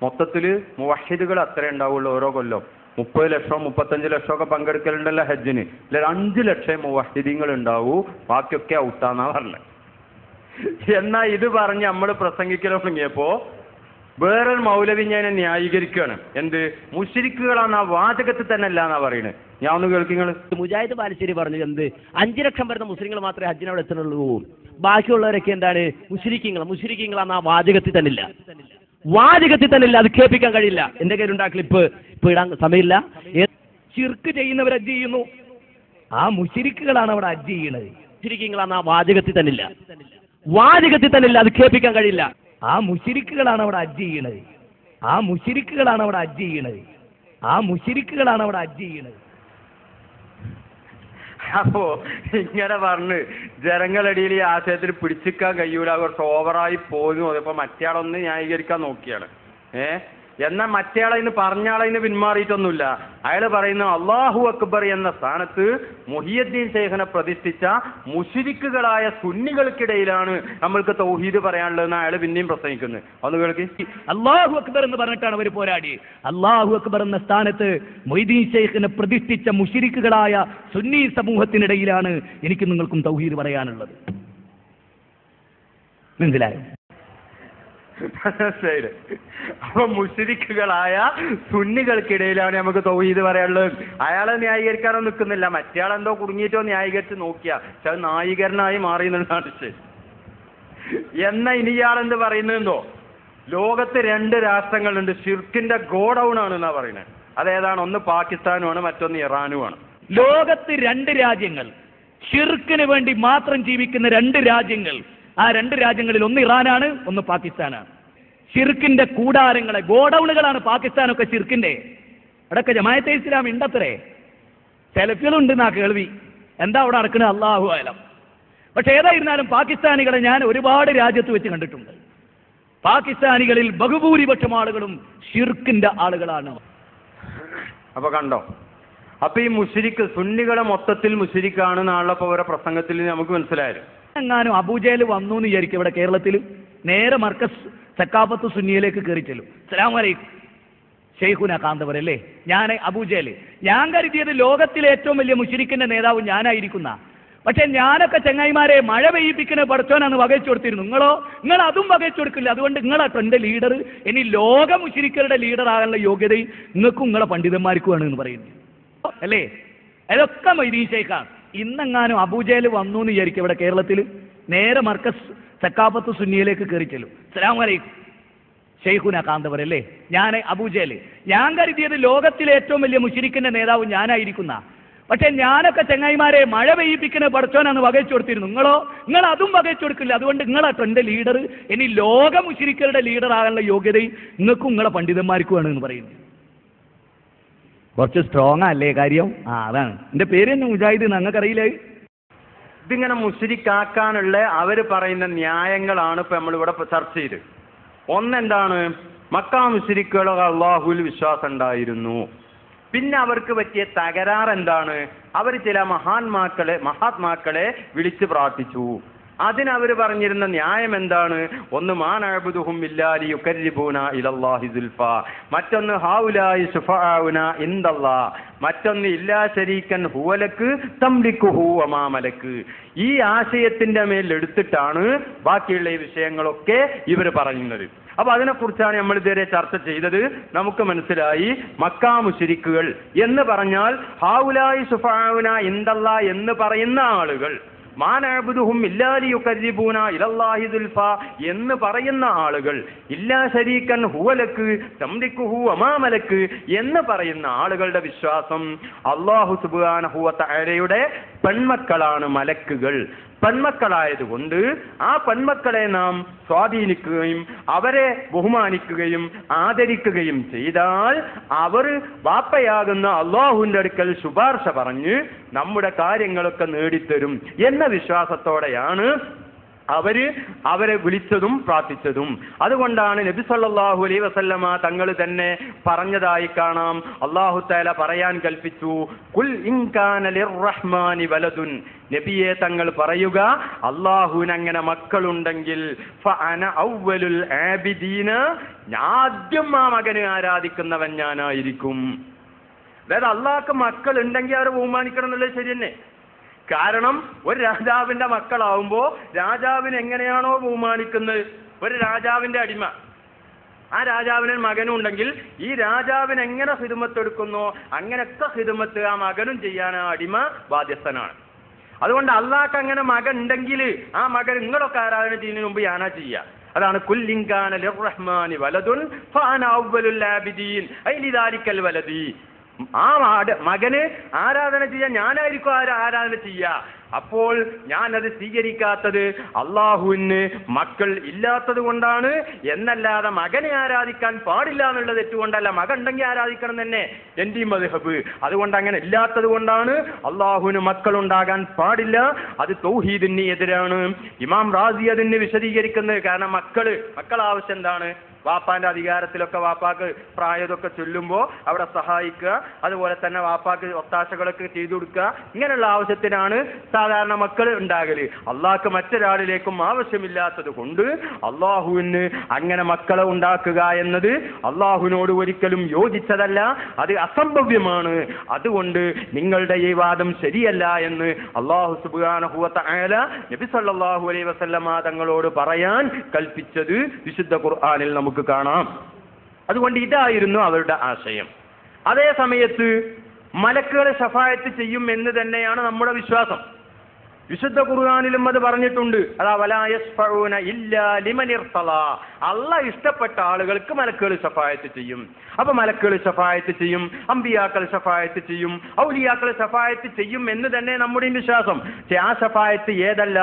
മൊത്തത്തിൽ മുവഹിദുകൾ അത്രേ ഉണ്ടാവുള്ളൂ ഓരോ കൊല്ലം. 30 ലക്ഷം 35 ലക്ഷം ഒക്കെ പങ്കെടുക്കലുണ്ടല്ലോ ഹജ്ജിന്. ഇല്ല, 5 ലക്ഷം മുവഹിദീങ്ങൾ ഉണ്ടാവൂ, ബാക്കിയൊക്കെ ഔട്ടാന്നാ പറഞ്ഞത്. എന്നാ ഇത് പറഞ്ഞ് നമ്മൾ പ്രസംഗിക്കൽ തുടങ്ങിയപ്പോ വേറൊരു മൗലവി ഞാൻ ന്യായീകരിക്കുകയാണ്. എന്ത്? മുശ്രിക്കുകളാണ് ആ വാചകത്തിൽ തന്നെ അല്ല എന്നാ പറയുന്നത്. ഞാൻ ഒന്ന് കേൾക്കുക. മുജാഹിദ് ബാലുശ്ശേരി പറഞ്ഞു എന്ത് 5 ലക്ഷം വരുന്ന മുസ്ലിങ്ങൾ മാത്രമേ ഹജ്ജിനവിടെ എത്തുന്നുള്ളൂ, ബാക്കിയുള്ളവരൊക്കെ എന്താണ് മുശ്രിക്കീങ്ങളാണ് ആ വാചകത്തിൽ തന്നെ ഇല്ല, വാചകത്തിൽ തന്നെ ഇല്ല. അത് കേൾപ്പിക്കാൻ കഴിയില്ല. എന്റെ കയ്യിലുണ്ടാ ക്ലിപ്പ്, ഇപ്പൊ ഇടാൻ സമയമില്ല. ശിർക്ക് ചെയ്യുന്നവർ ഹജ്ജ് ചെയ്യുന്നു, ആ മുശ്രിക്കുകളാണ് അവിടെ ഹജ്ജ് ചെയ്യണത്. മുശ്രിക്കീങ്ങളാണ് ആ വാചകത്തിൽ തന്നെ ഇല്ല, വാചകത്തിൽ തന്നെ ഇല്ല. അത് കേൾപ്പിക്കാൻ കഴിയില്ല. ആ മുശ്രിക്കുകളാണ് അവിടെ ഹജ്ജ് ചെയ്യണത്, ആ മുശ്രിക്കുകളാണ് അവിടെ ഹജ്ജ് ചെയ്യണത്, ആ മുശ്രിക്കുകളാണ് അവിടെ ഹജ്ജ് ചെയ്യണത്. അപ്പോ ഇങ്ങനെ പറഞ്ഞ് ജനങ്ങളടിയിൽ ഈ ആശയത്തിൽ പിടിച്ചിക്കാൻ കഴിയൂല, കുറച്ച് ഓവറായി പോന്നു. അതിപ്പോ മറ്റേയാളൊന്ന് ന്യായീകരിക്കാൻ നോക്കിയാണ്. എന്നാൽ മറ്റേയാളതിന് പറഞ്ഞാളതിന് പിന്മാറിയിട്ടൊന്നുമില്ല. അയാൾ പറയുന്ന അല്ലാഹു അക്ബർ എന്ന സ്ഥാനത്ത് മുഹിയുദ്ദീൻ ശൈഖിനെ പ്രതിഷ്ഠിച്ച മുശ്രിക്കുകളായ സുന്നികൾക്കിടയിലാണ് നമ്മൾക്ക് തൗഹീദ് പറയാനുള്ളതെന്ന് അയാൾ പിന്നെയും പ്രസംഗിക്കുന്നത്. ഒന്ന് കേൾക്ക്. അല്ലാഹു അക്ബർ എന്ന് പറഞ്ഞിട്ടാണ് അവർ പോരാടി. അല്ലാഹു അക്ബർ എന്ന സ്ഥാനത്ത് മൊയ്തീൻ ശൈഖിനെ പ്രതിഷ്ഠിച്ച മുശ്രിക്കുകളായ സുന്നി സമൂഹത്തിനിടയിലാണ് എനിക്ക് നിങ്ങൾക്കും തൗഹീദ് പറയാനുള്ളത്. മനസ്സിലായോ? അപ്പൊ മുശ്രിക്കുകളായ സുന്നികൾക്കിടയിലാണ് നമുക്ക് തൗഹീദ് പറയാനുള്ളത്. അയാളെ ന്യായീകരിക്കാനോ നിൽക്കുന്നില്ല. മറ്റേയാളെന്തോ കുടുങ്ങിയിട്ടോ ന്യായീകരിച്ച് നോക്കിയാ പക്ഷെ അത് നായീകരനായി മാറി എന്നുള്ളതാണ് ശരി. എന്നാ ഇനി ഇയാളെന്ത് പറയുന്നതെന്തോ, ലോകത്ത് 2 രാഷ്ട്രങ്ങളുണ്ട്, ഷിർക്കിന്റെ ഗോഡൌൺ ആണ് എന്നാ പറയുന്നത്. അതേതാണ്? ഒന്ന് പാകിസ്ഥാനുമാണ്, മറ്റൊന്ന് ഇറാനുമാണ്. ലോകത്ത് 2 രാജ്യങ്ങൾ, ഷിർക്കിന് വേണ്ടി മാത്രം ജീവിക്കുന്ന 2 രാജ്യങ്ങൾ. ആ 2 രാജ്യങ്ങളിൽ ഒന്ന് ഇറാനാണ്, ഒന്ന് പാകിസ്ഥാനാണ്. ഷിർക്കിന്റെ കൂടാരങ്ങളെ, ഗോഡൌണുകളാണ് പാകിസ്ഥാനൊക്കെ ഷിർക്കിന്റെ. അവിടെയൊക്കെ ജമാഅത്തെ ഇസ്ലാമി ഉണ്ടത്രേ, സെലഫികളുണ്ട് എന്നാ കേൾവി. എന്താ അവിടെ നടക്കുന്നത് അല്ലാഹു അലം. പക്ഷെ ഏതായിരുന്നാലും പാകിസ്ഥാനികളെ ഞാൻ ഒരുപാട് രാജ്യത്ത് വെച്ച് കണ്ടിട്ടുണ്ട്. പാകിസ്ഥാനികളിൽ ബഹുഭൂരിപക്ഷം ആളുകളും ഷിർക്കിന്റെ ആളുകളാണ്. അപ്പൊ കണ്ടോ, അപ്പൊ ഈ മുശ്രിക്ക് സുന്നികളെ മൊത്തത്തിൽ മുശ്രിക്കാണെന്നാണല്ലോ ഇപ്പൊ ഓരോ പ്രസംഗത്തിൽ നമുക്ക് മനസ്സിലായത്. എങ്ങാനും അബൂജഹൽ വന്നു എന്ന് വിചാരിക്കും ഇവിടെ കേരളത്തിൽ, നേരെ മർക്കസ് സക്കാഫത്ത് സുന്നിയിലേക്ക് കയറി ചെല്ലും. അസ്സലാമു അലൈക്കും ഷെയ്ഖുന കാന്തപുരല്ലേ, ഞാൻ അബൂജഹൽ. ഞാൻ കരുതിയത് ലോകത്തിലെ ഏറ്റവും വലിയ മുശ്രിക്കിന്റെ നേതാവ് ഞാനായിരിക്കുന്ന. പക്ഷെ ഞാനൊക്കെ ചങ്ങായിമാരെ മഴ പെയ്യിപ്പിക്കുന്ന പഠിച്ചോനാന്ന് വകച്ചു കൊടുത്തിരുന്നു. നിങ്ങൾ അതും വകച്ചു കൊടുക്കില്ല. അതുകൊണ്ട് നിങ്ങളാട്ടോ എന്റെ ലീഡർ. ഇനി ലോക മുശ്രിക്കരുടെ ലീഡർ ആകാനുള്ള യോഗ്യതയും നിങ്ങൾക്കും നിങ്ങളെ പണ്ഡിതന്മാർക്കുമാണ് എന്ന് പറയുന്നു അല്ലേ? അതൊക്കെ മൊയ്തീൻ ശൈഖാണ്. ഇന്നെങ്ങാനും അബൂജഹൽ വന്നു എന്ന് വിചാരിക്കും ഇവിടെ കേരളത്തിൽ, നേരെ മർക്കസ് സക്കാഫത്ത് സുന്നിയിലേക്ക് കയറി ചെല്ലും. അസ്സലാമു അലൈക്കും ഷെയ്ഖുന കാന്തപുരല്ലേ, ഞാൻ അബൂജഹൽ. ഞാൻ കരുതിയത് ലോകത്തിലെ ഏറ്റവും വലിയ മുശ്രിക്കിന്റെ നേതാവ് ഞാനായിരിക്കുന്ന. പക്ഷെ ഞാനൊക്കെ ചങ്ങായിമാരെ മഴ പെയ്യിപ്പിക്കുന്ന പഠിച്ചോനാന്ന് വകച്ചു കൊടുത്തിരുന്നു. നിങ്ങൾ അതും വകച്ചു കൊടുക്കില്ല. അതുകൊണ്ട് നിങ്ങളാട്ടോ എന്റെ ലീഡർ. ഇനി ലോക മുശ്രിക്കരുടെ ലീഡർ ആകാനുള്ള യോഗ്യതയും നിങ്ങൾക്കും നിങ്ങളെ പണ്ഡിതന്മാർക്കുമാണ് എന്ന് പറയുന്നു. കുറച്ച് സ്ട്രോങ് അല്ലേ കാര്യം? അതാണ് എന്റെ പേര് തന്നെ മുജാഹിദ്. ഞങ്ങൾക്കറിയില്ലേ? ഇതിങ്ങനെ മുശ്രിക്കാക്കാനുള്ള അവര് പറയുന്ന ന്യായങ്ങളാണ് ഇപ്പൊ നമ്മളിവിടെ ചർച്ച ചെയ്ത്. ഒന്നെന്താണ്? മക്കാ മുശ്രിക്കുകളൊക്കെ അള്ളാഹുവിൽ വിശ്വാസം ഉണ്ടായിരുന്നു. പിന്നെ അവർക്ക് പറ്റിയ തകരാർ എന്താണ്? അവർ ചില മഹാത്മാക്കളെ വിളിച്ച് പ്രാർത്ഥിച്ചു. അതിനവർ പറഞ്ഞിരുന്ന ന്യായം എന്താണ്? ഒന്ന് മാ നഅ്ബുദുഹും ഇല്ലാ ലിയുഖർരിബൂന ഇലല്ലാഹി സുൽഫ, മറ്റൊന്ന് ഹൗലായി ശുഫാഉന ഇൻദല്ലാഹ്, മറ്റൊന്ന് ഇല്ലാ ശരീക്കൻ ഹുവലക്ക് തംലിക്കുഹു വമാ മലക്ക്. ഈ ആശയത്തിന്റെ മേൽ എടുത്തിട്ടാണ് ബാക്കിയുള്ള ഈ വിഷയങ്ങളൊക്കെ ഇവർ പറയുന്നത്. അപ്പൊ അതിനെക്കുറിച്ചാണ് നമ്മൾ ഇതുവരെ ചർച്ച ചെയ്തത്. നമുക്ക് മനസ്സിലായി മക്കാ മുശ്രിക്കുകൾ എന്ന് പറഞ്ഞാൽ ഹൗലായി ശുഫാഉന ഇൻദല്ലാഹ് എന്ന് പറയുന്ന ആളുകൾ, മാ നഅ്ബുദുഹും ഇല്ലാ ലിയുഖർരിബൂന ഇലല്ലാഹി സുൽഫ എന്ന് പറയുന്ന ആളുകൾ, ഇല്ലാ ശരീക്കൻ ഹുവലക്ക് തംലിക്കുഹു വമാ മലക്ക് എന്ന് പറയുന്ന ആളുകളുടെ വിശ്വാസം അല്ലാഹു സുബ്ഹാനഹു വ തആലയുടെ പെൺമക്കളാണ് മലക്കുകൾ. പെൺമക്കളായതുകൊണ്ട് ആ പെൺമക്കളെ നാം സ്വാധീനിക്കുകയും അവരെ ബഹുമാനിക്കുകയും ആദരിക്കുകയും ചെയ്താൽ അവർ ബാപ്പയാകുന്ന അള്ളാഹുവിന്റെ അടുക്കൽ ശുപാർശ പറഞ്ഞ് നമ്മുടെ കാര്യങ്ങളൊക്കെ നേടിത്തരും എന്ന വിശ്വാസത്തോടെയാണ് അവരെ വിളിച്ചതും പ്രാർത്ഥിച്ചതും. അതുകൊണ്ടാണ് നബി സല്ലല്ലാഹു അലൈഹി വസല്ലമ തങ്ങൾ തന്നെ പറഞ്ഞതായി കാണാം. അല്ലാഹു തആല പറയാൻ കൽപ്പിച്ചു, ഖുൽ ഇൻ കാന ലിർറഹ്മാനി വലദുൻ, നബിയെ തങ്ങൾ പറയുക, അല്ലാഹുവിന് അങ്ങനെ മക്കളുണ്ടെങ്കിൽ ഫഅന അവ്വലുൽ ആബിദീന, ആദ്യം ആ മകനെ ആരാധിക്കുന്നവൻ ഞാനായിരിക്കും. അതായത് അള്ളാഹ്ക്ക് മക്കൾ ഉണ്ടെങ്കിൽ അവരെ ബഹുമാനിക്കണം എന്നുള്ളത് ശരി തന്നെ. കാരണം ഒരു രാജാവിന്റെ മക്കളാവുമ്പോ രാജാവിന് എങ്ങനെയാണോ ബഹുമാനിക്കുന്നത്, ഒരു രാജാവിന്റെ അടിമ, ആ രാജാവിന് മകനും ഉണ്ടെങ്കിൽ ഈ രാജാവിന് എങ്ങനെ ഹിദ്മത്ത് എടുക്കുന്നോ അങ്ങനത്തെ ഹിദ്മത്ത് ആ മകനും ചെയ്യാൻ ആ അടിമ ബാധ്യസ്ഥനാണ്. അതുകൊണ്ട് അള്ളാഹ്ക്ക് അങ്ങനെ മകൻ ഉണ്ടെങ്കിൽ ആ മകൻ നിങ്ങളൊക്കെ ആരാധന ചെയ്യുന്നതിന് മുമ്പ് ഞാനാ ചെയ്യുക. അതാണ് ഖുൽ ഇൻ കാന ലിർറഹ്മാനി വലദുൻ ഫഅന അവ്വലുൽ ആബിദീൻ ഐ ലിദാലിക്കൽ വലദി. ആ മകന് ആരാധന ചെയ്യാൻ ഞാനായിരിക്കും ആരാധന ചെയ്യുക. അപ്പോൾ ഞാനത് സ്വീകരിക്കാത്തത് അള്ളാഹുവിന് മക്കൾ ഇല്ലാത്തത് കൊണ്ടാണ് എന്നല്ലാതെ മകനെ ആരാധിക്കാൻ പാടില്ല എന്നുള്ള തെറ്റുകൊണ്ടല്ല. മകൻ ഉണ്ടെങ്കിൽ ആരാധിക്കണം തന്നെ എൻ്റെ മദ്ഹബ്. അതുകൊണ്ട് അങ്ങനെ ഇല്ലാത്തത് കൊണ്ടാണ് അള്ളാഹുവിന് മക്കളുണ്ടാകാൻ പാടില്ല. അത് തൗഹീദിന് എതിരാണ്. ഇമാം റാസി അതിന് വിശദീകരിക്കുന്നത്. കാരണം മക്കൾ ആവശ്യം എന്താണ്? വാപ്പാന്റെ അധികാരത്തിലൊക്കെ വാപ്പാക്ക് പ്രായതൊക്കെ ചൊല്ലുമ്പോൾ അവിടെ സഹായിക്കുക, അതുപോലെ തന്നെ വാപ്പാക്ക് ഒത്താശകളൊക്കെ ചെയ്തു കൊടുക്കുക, ഇങ്ങനെയുള്ള ആവശ്യത്തിനാണ് സാധാരണ മക്കൾ ഉണ്ടാകല്. അള്ളാഹ്ക്ക് മറ്റൊരാളിലേക്കും ആവശ്യമില്ലാത്തത് കൊണ്ട് അള്ളാഹുവിന് അങ്ങനെ മക്കളെ ഉണ്ടാക്കുക എന്നത് അള്ളാഹുവിനോട് ഒരിക്കലും യോജിച്ചതല്ല, അത് അസംഭവ്യമാണ്. അതുകൊണ്ട് നിങ്ങളുടെ ഈ വാദം ശരിയല്ല എന്ന് അള്ളാഹു സുബ്ഹാനഹു വ തആല നബി സല്ലല്ലാഹു അലൈഹി വസല്ലമ തങ്ങളോട് പറയാൻ കൽപ്പിച്ചത് വിശുദ്ധ ഖുർആനിൽ നമുക്ക് കാണാം. അതുകൊണ്ട് ഇതായിരുന്നു അവരുടെ ആശയം. അതേ സമയത്ത് മലക്കുകളെ ശഫായത്ത് ചെയ്യും എന്ന് തന്നെയാണ് നമ്മുടെ വിശ്വാസം. വിശുദ്ധ ഖുർആനിലും അത് പറഞ്ഞിട്ടുണ്ട്. അതാ വലാ യസ്ഫഊന ഇല്ലാ ലിമൻ ഇർതളാ, അല്ലാഹ് ഇഷ്ടപ്പെട്ട ആളുകൾക്ക് മലക്കുകൾ ശഫായത്ത് ചെയ്യും. അപ്പൊ മലക്കുകൾ ശഫായത്ത് ചെയ്യും, അമ്പിയാക്കൾ ശഫായത്ത് ചെയ്യും, ഔലിയാക്കൾ ശഫായത്ത് ചെയ്യും എന്ന് തന്നെ നമ്മുടെ വിശ്വാസം. പക്ഷെ ആ ശഫായത്ത് ഏതല്ല?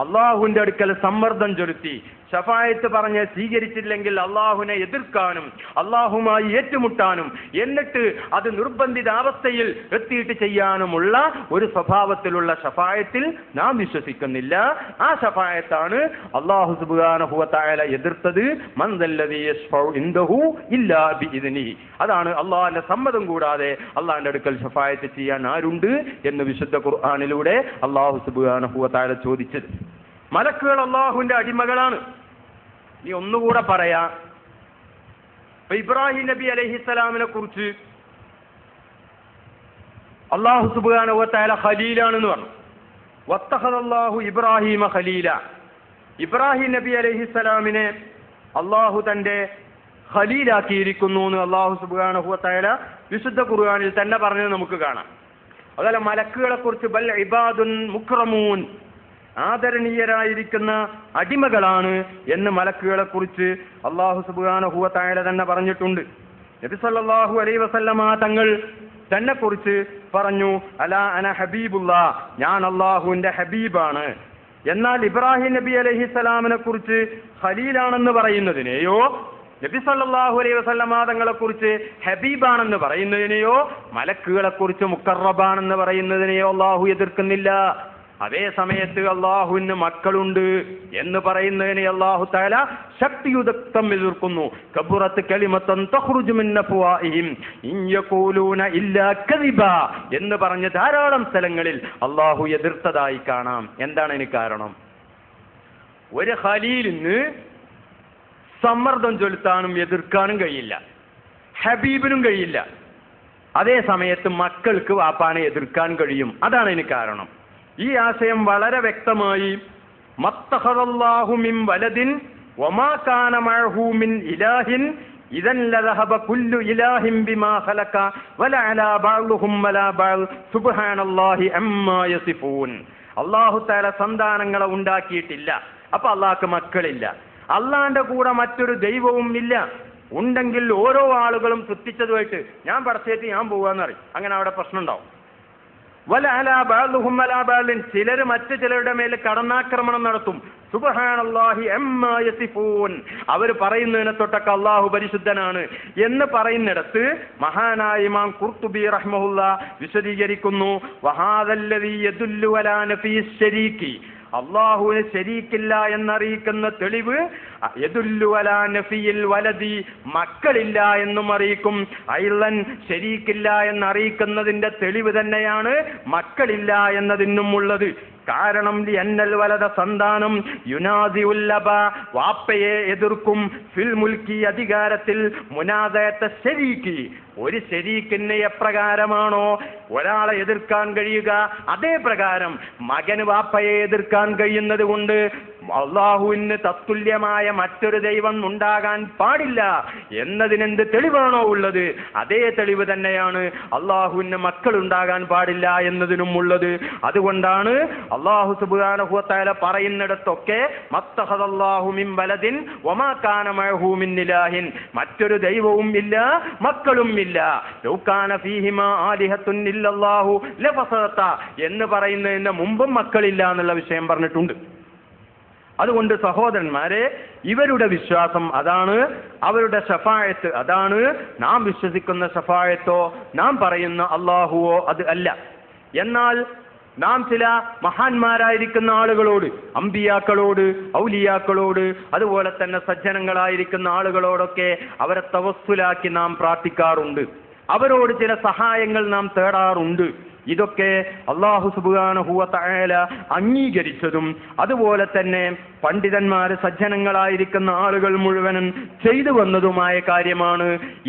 അള്ളാഹുവിന്റെ അടുക്കൽ സമ്മർദ്ദം ചെലുത്തി ശഫായത്ത് പറഞ്ഞ് സ്വീകരിച്ചില്ലെങ്കിൽ അള്ളാഹുവിനെ എതിർക്കാനും അള്ളാഹുമായി ഏറ്റുമുട്ടാനും എന്നിട്ട് അത് നിർബന്ധിതാവസ്ഥയിൽ എത്തിയിട്ട് ചെയ്യാനുമുള്ള ഒരു സ്വഭാവത്തിലുള്ള ശഫായത്തിൽ നാം വിശ്വസിക്കുന്നില്ല. ആ ശഫായത്താണ് അള്ളാഹു സുബ്ഹാനഹു വ തആല എതിർത്തത്. മൻ ദല്ലദീ യശ്ഫഉ ഇൻദഹു ഇല്ലാ ബിഇദ്നിഹി, അതാണ് അള്ളാഹിന്റെ സമ്മതം കൂടാതെ അള്ളാഹിന്റെ അടുക്കൽ ശഫായത്ത് ചെയ്യാൻ ആരുണ്ട് എന്ന് വിശുദ്ധ ഖുർആനിലൂടെ അള്ളാഹു സുബ്ഹാനഹു വ തആല ചോദിച്ചത്. മലക്കുകൾ അള്ളാഹുവിന്റെ അടിമകളാണ്. ഇനി ഒന്നുകൂടെ പറയാ. ഇബ്രാഹിം നബി അലൈഹിസ്സലാമിനെ കുറിച്ച് അള്ളാഹു സുബ്ഹാനഹു വ തആല ഖലീലാണെന്ന് പറഞ്ഞു. വത്തഖദല്ലാഹു ഇബ്രാഹിമ ഖലീല, ഇബ്രാഹിം നബി അലൈഹിസ്സലാമിനെ അള്ളാഹു തന്റെ ഖലീലാക്കിയിരിക്കുന്നു എന്ന് അള്ളാഹു സുബ്ഹാനഹു വ തആല വിശുദ്ധ ഖുർആനിൽ തന്നെ പറഞ്ഞത് നമുക്ക് കാണാം. അതുപോലെ മലക്കുകളെ കുറിച്ച് ബൽ ഇബാദുൻ മുക്രമൂൻ, ആദരണീയരായിരിക്കുന്ന അടിമകളാണ് എന്ന് മലക്കുകളെ കുറിച്ച് അള്ളാഹു സുബ്ഹാനഹു വ തആല തന്നെ പറഞ്ഞിട്ടുണ്ട്. നബി സല്ലല്ലാഹു അലൈഹി വസല്ലമ തങ്ങൾ തന്നെ കുറിച്ച് പറഞ്ഞു, അലാ അന ഹബീബുല്ലാ, ഞാൻ അള്ളാഹുവിന്റെ ഹബീബാണ്. എന്നാൽ ഇബ്രാഹിം നബി അലൈഹിസ്സലാമിനെ കുറിച്ച് ഖലീലാണെന്ന് പറയുന്നതിനെയോ നബി സല്ലല്ലാഹു അലൈഹി വസല്ലമ തങ്ങളെ കുറിച്ച് ഹബീബാണെന്ന് പറയുന്നതിനെയോ മലക്കുകളെ കുറിച്ച് മുഖറബാണെന്ന് പറയുന്നതിനെയോ അള്ളാഹു എതിർക്കുന്നില്ല. അതേ സമയത്ത് അള്ളാഹുവിന് മക്കളുണ്ട് എന്ന് പറയുന്നതിനെ അള്ളാഹു തആല ശക്തിയുക്തം എതിർക്കുന്നു. കബുറത്ത് കലിമത്തൻ തഖ്റുജു മിൻ അഫ്വാഹിഹിം ഇൻ യഖൂലൂന ഇല്ലാ കദിബാ എന്ന് പറഞ്ഞ ധാരാളം സ്ഥലങ്ങളിൽ അള്ളാഹു എതിർത്തതായി കാണാം. എന്താണ് ഇതിന് കാരണം? ഒരു ഖലീലിന് സമ്മർദ്ദം ചെലുത്താനും എതിർക്കാനും കഴിയില്ല, ഹബീബിനും കഴിയില്ല. അതേ സമയത്ത് മക്കൾക്ക് വാപ്പാനെ എതിർക്കാൻ കഴിയും. അതാണ് ഇതിന് കാരണം. ഈ ആശയം വളരെ വ്യക്തമായി മത്തഖദല്ലാഹു മിൻ വലദിൻ വമാ കാന മഅഹു മിൻ ഇലാഹിൻ ഇദൻ ലദഹബ കുല്ലു ഇലാഹിൻ ബിമാ ഖലക വലഅലാ ബഅ്ദുഹും വലാ ബഅദ് സുബ്ഹാനല്ലാഹി അമ്മാ യസിഫൂൻ. അല്ലാഹു തആല സന്താനങ്ങളെ ഉണ്ടാക്കിയിട്ടില്ല. അപ്പൊ അല്ലാഹുക്ക് മക്കളില്ല. അള്ളാന്റെ കൂടെ മറ്റൊരു ദൈവവും ഇല്ല. ഉണ്ടെങ്കിൽ ഓരോ ആളുകളും സൃഷ്ടിച്ചതുമായിട്ട് ഞാൻ പടച്ചേറ്റ് ഞാൻ പോവാന്ന് പറയും. അങ്ങനെ അവിടെ പ്രശ്നം ഉണ്ടാവും. വല അലാ ബഅ്ദുഹും അലാ ബഅ്ദിൻ, ചിലർ മറ്റു ചിലരുടെ മേൽ കടന്നാക്രമണം നടത്തും. സുബ്ഹാനല്ലാഹി അമ്മാ യസിഫൂൻ, അവർ പറയുന്നതിനെ തൊട്ടൊക്കെ അള്ളാഹു പരിശുദ്ധനാണ് എന്ന് പറയുന്നിടത്ത് മഹാനായ ഇമാം ഖുർത്തുബി റഹ്മഹുല്ലാ വിശദീകരിക്കുന്നു, വഹാദല്ലദീ യദുല്ലു അലാ നഫീസ് ശരീക്കി, അള്ളാഹുവിന് ശരീക്കില്ല എന്നറിയിക്കുന്ന തെളിവ് യദുല്ലു അലാ നഫിയിൽ വലദി, മക്കളില്ല എന്നും അറിയിക്കും. ഐളൻ, ശരീക്കില്ല എന്നറിയിക്കുന്നതിന്റെ തെളിവ് തന്നെയാണ് മക്കളില്ല എന്നതിനും ഉള്ളത്. കാരണം ലിഅന്നൽ വലദ, സന്താനം, യുനാദിഉല്ലബ, വാപ്പയെ എതിർക്കും, ഫിൽ മുൽക്കി, അധികാരത്തിൽ, മുനാദയത്തെ ശരീക്കി, ഒരു ശരീക്കിന് എപ്രകാരമാണോ ഒരാളെ എതിർക്കാൻ കഴിയുക അതേ പ്രകാരം മകന് വാപ്പയെ എതിർക്കാൻ കഴിയുന്നത് കൊണ്ട് അള്ളാഹുവിന് തത്തുല്യമായ മറ്റൊരു ദൈവം ഉണ്ടാകാൻ പാടില്ല എന്നതിനെന്ത് തെളിവാണോ ഉള്ളത് അതേ തെളിവ് തന്നെയാണ് അള്ളാഹുവിന് മക്കൾ ഉണ്ടാകാൻ പാടില്ല എന്നതിനും ഉള്ളത്. അതുകൊണ്ടാണ് അള്ളാഹു സുബ്ഹാനഹു വ തആല പറയുന്നിടത്തൊക്കെ മത്തഖദല്ലാഹു മിൻ വലദിൻ വമാ കാന മഅഹു മിൻ ഇലാഹിൻ, മറ്റൊരു ദൈവവും ഇല്ല, മക്കളും ഇല്ല. ലൗ കാന ഫീഹിമാ ആലിഹത്തുൻ ഇല്ലല്ലാഹു ലഫസദത എന്ന് പറയുന്നതിന് മുമ്പും മക്കളില്ല എന്നുള്ള വിഷയം പറഞ്ഞിട്ടുണ്ട്. അതുകൊണ്ട് സഹോദരന്മാരെ, ഇവരുടെ വിശ്വാസം അതാണ്, അവരുടെ ശഫായത്ത് അതാണ്. നാം വിശ്വസിക്കുന്ന ശഫായത്തോ നാം പറയുന്ന അള്ളാഹുവോ അത് അല്ല. എന്നാൽ നാം ചില മഹാന്മാരായിരിക്കുന്ന ആളുകളോട്, അമ്പിയാക്കളോട്, ഔലിയാക്കളോട്, അതുപോലെ തന്നെ സജ്ജനങ്ങളായിരിക്കുന്ന ആളുകളോടൊക്കെ അവരെ തവസ്സുലാക്കി നാം പ്രാർത്ഥിക്കാറുണ്ട്. അവരോട് ചില സഹായങ്ങൾ നാം തേടാറുണ്ട്. ഇതൊക്കെ അല്ലാഹു സുബ്ഹാനഹു വ തആല അംഗീകരിച്ചതും അതുപോലെ തന്നെ പണ്ഡിതന്മാര് സജ്ജനങ്ങളായിരിക്കുന്ന ആളുകൾ മുഴുവനും ചെയ്തു വന്നതുമായ കാര്യമാണ്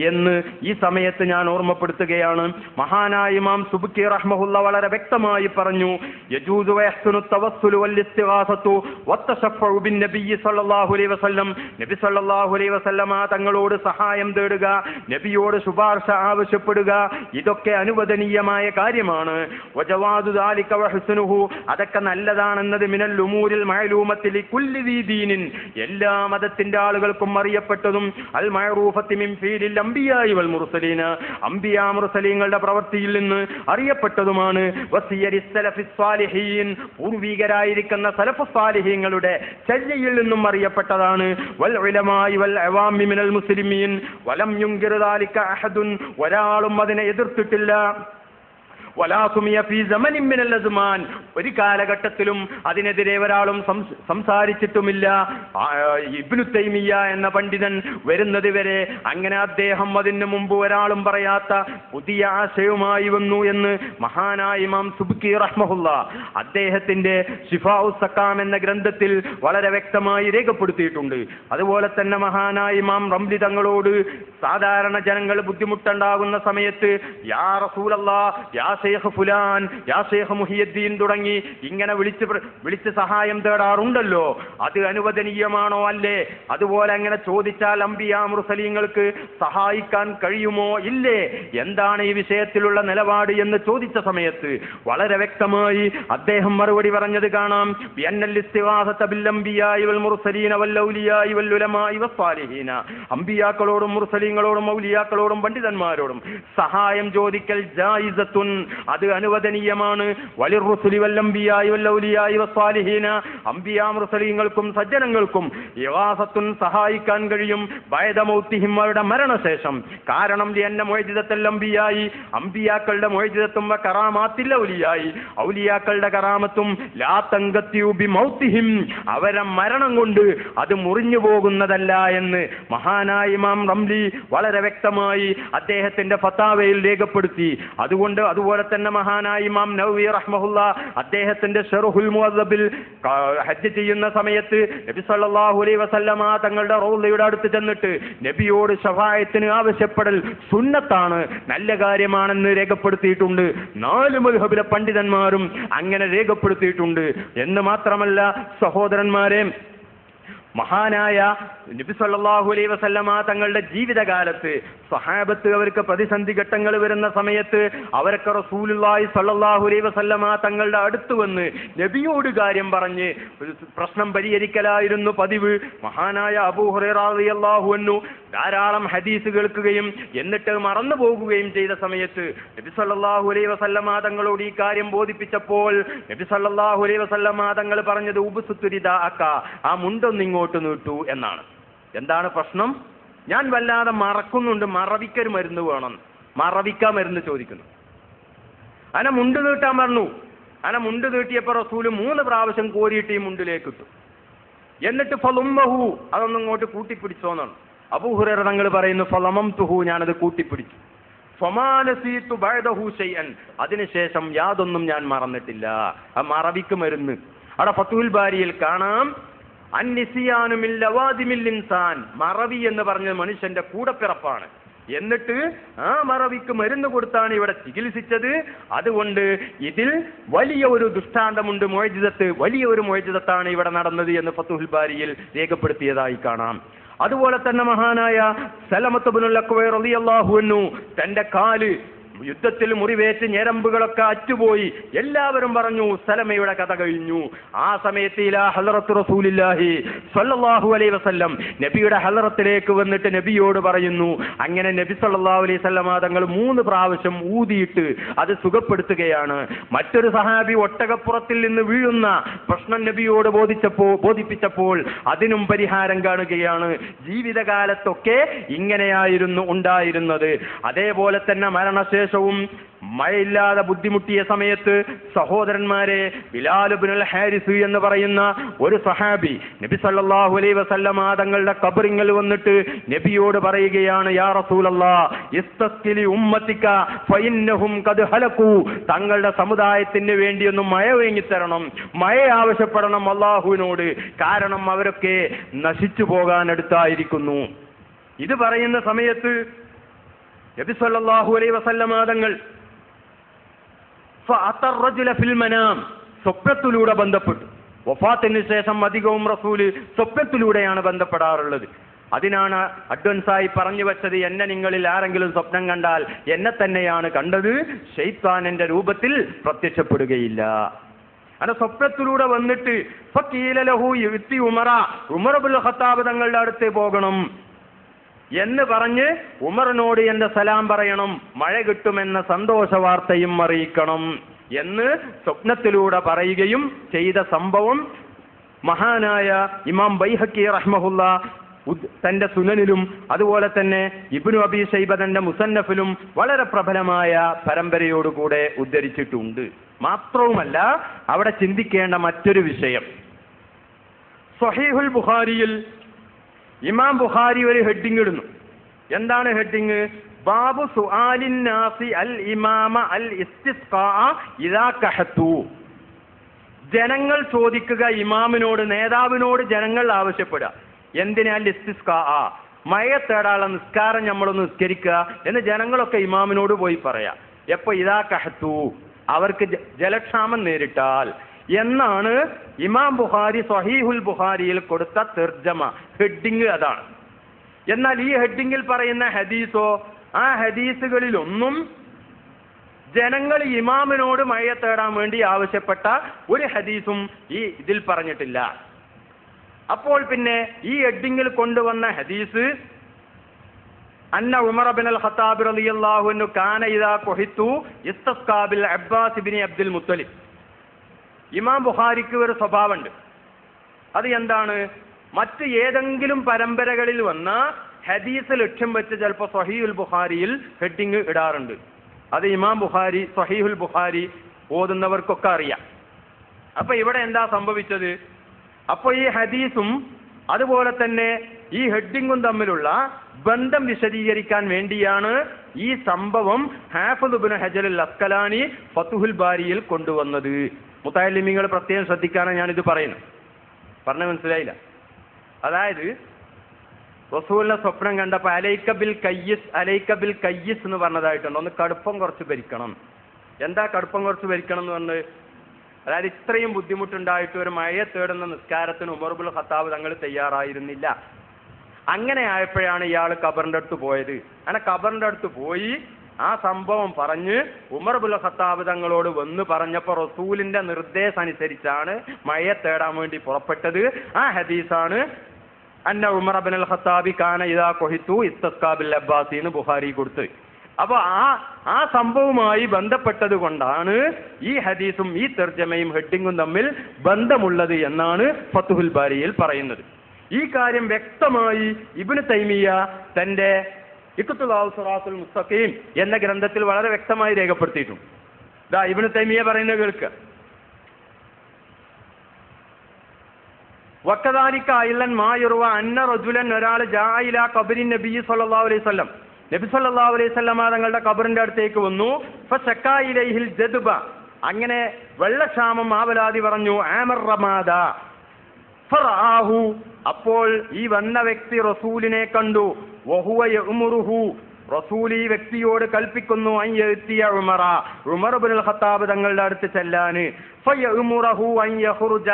എന്ന് ഈ സമയത്ത് ഞാൻ ഓർമ്മപ്പെടുത്തുകയാണ്. മഹാനായ ഇമാം സുബ്കി റഹ്മഹുല്ല വളരെ വ്യക്തമായി പറഞ്ഞു, യജൂസു വയഹ്സുനു തവസ്സുലു വൽ ഇസ്തിഗാസതു വത്തശഫഉ ബിൻ നബി സല്ലല്ലാഹു അലൈഹി വസല്ലം, നബി സല്ലല്ലാഹു അലൈഹി വസല്ലമ തങ്ങളോട് സഹായം തേടുക, നബിയോട് ശുപാർശ ആവശ്യപ്പെടുക, ഇതൊക്കെ അനുവദനീയമായ കാര്യമാണ്. വജവാദു ദാലിക വഹ്സുനുഹു, അതൊക്കെ നല്ലതാണെന്നത് മിനൽ ഉമൂരിൽ മഅലൂമത്തി ലികുല്ലി ദീ ദീനിൻ, എല്ലാ മതത്തിന്റെ ആളുകൾക്കും അറിയപ്പെട്ടതും, അൽ മഅറൂഫത്തി മിൻ ഫീലിൽ അംബിയാഇ വൽ മുർസലീന, അംബിയാ മുർസലീങ്ങളുടെ പ്രവൃത്തിയിൽ നിന്ന് അറിയപ്പെട്ടതുമാണ്. വസിയരി സലഫിസ് സ്വാലിഹീൻ, പൂർവികരായിരിക്കുന്ന സലഫുസ് സ്വാലിഹീങ്ങളുടെ ചര്യയിൽ നിന്നും അറിയപ്പെട്ടതാണ്. വൽ ഉലമാഇ വൽ അവാമി മിനൽ മുസ്ലിമീൻ വലം യുൻകിർ ദാലിക അഹദുൻ, ഒരാളും അതിനെ എതിർത്തിട്ടില്ല. വലാസുമിയ ഫീ സമനിൻ മിനൽ അസ്മാൻ, ഒരു കാലഘട്ടത്തിലും അതിനെതിരെ ഒരാളും സംസാരിച്ചിട്ടുമില്ല. ഇബ്നു തൈമിയ്യ എന്ന പണ്ഡിതൻ വരുന്നത് വരെ അങ്ങനെ അദ്ദേഹം അതിന് മുമ്പ് ഒരാളും പറയാത്ത പുതിയ ആശയവുമായി വന്നു എന്ന് മഹാനായ ഇമാം സുബ്കി റഹ്മഹുല്ല അദ്ദേഹത്തിന്റെ ശിഫാഉ സക്കാം എന്ന ഗ്രന്ഥത്തിൽ വളരെ വ്യക്തമായി രേഖപ്പെടുത്തിയിട്ടുണ്ട്. അതുപോലെ തന്നെ മഹാനായ ഇമാം റംലി തങ്ങളോട് സാധാരണ ജനങ്ങൾ ബുദ്ധിമുട്ടുണ്ടാകുന്ന സമയത്ത് യാ റസൂലല്ലാഹ്, യാ ഷെയ്ഖ് ഫുലാൻ, യാ ഷെയ്ഖ് മുഹിയുദ്ദീൻ തുടങ്ങി ഇങ്ങനെ വിളിച്ച് സഹായം തേടാറുണ്ടല്ലോ, അത് അനുവദനീയമാണോ അല്ലേ? അതുപോലെ അങ്ങനെ ചോദിച്ചാൽ അംബിയാ മുർസലീങ്ങൾക്ക് സഹായിക്കാൻ കഴിയുമോ ഇല്ലേ? എന്താണ് ഈ വിഷയത്തിലുള്ള നിലപാട് എന്ന് ചോദിച്ച സമയത്ത് വളരെ വ്യക്തമായി അദ്ദേഹം മറുപടി പറഞ്ഞത് കാണാം. ബിഅന്നൽ ഇസ്തിഗാസത ബിൽ അംബിയാഇ വൽ മുർസലീന വൽ ഔലിയാഇ വൽ ഉലമാഇ വസ്സാലിഹീന, അംബിയാക്കളോടും മുർസലീങ്ങളോടും ഔലിയാക്കളോടും പണ്ഡിതന്മാരോടും സഹായം ചോദിക്കൽ ജായിസത്തുൻ, അത് അനുവദനീയമാണ്. വലിർറുസുലി വൽ അംബിയാഇ വൽ ഔലിയാഇ വസ്സാലിഹീന, അംബിയാ മുർസലീങ്ങൾക്കും സജ്ജനങ്ങൾക്കും ഇഗാസത്തുൻ, സഹായിക്കാൻ കഴിയും ബഅദ മൗതിഹിം, അവരുടെ മരണശേഷം. കാരണം ലിഅന്ന മുഅ്ജിസത്തുൽ അംബിയാഇ, അംബിയാക്കളുടെ മുഅ്ജിസത്തും വ കറാമാത്തിൽ ഔലിയാഇ, ഔലിയാക്കളുടെ കറാമത്തും ലാ തൻഖത്തിഉ ബി മൗതിഹിം, അവരുടെ മരണം കൊണ്ട് അത് മുറിഞ്ഞു പോകുന്നതല്ല എന്ന് മഹാനായ ഇമാം റംലി വളരെ വ്യക്തമായി അദ്ദേഹത്തിന്റെ ഫതാവയിൽ രേഖപ്പെടുത്തി. അതുപോലെ തന്നെ മഹാനായ ഇമാം നവവി റഹ്മഹുല്ല അദ്ദേഹത്തിന്റെ ശർഹുൽ മുഅദ്ദബിൽ ഹജ്ജ് ചെയ്യുന്ന സമയത്ത് നബി സല്ലല്ലാഹു അലൈഹി വസല്ലമ തങ്ങളുടെ റൗളയുടെ അടുത്ത് ചെന്നിട്ട് നബിയോട് ശഫായത്തിന് ആവശ്യപ്പെടൽ സുന്നത്താണ്, നല്ല കാര്യമാണെന്ന് രേഖപ്പെടുത്തിയിട്ടുണ്ട്. 4 മദ്ഹബിലെ പണ്ഡിതന്മാരും അങ്ങനെ രേഖപ്പെടുത്തിയിട്ടുണ്ട്. എന്ന് മാത്രമല്ല സഹോദരന്മാരെ, മഹാനായ നബി സല്ലല്ലാഹു അലൈഹി വസല്ലമ തങ്ങളുടെ ജീവിതകാലത്ത് സ്വഹാബത്ത് അവർക്ക് പ്രതിസന്ധി ഘട്ടങ്ങൾ വരുന്ന സമയത്ത് അവരൊക്കെ റസൂലുള്ളാഹി സല്ലല്ലാഹു അലൈഹി വസല്ലമ തങ്ങളുടെ അടുത്ത് വന്ന് നബിയോട് കാര്യം പറഞ്ഞ് പ്രശ്നം പരിഹരിക്കലായിരുന്നു പതിവ്. മഹാനായ അബൂ ഹുറൈറ റളിയല്ലാഹു അൻഹു ധാരാളം ഹദീസ് കേൾക്കുകയും എന്നിട്ട് മറന്നു പോകുകയും ചെയ്ത സമയത്ത് നബി സല്ലല്ലാഹു അലൈഹി വസല്ലമ തങ്ങളോട് ഈ കാര്യം ബോധിപ്പിച്ചപ്പോൾ നബി സല്ലല്ലാഹു അലൈഹി വസല്ലമ തങ്ങൾ പറഞ്ഞത് ഉബ്സുത്തുരിദാഅക, ആ മുണ്ടൊന്ന് ഇങ്ങോട്ട് നീട്ടൂ എന്നാണ്. എന്താണ് പ്രശ്നം? ഞാൻ വല്ലാതെ മറക്കുന്നുണ്ട്, മറവിക്കൊരു മരുന്ന് വേണം. മറവിക്കാ മരുന്ന് ചോദിക്കുന്നു. അന മുണ്ട് നീട്ടാൻ പറഞ്ഞു. അന മുണ്ട് നീട്ടിയപ്പോൾ റസൂല് 3 പ്രാവശ്യം കോരിയിട്ട് ഈ മുണ്ടിലേക്ക് ഇട്ടു. എന്നിട്ട് ഫളുമ്മഹു, അതൊന്നും ഇങ്ങോട്ട് കൂട്ടിപ്പിടിച്ചോന്നാണ്. അബൂ ഹുറൈറ തങ്ങൾ പറയുന്നു, ഫളമംതുഹു, ഞാനത് കൂട്ടിപ്പിടിച്ചു. ഫമാനസീതു ബഅദഹു ശൈഅൻ, അതിനുശേഷം യാതൊന്നും ഞാൻ മറന്നിട്ടില്ല. ആ മറവിക്ക് മരുന്ന്. അവിടെ ഫതുഹുൽ ബാരിയിൽ കാണാം, അന്നിസിയാനു മിൻ ലവാദിമിൽ ഇൻസാൻ, മറവി എന്ന് പറഞ്ഞ മനുഷ്യന്റെ കൂടപ്പിറപ്പാണ്. എന്നിട്ട് ആ മറവിക്ക് മരുന്ന് കൊടുത്താണ് ഇവിടെ ചികിത്സിച്ചത്. അതുകൊണ്ട് ഇതിൽ വലിയ ഒരു ദൃഷ്ടാന്തമുണ്ട്, മുഅ്ജിസത്ത്, വലിയ ഒരു മുഅ്ജിസത്താണ് ഇവിടെ നടന്നത് എന്ന് ഫതുഹുൽ ബാരിയിൽ രേഖപ്പെടുത്തിയതായി കാണാം. അതുപോലെ തന്നെ മഹാനായ സലമത്ത് ഇബ്നുൽ അക്വ റളിയല്ലാഹു അൻഹു തന്റെ കാല് യുദ്ധത്തിൽ മുറിവേറ്റ് ഞരമ്പുകളൊക്കെ അറ്റുപോയി. എല്ലാവരും പറഞ്ഞു സലമയുടെ കഥ കഴിഞ്ഞു. ആ സമയത്ത് ഇലാ ഹളറത്ത് റസൂലില്ലാഹി സ്വല്ലല്ലാഹു അലൈഹി വസല്ലം, നബിയുടെ ഹളറത്തിലേക്ക് വന്നിട്ട് നബിയോട് പറയുന്നു. അങ്ങനെ നബി സല്ലല്ലാഹു അലൈഹി വസല്ലം തങ്ങൾ 3 പ്രാവശ്യം ഊതിയിട്ട് അത് സുഖപ്പെടുത്തുകയാണ്. മറ്റൊരു സഹാബി ഒട്ടകപ്പുറത്തിൽ നിന്ന് വീഴുന്ന പ്രശ്നം നബിയോട് ബോധിപ്പിച്ചപ്പോൾ അതിനും പരിഹാരം കാണുകയാണ്. ജീവിതകാലത്തൊക്കെ ഇങ്ങനെയായിരുന്നു ഉണ്ടായിരുന്നത്. അതേപോലെ തന്നെ മരണശേഷം മഴയില്ലാതെ ബുദ്ധിമുട്ടിയ സമയത്ത് സഹോദരന്മാരെ, ബിലാൽ ഇബ്നുൽ ഹാരിസ് എന്ന് പറയുന്ന ഒരു സഹാബി നബി സല്ലല്ലാഹു അലൈഹി വസല്ലം തങ്ങളുടെ ഖബറിൽ വന്നിട്ട് നബിയോട് പറയുകയാണ്, യാ റസൂലല്ലാഹ് ഇസ്തസ്ഖിലി ഉമ്മത്തിക ഫഇന്നഹും ഖദ് ഹലകൂ, തങ്ങളുടെ സമുദായത്തിന് വേണ്ടി ഒന്ന് മഴ വേങ്ങിത്തരണം, മഴ ആവശ്യപ്പെടണം അല്ലാഹുവിനോട്, കാരണം അവരൊക്കെ നശിച്ചു പോകാൻ അടുത്തായിരിക്കുന്നു. ഇത് പറയുന്ന സമയത്ത് നബി സല്ലല്ലാഹു അലൈഹി വസല്ലം തങ്ങൾ ഫഅതർ റജുല ഫിൽ മനാം, സ്വപ്നത്തിലൂടെ ബന്ധപ്പെട്ടു. വഫാത്തിന് ശേഷം അധികവും റസൂല് സ്വപ്നത്തിലൂടെയാണ് ബന്ധപ്പെടാറുള്ളത്. അതിനാണ് അഡ്വൻസായി പറഞ്ഞു വെച്ചത്, എന്നെ നിങ്ങളിൽ ആരെങ്കിലും സ്വപ്നം കണ്ടാൽ എന്നെ തന്നെയാണ് കണ്ടത്, ശൈത്താൻ എന്റെ രൂപത്തിൽ പ്രത്യക്ഷപ്പെടുകയില്ല. അങ്ങനെ സ്വപ്നത്തിലൂടെ വന്നിട്ട് ഫഖീല ലഹു യുത്തി ഉമറ, ഉമർ ഇബ്നുൽ ഖത്താബ് തങ്ങളുടെ അടുത്ത് പോകണം എന്ന് പറഞ്ഞ് ഉമറിനോട് എന്റെ സലാം പറയണം, മഴ കിട്ടുമെന്ന സന്തോഷ വാർത്തയും അറിയിക്കണം എന്ന് സ്വപ്നത്തിലൂടെ പറയുകയും ചെയ്ത സംഭവം മഹാനായ ഇമാം ബൈഹഖി റഹ്മഹുല്ല തന്റെ സുനനിലും അതുപോലെ തന്നെ ഇബ്നു അബീ ശൈബ തന്റെ മുസന്നഫിലും വളരെ പ്രബലമായ പരമ്പരയോടുകൂടെ ഉദ്ധരിച്ചിട്ടുണ്ട്. മാത്രവുമല്ല, അവിടെ ചിന്തിക്കേണ്ട മറ്റൊരു വിഷയം, സ്വഹീഹുൽ ബുഖാരിയിൽ ഇമാം ബുഖാരി ഒരു ഹെഡിങ് ഇടുന്നു. എന്താണ് ഹെഡിങ്? ബാബു സുആലിൻ നാസി അൽ ഇമാമ അൽ ഇസ്തിസ്ഖാ ഇദാ കഹതു, ജനങ്ങൾ ചോദിക്കുക ഇമാമിനോട്, നേതാവിനോട് ജനങ്ങൾ ആവശ്യപ്പെടുക. എന്തിനാൽ ഇസ്തിസ്ഖാ, മഴ തേടാനുള്ള നിസ്കാരം നമ്മളൊന്ന് നിസ്കരിക്കുക എന്ന് ജനങ്ങളൊക്കെ ഇമാമിനോട് പോയി പറയാ. എപ്പോ? ഇദാ കഹതു, അവർക്ക് ജലക്ഷാമം നേരിട്ടാൽ എന്നാണ് ഇമാം ബുഖാരി സ്വഹീഹുൽ ബുഖാരിയിൽ കൊടുത്ത തർജമ, ഹെഡിങ് അതാണ്. എന്നാൽ ഈ ഹെഡിങ്ങിൽ പറയുന്ന ഹദീസോ, ആ ഹദീസുകളിലൊന്നും ജനങ്ങൾ ഇമാമിനോട് മഴ തേടാൻ വേണ്ടി ആവശ്യപ്പെട്ട ഒരു ഹദീസും ഇതിൽ പറഞ്ഞിട്ടില്ല. അപ്പോൾ പിന്നെ ഈ ഹെഡിങ്ങിൽ കൊണ്ടുവന്ന ഹദീസ് അന്ന ഉമർ ഇബ്നുൽ ഖത്താബ് റളിയല്ലാഹു അൻഹു കാന ഇദാ ഖുഹിതു ഇസ്തസ്ഖാ ബിൽ അബ്ബാസ് ഇബ്നു അബ്ദുൽ മുത്തലിബ്. ഇമാം ബുഖാരിക്ക് ഒരു സ്വഭാവമുണ്ട്. അത് എന്താണ്? മറ്റ് ഏതെങ്കിലും പരമ്പരകളിൽ വന്ന ഹദീസ് ലക്ഷ്യം വെച്ച് ചിലപ്പോൾ സ്വഹീഹുൽ ബുഖാരിയിൽ ഹെഡിങ് ഇടാറുണ്ട്. അത് ഇമാം ബുഖാരി സ്വഹീഹുൽ ബുഖാരി ഓതുന്നവർക്കൊക്കെ അറിയാം. അപ്പൊ ഇവിടെ എന്താ സംഭവിച്ചത്? അപ്പൊ ഈ ഹദീസും അതുപോലെ തന്നെ ഈ ഹെഡിങ്ങും തമ്മിലുള്ള ബന്ധം വിശദീകരിക്കാൻ വേണ്ടിയാണ് ഈ സംഭവം ഹാഫിദ് ഇബ്നു ഹജർ അൽ അസ്കലാനി ഫതുഹുൽ ബാരിയിൽ കൊണ്ടുവന്നത്. മുതഅല്ലിമീങ്ങൾ പ്രത്യേകം ശ്രദ്ധിക്കാനാണ് ഞാനിത് പറയുന്നത്. പറഞ്ഞ മനസ്സിലായില്ല? അതായത് റസൂലിനെ സ്വപ്നം കണ്ടപ്പോൾ അലൈക ബിൽ കയ്യിസ് എന്ന് പറഞ്ഞതായിട്ടുണ്ട്. ഒന്ന് കടുപ്പം കുറച്ച് ഭരിക്കണം. എന്താ കടുപ്പം കുറച്ച് ഭരിക്കണം എന്ന് പറഞ്ഞത്? അതായത് ഇത്രയും ബുദ്ധിമുട്ടുണ്ടായിട്ട് ഒരു മഴ തേടുന്ന നിസ്കാരത്തിന് ഉമർ ഇബ്നുൽ ഖത്താബ് തങ്ങൾ തയ്യാറായിരുന്നില്ല. അങ്ങനെ ആയപ്പോഴാണ് ഇയാൾ ഖബറിന്റെ അടുത്ത് പോയത്. അങ്ങനെ ഖബറിന്റെ അടുത്ത് പോയി ആ സംഭവം പറഞ്ഞ് ഉമർ ഇബ്നുൽ ഖത്താബ് തങ്ങളോട് വന്ന് പറഞ്ഞപ്പോൾ റസൂലിന്റെ നിർദ്ദേശം അനുസരിച്ചാണ് മഴ തേടാൻ വേണ്ടി പുറപ്പെട്ടത്. ആ ഹദീസാണ് അന്ന ഉമർ ഇബ്നുൽ ഖത്താബി കാന ഇദാ ഖുഹിതു ഇസ്തസ്കാ ബിൽ അബ്ബാസി എന്ന് ബുഖാരി കൊടുത്ത്. അപ്പൊ ആ സംഭവവുമായി ബന്ധപ്പെട്ടത് കൊണ്ടാണ് ഈ ഹദീസും ഈ തർജമയും ഹെഡിങ്ങും തമ്മിൽ ബന്ധമുള്ളത് എന്നാണ് ഫത്ഹുൽ ബാരിയിൽ പറയുന്നത്. ഈ കാര്യം വ്യക്തമായി ഇബ്നു തൈമിയ തന്റെ ഇഖ്തിലാഉ സിറാത്തുൽ മുസ്തഖീം എന്ന ഗ്രന്ഥത്തിൽ വളരെ വ്യക്തമായി രേഖപ്പെടുത്തിയിട്ടുണ്ട്. ഇബ്നു തൈമിയ പറയുന്നത് കേൾക്കുക. വക്കദാലിക അയ്ലൻ മാ യുർവ അന്ന റജുലൻ ഒരാൾ ജാഅ ഇലാ ഖബരി നബി സല്ലല്ലാഹു അലൈഹി വസല്ലം നബി സല്ലല്ലാഹു അലൈഹി വസല്ലം തങ്ങളുടെ ഖബറിന്റെ അടുത്തേക്ക് വന്നു. ഫശക്കാ ഇലൈഹിൽ ജദ്ബ അങ്ങനെ വെള്ളക്ഷാമം ആവലാതി പറഞ്ഞു. ആമർ റമാദ ഫറആഹു അപ്പോൾ ഈ വന്ന വ്യക്തി റസൂലിനെ കണ്ടു. വഹുവ യഅ്മുറുഹു റസൂൽ ഈ വ്യക്തിയോട് കൽപ്പിക്കുന്നു അൻ യഅ്തിയ ഉമറ ഉമർ ഇബ്നുൽ ഖത്താബ് തങ്ങളുടെ അടുത്ത് ചെല്ലാന്. ഫയഅ്മുറഹു അൻ യഖ്റുജ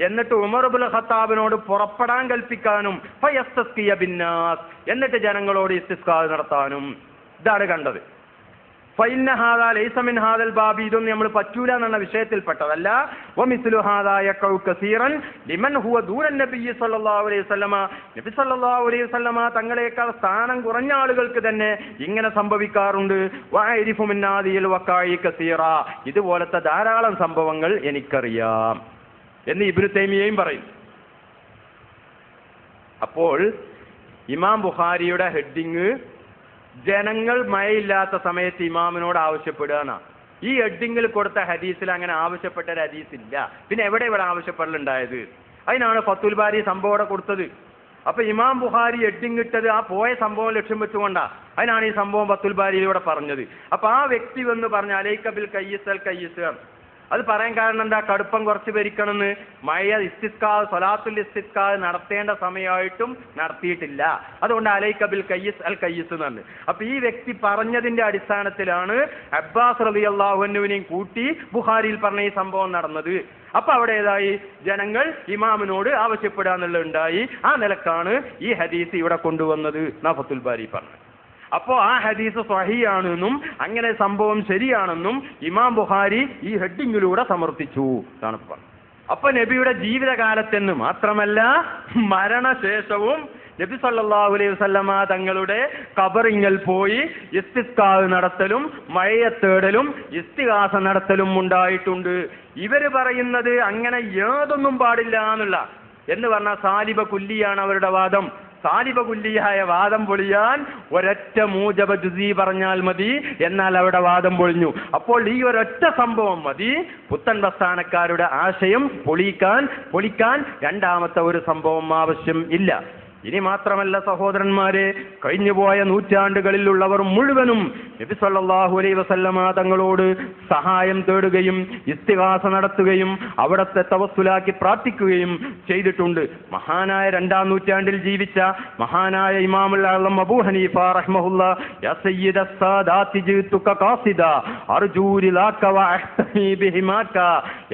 എന്നിട്ട് ഉമർ ഇബ്നുൽ ഖത്താബിനോട് പുറപ്പെടാൻ കൽപ്പിക്കാനും ഫയസ്തസ്കിയ ബിന്നാസ് എന്നിട്ട് ജനങ്ങളോട് ഇസ്തിസ്കാ നടത്താനും. ഇതാണ് കണ്ടത്. ഫഇന്ന ഹാദാ ലൈസ മിൻ ഹാദൽ ബാബി ഇതൊന്നും നമ്മൾ പറ്റൂല എന്ന വിഷയത്തിൽപ്പെട്ടതല്ല. വമിസ്ലു ഹാദാ യഖഉ കസീറൻ ലിമൻ ഹുവ ദൂന നബി സല്ലല്ലാഹു അലൈഹി വസല്ലമ നബി സല്ലല്ലാഹു അലൈഹി വസല്ലമ തങ്ങളേക്കാൾ സ്ഥാനം കുറഞ്ഞ ആളുകൾക്ക് തന്നെ ഇങ്ങനെ സംഭവിക്കാറുണ്ട്. വഅരിഫു മിൻ ഹാദിൽ വഖാഇ കസീറ ഇതുപോലത്തെ ധാരാളം സംഭവങ്ങൾ എനിക്കറിയാം എന്ന് ഇബ്നു തൈമിയയും പറയും. അപ്പോൾ ഇമാം ബുഖാരിയുടെ ഹെഡിങ് ജനങ്ങൾ മഴയില്ലാത്ത സമയത്ത് ഇമാമിനോട് ആവശ്യപ്പെടുക. ഈ ഹെഡിങ്ങിൽ കൊടുത്ത ഹദീസിൽ അങ്ങനെ ആവശ്യപ്പെട്ട ഒരു ഹദീസ് ഇല്ല. പിന്നെ ഇവിടെ ആവശ്യപ്പെടലുണ്ടായത്? അതിനാണ് ഫത്തുൽ ബാരി സംഭവം കൊടുത്തത്. അപ്പൊ ഇമാം ബുഖാരി ഹെഡിങ് ഇട്ടത് ആ പോയ സംഭവം ലക്ഷ്യം വെച്ചുകൊണ്ടാ. അതിനാണ് ഈ സംഭവം ഫത്തുൽ ബാരിയിലൂടെ പറഞ്ഞത്. അപ്പൊ ആ വ്യക്തി വന്ന് പറഞ്ഞ അലൈക ബിൽ കയ്യിസ് അൽ കയ്യിസ് അത് പറയാൻ കാരണം എന്താ? കടുപ്പം കുറച്ച് ഭരിക്കണമെന്ന്. മഴ ഇസ്തിസ്കാ സ്വലാത്തുൽ ഇസ്തിസ്കാ നടത്തേണ്ട സമയമായിട്ടും നടത്തിയിട്ടില്ല. അതുകൊണ്ട് അലൈക ബിൽ കയ്യിസ് അൽ കയ്യിസ് എന്ന്. അപ്പൊ ഈ വ്യക്തി പറഞ്ഞതിന്റെ അടിസ്ഥാനത്തിലാണ് അബ്ബാസ് റളിയല്ലാഹു അൻഹുവിനെയും കൂട്ടി ബുഖാരിയിൽ പറഞ്ഞ ഈ സംഭവം നടന്നത്. അപ്പൊ അവിടെ ഏതായി? ജനങ്ങൾ ഇമാമിനോട് ആവശ്യപ്പെടുക എന്നുള്ളതുണ്ടായി. ആ നിലക്കാണ് ഈ ഹദീസ് ഇവിടെ കൊണ്ടുവന്നത് എന്നാ ഫത്തുൽ ബാരി പറഞ്ഞു. അപ്പോ ആ ഹദീസ് സ്വഹീഹാണെന്നും അങ്ങനെ സംഭവം ശരിയാണെന്നും ഇമാം ബുഖാരി ഈ ഹെഡിങ്ങിലൂടെ സമർത്ഥിച്ചു എന്നാണ് പറഞ്ഞത്. അപ്പൊ നബിയുടെ ജീവിതകാലത്തെന്ന് മാത്രമല്ല മരണശേഷവും നബി സല്ലല്ലാഹു അലൈഹി വസല്ലമ തങ്ങളുടെ ഖബറിങ്കൽ പോയി ഇസ്തിസ്കാ നടത്തലും മഴയെ തേടലും ഇസ്തിഗാസ നടത്തലും ഉണ്ടായിട്ടുണ്ട്. ഇവര് പറയുന്നത് അങ്ങനെ യാതൊന്നും പാടില്ല എന്നുള്ള എന്ന് പറഞ്ഞാൽ സാലിബ കുല്ലിയാണ് അവരുടെ വാദം. സാലിബ കുല്ലിയായ വാദം പൊളിയാൻ ഒരൊറ്റ മൂജബ ജുസി പറഞ്ഞാൽ മതി, എന്നാൽ അവിടെ വാദം പൊളിഞ്ഞു. അപ്പോൾ ഈ ഒരൊറ്റ സംഭവം മതി പുത്തൻ പ്രസ്ഥാനക്കാരുടെ ആശയം പൊളിക്കാൻ രണ്ടാമത്തെ ഒരു സംഭവം ആവശ്യം ഇല്ല. ഇനി മാത്രമല്ല സഹോദരന്മാരെ, കഴിഞ്ഞുപോയ നൂറ്റാണ്ടുകളിലുള്ളവർ മുഴുവനും നബി സല്ലല്ലാഹു അലൈഹി വസല്ലമ തങ്ങളോട് സഹായം തേടുകയും ഇസ്തിഗാസ നടത്തുകയും അവിടത്തെ തവസ്സുലാക്കി പ്രാർത്ഥിക്കുകയും ചെയ്തിട്ടുണ്ട്. മഹാനായ 2-ാം നൂറ്റാണ്ടിൽ ജീവിച്ച മഹാനായ ഇമാമുൽ അഅ്ലം അബൂ ഹനീഫ റഹ്മഹുല്ലാ യാ സയ്യിദ സാദാത്തി ജിതുക ഖാസിദ അർജൂ ലിലാക വ അഹ്തമി ബിഹിമാക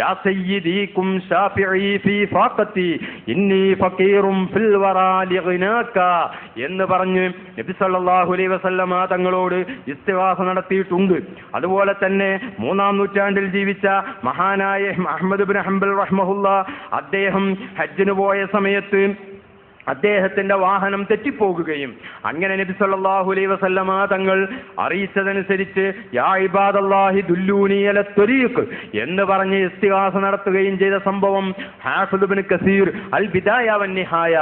യാ സയ്യിദീകും ഷാഫിഈ ഫീ ഫാഖത്തി ഇന്നി ഫഖീറും ഫിൽ വറാ എന്ന് പറഞ്ഞ് നബി സല്ലല്ലാഹു അലൈഹി വസല്ലമ തങ്ങളോട് ഇസ്തിഗാസ നടത്തിയിട്ടുണ്ട്. അതുപോലെ തന്നെ 3-ാം നൂറ്റാണ്ടിൽ ജീവിച്ച മഹാനായ അഹ്മദ് ഇബ്നു ഹംബൽ റഹ്മഹുല്ലാ അദ്ദേഹം ഹജ്ജിന് പോയ സമയത്ത് അദ്ദേഹത്തിന്റെ വാഹനം തെറ്റിപ്പോകുകയും അങ്ങനെ നബി സല്ലല്ലാഹു അലൈഹി വസല്ലമ തങ്ങൾ അറിയിച്ചതനുസരിച്ച് യാ ഇബാദല്ലാഹി ദുല്ലൂനി അല ത്വരീഖ് എന്ന് പറഞ്ഞ് ഇസ്തിഗാസ നടത്തുകയും ചെയ്ത സംഭവം ഹാഫിദ് ഇബ്നു കസീർ അൽ ബിദായ വൻ നിഹായ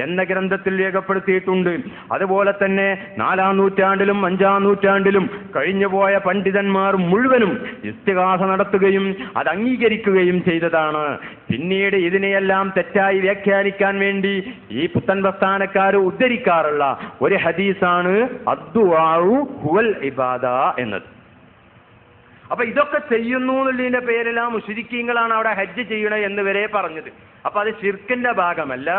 എന്ന ഗ്രന്ഥത്തിൽ രേഖപ്പെടുത്തിയിട്ടുണ്ട്. അതുപോലെ തന്നെ 4-ാം നൂറ്റാണ്ടിലും 5-ാം നൂറ്റാണ്ടിലും കഴിഞ്ഞുപോയ പണ്ഡിതന്മാർ മുഴുവനും ഇസ്തിഗാസ നടത്തുകയും അത് അംഗീകരിക്കുകയും ചെയ്തതാണ്. പിന്നീട് ഇതിനെയെല്ലാം തെറ്റായി വ്യാഖ്യാനിക്കാൻ വേണ്ടി ഈ പുത്തൻ പ്രസ്ഥാനക്കാർ ഉദ്ധരിക്കാറുള്ള ഒരു ഹദീസാണ് അദ്ദുആഉ ഹുവൽ ഇബാദ എന്നത്. അപ്പൊ ഇതൊക്കെ ചെയ്യുന്നു എന്നുള്ളതിന്റെ പേരെല്ലാം മുശ്രിക്കീങ്ങളാണ് അവിടെ ഹജ്ജ് ചെയ്യണേ എന്ന് വരെ പറഞ്ഞത്. അപ്പൊ അത് ശിർക്കിന്റെ ഭാഗമല്ല,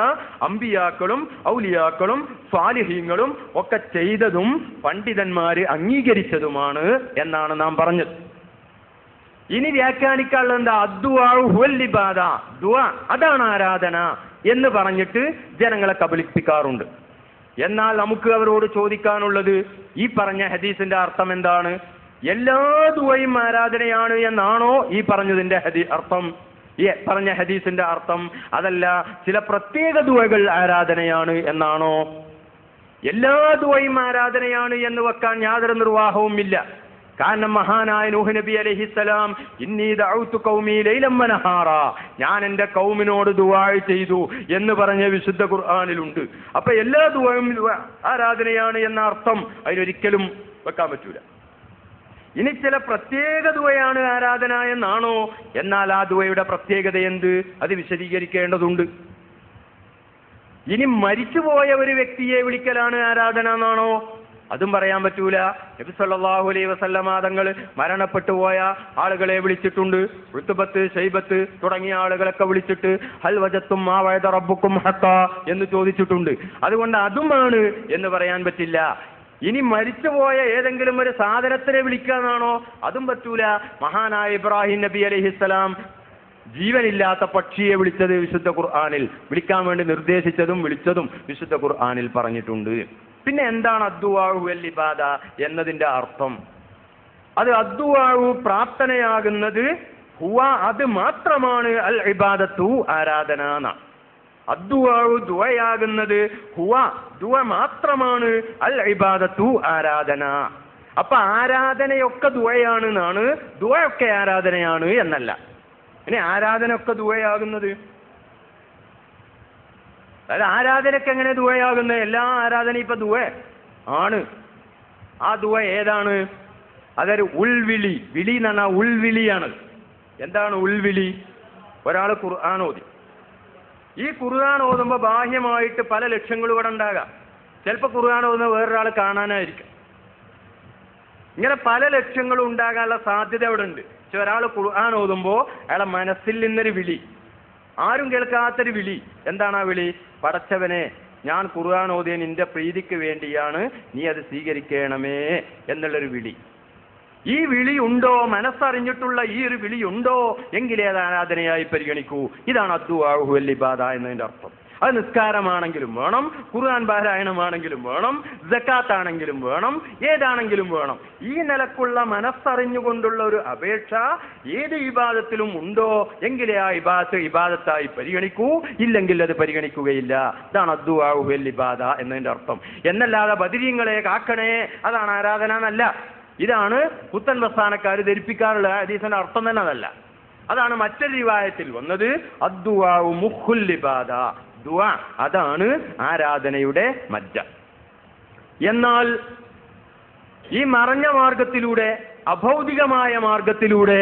അമ്പിയാക്കളും ഔലിയാക്കളും സ്വാലിഹീങ്ങളും ഒക്കെ ചെയ്തതും പണ്ഡിതന്മാര് അംഗീകരിച്ചതുമാണ് എന്നാണ് നാം പറഞ്ഞത്. ഇനി വ്യാഖ്യാനിക്കാനുള്ളത് എന്താ? അദ്ദുആഉ ഹുവൽ ഇബാദ, ദുആ അതാണ് ആരാധന എന്ന് പറഞ്ഞിട്ട് ജനങ്ങളെ കബളിപ്പിക്കാറുണ്ട്. എന്നാൽ നമുക്ക് അവരോട് ചോദിക്കാനുള്ളത്, ഈ പറഞ്ഞ ഹദീസിന്റെ അർത്ഥം എന്താണ്? എല്ലാ ദുആയും ആരാധനയാണ് എന്നാണോ ഈ പറഞ്ഞതിന്റെ അർത്ഥം? ഈ പറഞ്ഞ ഹദീസിന്റെ അർത്ഥം അതല്ല ചില പ്രത്യേക ദുആകൾ ആരാധനയാണ് എന്നാണോ? എല്ലാ ദുആയും ആരാധനയാണ് എന്ന് വെക്കാൻ യാതൊരു നിർവാഹവുമില്ല. കാരണം മഹാനായ നൂഹ് നബി അലൈഹിസ്സലാം ഇന്നി ദഅഉതു ഖൗമി ലൈലൻ വനഹാറ, ഞാൻ എൻ്റെ കൗമിനോട് ദുആ ചെയ്തു എന്ന് പറഞ്ഞ വിശുദ്ധ ഖുർആനിലുണ്ട്. അപ്പൊ എല്ലാ ദുആയും ആരാധനയാണ് എന്ന അർത്ഥം അതിനൊരിക്കലും വെക്കാൻ പറ്റൂല. ഇനി ചില പ്രത്യേക ദുആയാണ് ആരാധന എന്നാണോ? എന്നാൽ ആ ദുആയുടെ പ്രത്യേകത എന്ത്? അത് വിശദീകരിക്കേണ്ടതുണ്ട്. ഇനി മരിച്ചുപോയ ഒരു വ്യക്തിയെ വിളിക്കലാണ് ആരാധന എന്നാണോ? അതും പറയാൻ പറ്റൂല. നബി സല്ലല്ലാഹു അലൈഹി വസല്ലമ തങ്ങൾ മരണപ്പെട്ടു പോയ ആളുകളെ വിളിച്ചിട്ടുണ്ട്. ഉത്ബത്ത്, ശൈബത്ത് തുടങ്ങിയ ആളുകളൊക്കെ വിളിച്ചിട്ട് ഹൽ വജത്തും മാ വഅദ റബ്ബുക്കും ഹഖാ എന്ന് ചോദിച്ചിട്ടുണ്ട്. അതുകൊണ്ട് അതുമാണ് എന്ന് പറയാൻ പറ്റില്ല. ഇനി മരിച്ചുപോയ ഏതെങ്കിലും ഒരു സാധനത്തിനെ വിളിക്കാന്നാണോ? അതും പറ്റൂല. മഹാനായ ഇബ്രാഹിം നബി അലൈഹിസ്സലാം ജീവനില്ലാത്ത പക്ഷിയെ വിളിച്ചത് വിശുദ്ധ ഖുർആനിൽ, വിളിക്കാൻ വേണ്ടി നിർദ്ദേശിച്ചതും വിളിച്ചതും വിശുദ്ധ ഖുർആനിൽ പറഞ്ഞിട്ടുണ്ട്. പിന്നെ എന്താണ് അദ്ദുആഉ വൽ ഇബാദ എന്നതിന്റെ അർത്ഥം? അത് അദ്ദുആഉ പ്രാർത്ഥനയാകുന്നത് ഹുവ അത് മാത്രമാണ്, അൽ ഇബാദത്തു ആരാധന എന്നാണ്. അദ്ദുആഉ ദുആയാകുന്നത് ഹുവ ദുആ മാത്രമാണ്, അൽ ഇബാദത്തു ആരാധന. അപ്പൊ ആരാധനയൊക്കെ ദുആയാണ് എന്നാണ്, ദുആയൊക്കെ ആരാധനയാണ് എന്നല്ല. ഇനി ആരാധനയൊക്കെ ദുആയാകുന്നത്, അതായത് ആരാധനയ്ക്ക് എങ്ങനെ ദുആയാകുന്നത്? എല്ലാ ആരാധനയും ഇപ്പൊ ദുആ ആണ്. ആ ദുആ ഏതാണ്? അതൊരു ഉൾവിളി, വിളി എന്ന് പറഞ്ഞാൽ ഉൾവിളിയാണ്. എന്താണ് ഉൾവിളി? ഒരാൾ ഖുർആൻ ഓതി, ഈ ഖുർആൻ ഓതുമ്പോൾ ബാഹ്യമായിട്ട് പല ലക്ഷ്യങ്ങളും ഇവിടെ ഉണ്ടാകാം. ചിലപ്പോൾ ഖുർആൻ ഓതുന്ന വേറൊരാൾ കാണാനായിരിക്കും. ഇങ്ങനെ പല ലക്ഷ്യങ്ങളും ഉണ്ടാകാനുള്ള സാധ്യത അവിടെ ഉണ്ട്. പക്ഷെ ഒരാൾ ഖുർആൻ ഓതുമ്പോൾ അയാളെ മനസ്സിൽ നിന്നൊരു വിളി, ആരും കേൾക്കാത്തൊരു വിളി. എന്താണ് ആ വിളി? പടച്ചവനെ, ഞാൻ ഖുർആൻ ഓതിയ നിന്റെ പ്രീതിക്ക് വേണ്ടിയാണ്, നീ അത് സ്വീകരിക്കണമേ എന്നുള്ളൊരു വിളി. ഈ വിളി ഉണ്ടോ, മനസ്സറിഞ്ഞിട്ടുള്ള ഈ ഒരു വിളി ഉണ്ടോ, എങ്കിലേ അത് ആരാധനയായി പരിഗണിക്കൂ. ഇതാണ് അദ്ദുആഉ വൽ ഇബാദ എന്നതിന്റെ അർത്ഥം. അത് നിസ്കാരമാണെങ്കിലും വേണം, ഖുർആൻ പാരായണമാണെങ്കിലും വേണം, സക്കാത്ത് ആണെങ്കിലും വേണം, ഏതാണെങ്കിലും വേണം. ഈ നിലക്കുള്ള മനസ്സറിഞ്ഞുകൊണ്ടുള്ള ഒരു അപേക്ഷ ഏത് ഇബാദത്തിലും ഉണ്ടോ, എങ്കിലേ ആ ഇബാദത്തായി പരിഗണിക്കൂ, ഇല്ലെങ്കിൽ അത് പരിഗണിക്കുകയില്ല. ഇതാണ് അദ്ദുആഉ വൽ ഇബാദ എന്നതിന്റെ അർത്ഥം. എന്നല്ലാതെ ബദരീങ്ങളെ കാക്കണേ അതാണ് ആരാധന എന്നല്ല. ഇതാണ് പുത്തൻ പ്രസ്ഥാനക്കാർ ധരിപ്പിക്കാറുള്ള ഹദീസിന്റെ അർത്ഥം തന്നെ അതല്ല. അതാണ് മറ്റൊരു റിവായത്തിൽ വന്നത് അദ്ദുആഉ മുഖുൽ ഇബാദ, ദുആ അതാണ് ആരാധനയുടെ മജ്ജ. എന്നാൽ ഈ മറഞ്ഞ മാർഗത്തിലൂടെ, അഭൗതികമായ മാർഗത്തിലൂടെ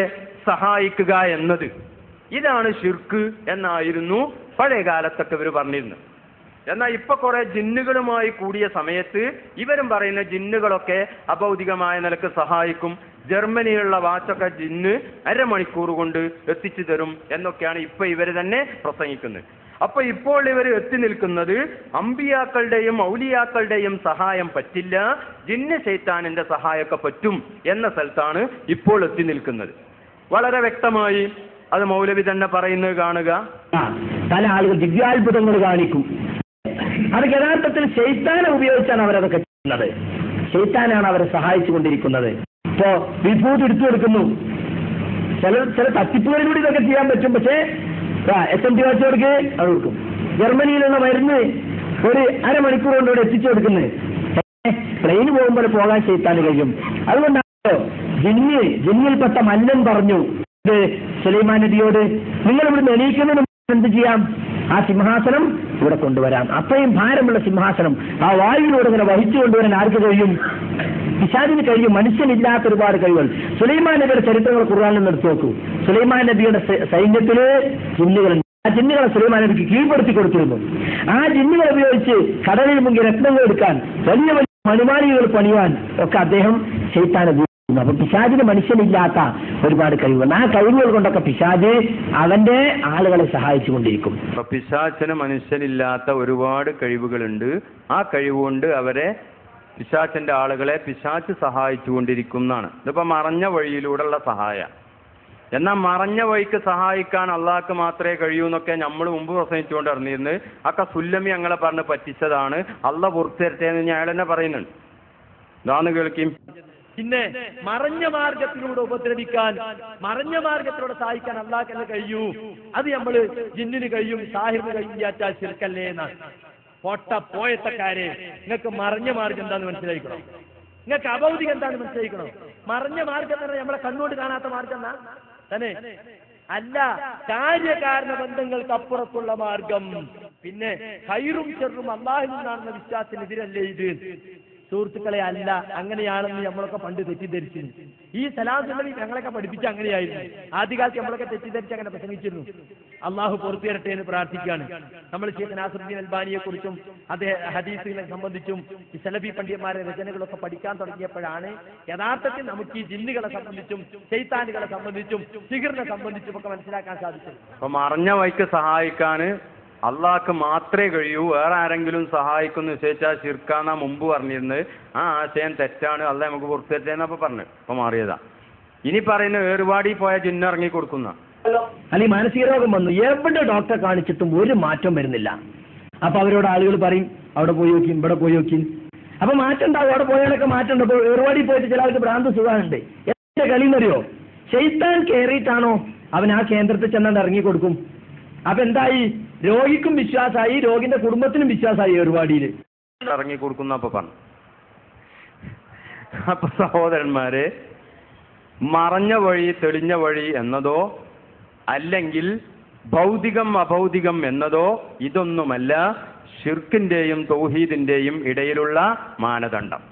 സഹായിക്കുക എന്നത്, ഇതാണ് ശിർക്ക് എന്നായിരുന്നു പഴയ കാലത്തൊക്കെ ഇവർ പറഞ്ഞിരുന്നത്. എന്നാൽ ഇപ്പൊ കുറെ ജിന്നുകളുമായി കൂടിയ സമയത്ത് ഇവരും പറയുന്ന ജിന്നുകളൊക്കെ അഭൗതികമായ നിലക്ക് സഹായിക്കും, ജർമ്മനിയിലുള്ള വാച്ചൊക്കെ ജിന്ന് അരമണിക്കൂർ കൊണ്ട് എത്തിച്ചു തരും എന്നൊക്കെയാണ് ഇപ്പൊ ഇവർ തന്നെ പ്രസംഗിക്കുന്നത്. അപ്പൊ ഇപ്പോൾ ഇവർ എത്തി നിൽക്കുന്നത് അമ്പിയാക്കളുടെയും ഔലിയാക്കളുടെയും സഹായം പറ്റില്ല, ജിന്ന് ശൈത്താനിന്റെ സഹായമൊക്കെ പറ്റും എന്ന സ്ഥലത്താണ് ഇപ്പോൾ എത്തി നിൽക്കുന്നത്. വളരെ വ്യക്തമായി അത് മൗലവി തന്നെ പറയുന്നത് കാണുക. പല ആളുകൾ ദിവ്യാത്ഭുതങ്ങൾ കാണിക്കും. അത് യഥാർത്ഥത്തിൽ ശൈത്താനെ ഉപയോഗിച്ചാണ് അവരതൊക്കെ ചെയ്യുന്നത്. ശൈത്താനാണ് അവരെ സഹായിച്ചു കൊണ്ടിരിക്കുന്നത്. ഇപ്പോ വിഭൂതി എടുത്തു കൊടുക്കുന്നു, ചില തട്ടിപ്പുകളിലൂടെ ഇതൊക്കെ ചെയ്യാൻ പറ്റും. പക്ഷേ SMT വാച്ചവർക്ക് അത് കൊടുക്കും. ജർമ്മനിയിലുള്ള മരുന്ന് ഒരു അരമണിക്കൂർ കൊണ്ട് ഇവിടെ എത്തിച്ചു കൊടുക്കുന്നത്. പ്ലെയിന് പോകുമ്പോൾ പോകാൻ ശൈത്താന് കഴിയും. അതുകൊണ്ടാണല്ലോ ജിന്നിൽപ്പെട്ട മല്ലൻ പറഞ്ഞു സുലൈമാൻ നബിയോട്, നിങ്ങൾ ഇവിടുന്ന് എണീക്കുന്നതിന് എന്ത് ചെയ്യാം, ആ സിംഹാസനം ഇവിടെ കൊണ്ടുവരാം. അത്രയും ഭാരമുള്ള സിംഹാസനം ആ വായുവിലൂടെ ഇങ്ങനെ വഹിച്ചു കൊണ്ടുവരാൻ ആർക്ക് കഴിയും? പിശാചിന് കഴിയും. മനുഷ്യനില്ലാത്ത ഒരുപാട് കഴിവുകൾ. സുലൈമാൻ നബിയുടെ ചരിത്രങ്ങൾ ഖുർആനിൽ നിന്ന് എടുത്തു നോക്കൂ. സുലൈമാൻ നബിയുടെ സൈന്യത്തില് ജിന്നുകളുണ്ട്. ആ ജിന്നുകളെ സുലൈമാൻ നബിക്ക് കീഴ്പ്പെടുത്തി കൊടുത്തിരുന്നു. ആ ജിന്നുകൾ ഉപയോഗിച്ച് കടലിൽ മുങ്ങി രത്നങ്ങൾ എടുക്കാൻ, വലിയ വലിയ മണിമാളികൾ പണിയാൻ ഒക്കെ അദ്ദേഹം ശൈത്താനെ ഉപയോഗിക്കുന്നു. അപ്പൊ പിശാചിന് മനുഷ്യനില്ലാത്ത ഒരുപാട് കഴിവുകൾ, ആ കഴിവുകൾ കൊണ്ടൊക്കെ പിശാച് അവന്റെ ആളുകളെ സഹായിച്ചു കൊണ്ടിരിക്കും. അപ്പൊ പിശാചിന് മനുഷ്യനില്ലാത്ത ഒരുപാട് കഴിവുകളുണ്ട്. ആ കഴിവുകൊണ്ട് അവരെ, പിശാചിന്റെ ആളുകളെ പിശാച് സഹായിച്ചു കൊണ്ടിരിക്കുന്നതാണ്. ഇതിപ്പോ മറഞ്ഞ വഴിയിലൂടെയുള്ള സഹായ. എന്നാൽ മറഞ്ഞ വഴിക്ക് സഹായിക്കാൻ അള്ളാഹ്ക്ക് മാത്രമേ കഴിയൂ എന്നൊക്കെ നമ്മൾ മുമ്പ് പ്രസംഗിച്ചുകൊണ്ട് അറിഞ്ഞിരുന്നത്. ഒക്കെ സുല്ലമി ഞങ്ങളെ പറഞ്ഞ് പറ്റിച്ചതാണ്, അള്ളാഹ് പുറത്തു തരട്ടെ എന്ന് അയാൾ തന്നെ പറയുന്നുണ്ട്. ഇതാന്ന് കേൾക്കും. പിന്നെ മറഞ്ഞ മാർഗത്തിലൂടെ ഉപദ്രവിക്കാൻ, മറഞ്ഞ മാർഗത്തിലൂടെ സഹായിക്കാൻ അള്ളാഹ്ക്കല്ലേ കഴിയൂ. അത് നമ്മള് ജിന്നിന് കഴിയും, സാഹിറിന് കഴിയും വിചാരിച്ചാൽ ശിർക്കല്ലേ എന്നാണ്. പൊട്ട പോയത്തക്കാരെ, നിങ്ങൾക്ക് മറഞ്ഞ മാർഗം എന്താന്ന് മനസ്സിലാക്കണം. നിങ്ങൾക്ക് അഭൗതികം എന്താണെന്ന് മനസ്സിലാക്കണം. മറഞ്ഞ മാർഗം തന്നെ നമ്മളെ കണ്ണുകൊണ്ട് കാണാത്ത മാർഗം എന്നാ തന്നെ അല്ല, കാര്യകാരണ ബന്ധങ്ങൾക്ക് അപ്പുറത്തുള്ള മാർഗം. പിന്നെ ഹൈറും ചെറും അള്ളാഹിൽ നിന്നാണെന്ന വിശ്വാസത്തിനെതിരല്ലേ ഇത്? സുഹൃത്തുക്കളെ, അല്ല, അങ്ങനെയാണെന്ന് നമ്മളൊക്കെ പണ്ട് തെറ്റിദ്ധരിച്ചിരുന്നു. ഈ സലാം ചൊല്ലി ഞങ്ങളൊക്കെ പഠിപ്പിച്ച അങ്ങനെയായിരുന്നു. ആദ്യകാലത്ത് നമ്മളൊക്കെ തെറ്റിദ്ധരിച്ച് അങ്ങനെ പ്രസംഗിച്ചിരുന്നു. അള്ളാഹു പുറത്തു തരട്ടെ എന്ന് പ്രാർത്ഥിക്കുകയാണ്. നമ്മൾ ശൈഖ് നാസറുദ്ദീൻ അൽബാനിയെ കുറിച്ചും അദ്ദേഹം ഹദീസുകളെ സംബന്ധിച്ചും ഈ സലഫി പണ്ഡിതന്മാരുടെ രചനകളൊക്കെ പഠിക്കാൻ തുടങ്ങിയപ്പോഴാണ് യഥാർത്ഥത്തിൽ നമുക്ക് ഈ ജിന്നുകളെ സംബന്ധിച്ചും ശൈത്താനുകളെ സംബന്ധിച്ചും സിഹിറിനെ സംബന്ധിച്ചും ഒക്കെ മനസ്സിലാക്കാൻ സാധിച്ചത്. അപ്പൊ മറഞ്ഞ വഴിക്ക് സഹായിക്കാന് അള്ളാഹ്ക്ക് മാത്രമേ കഴിയൂ, വേറെ ആരെങ്കിലും സഹായിക്കുന്നു നിശ്ചയിച്ചാൽ ശിർക്കാന്നാ മുമ്പ് പറഞ്ഞിരുന്നത്. ആ ആശയം തെറ്റാണ്, അള്ളാഹ് നമുക്ക് പുറത്തു തരട്ടെന്നപ്പോ പറഞ്ഞു. അപ്പൊ മാറിയതാ. ഇനി പറയുന്ന ഏറുപാടി പോയ ജിന്ന് ഇറങ്ങി കൊടുക്കുന്ന അല്ലെങ്കിൽ മാനസിക രോഗം വന്നു, എവിടെ ഡോക്ടറെ കാണിച്ചിട്ടും ഒരു മാറ്റം വരുന്നില്ല. അപ്പൊ അവരോട് ആളുകൾ പറയും അവിടെ പോയി നോക്കി, ഇവിടെ പോയി നോക്കി. അപ്പൊ മാറ്റം ഉണ്ടാവും, അവിടെ പോയാലൊക്കെ മാറ്റം ഉണ്ട്. അപ്പൊ ഏറുപാടി പോയിട്ട് ചില ആൾക്ക് ഭ്രാന്ത് സുഖമുണ്ട്. എന്റെ കളിന്നറിയോ, ശൈത്താൻ കയറിയിട്ടാണോ അവൻ ആ കേന്ദ്രത്തിൽ ചെന്നാണ്ട് ഇറങ്ങി കൊടുക്കും. അപ്പൊ എന്തായി, രോഗിക്കും വിശ്വാസമായി, രോഗിന്റെ കുടുംബത്തിനും വിശ്വാസമായി ഏറുപാടിയില് ഇറങ്ങി കൊടുക്കുന്ന അപ്പൊ പറഞ്ഞു. അപ്പൊ സഹോദരന്മാരെ, മറഞ്ഞ വഴി തെളിഞ്ഞ വഴി എന്നതോ അല്ലെങ്കിൽ ഭൗതികം അഭൗതികം എന്നതോ ഇതൊന്നുമല്ല ഷിർക്കിന്റെയും തൗഹീദിന്റെയും ഇടയിലുള്ള മാനദണ്ഡം.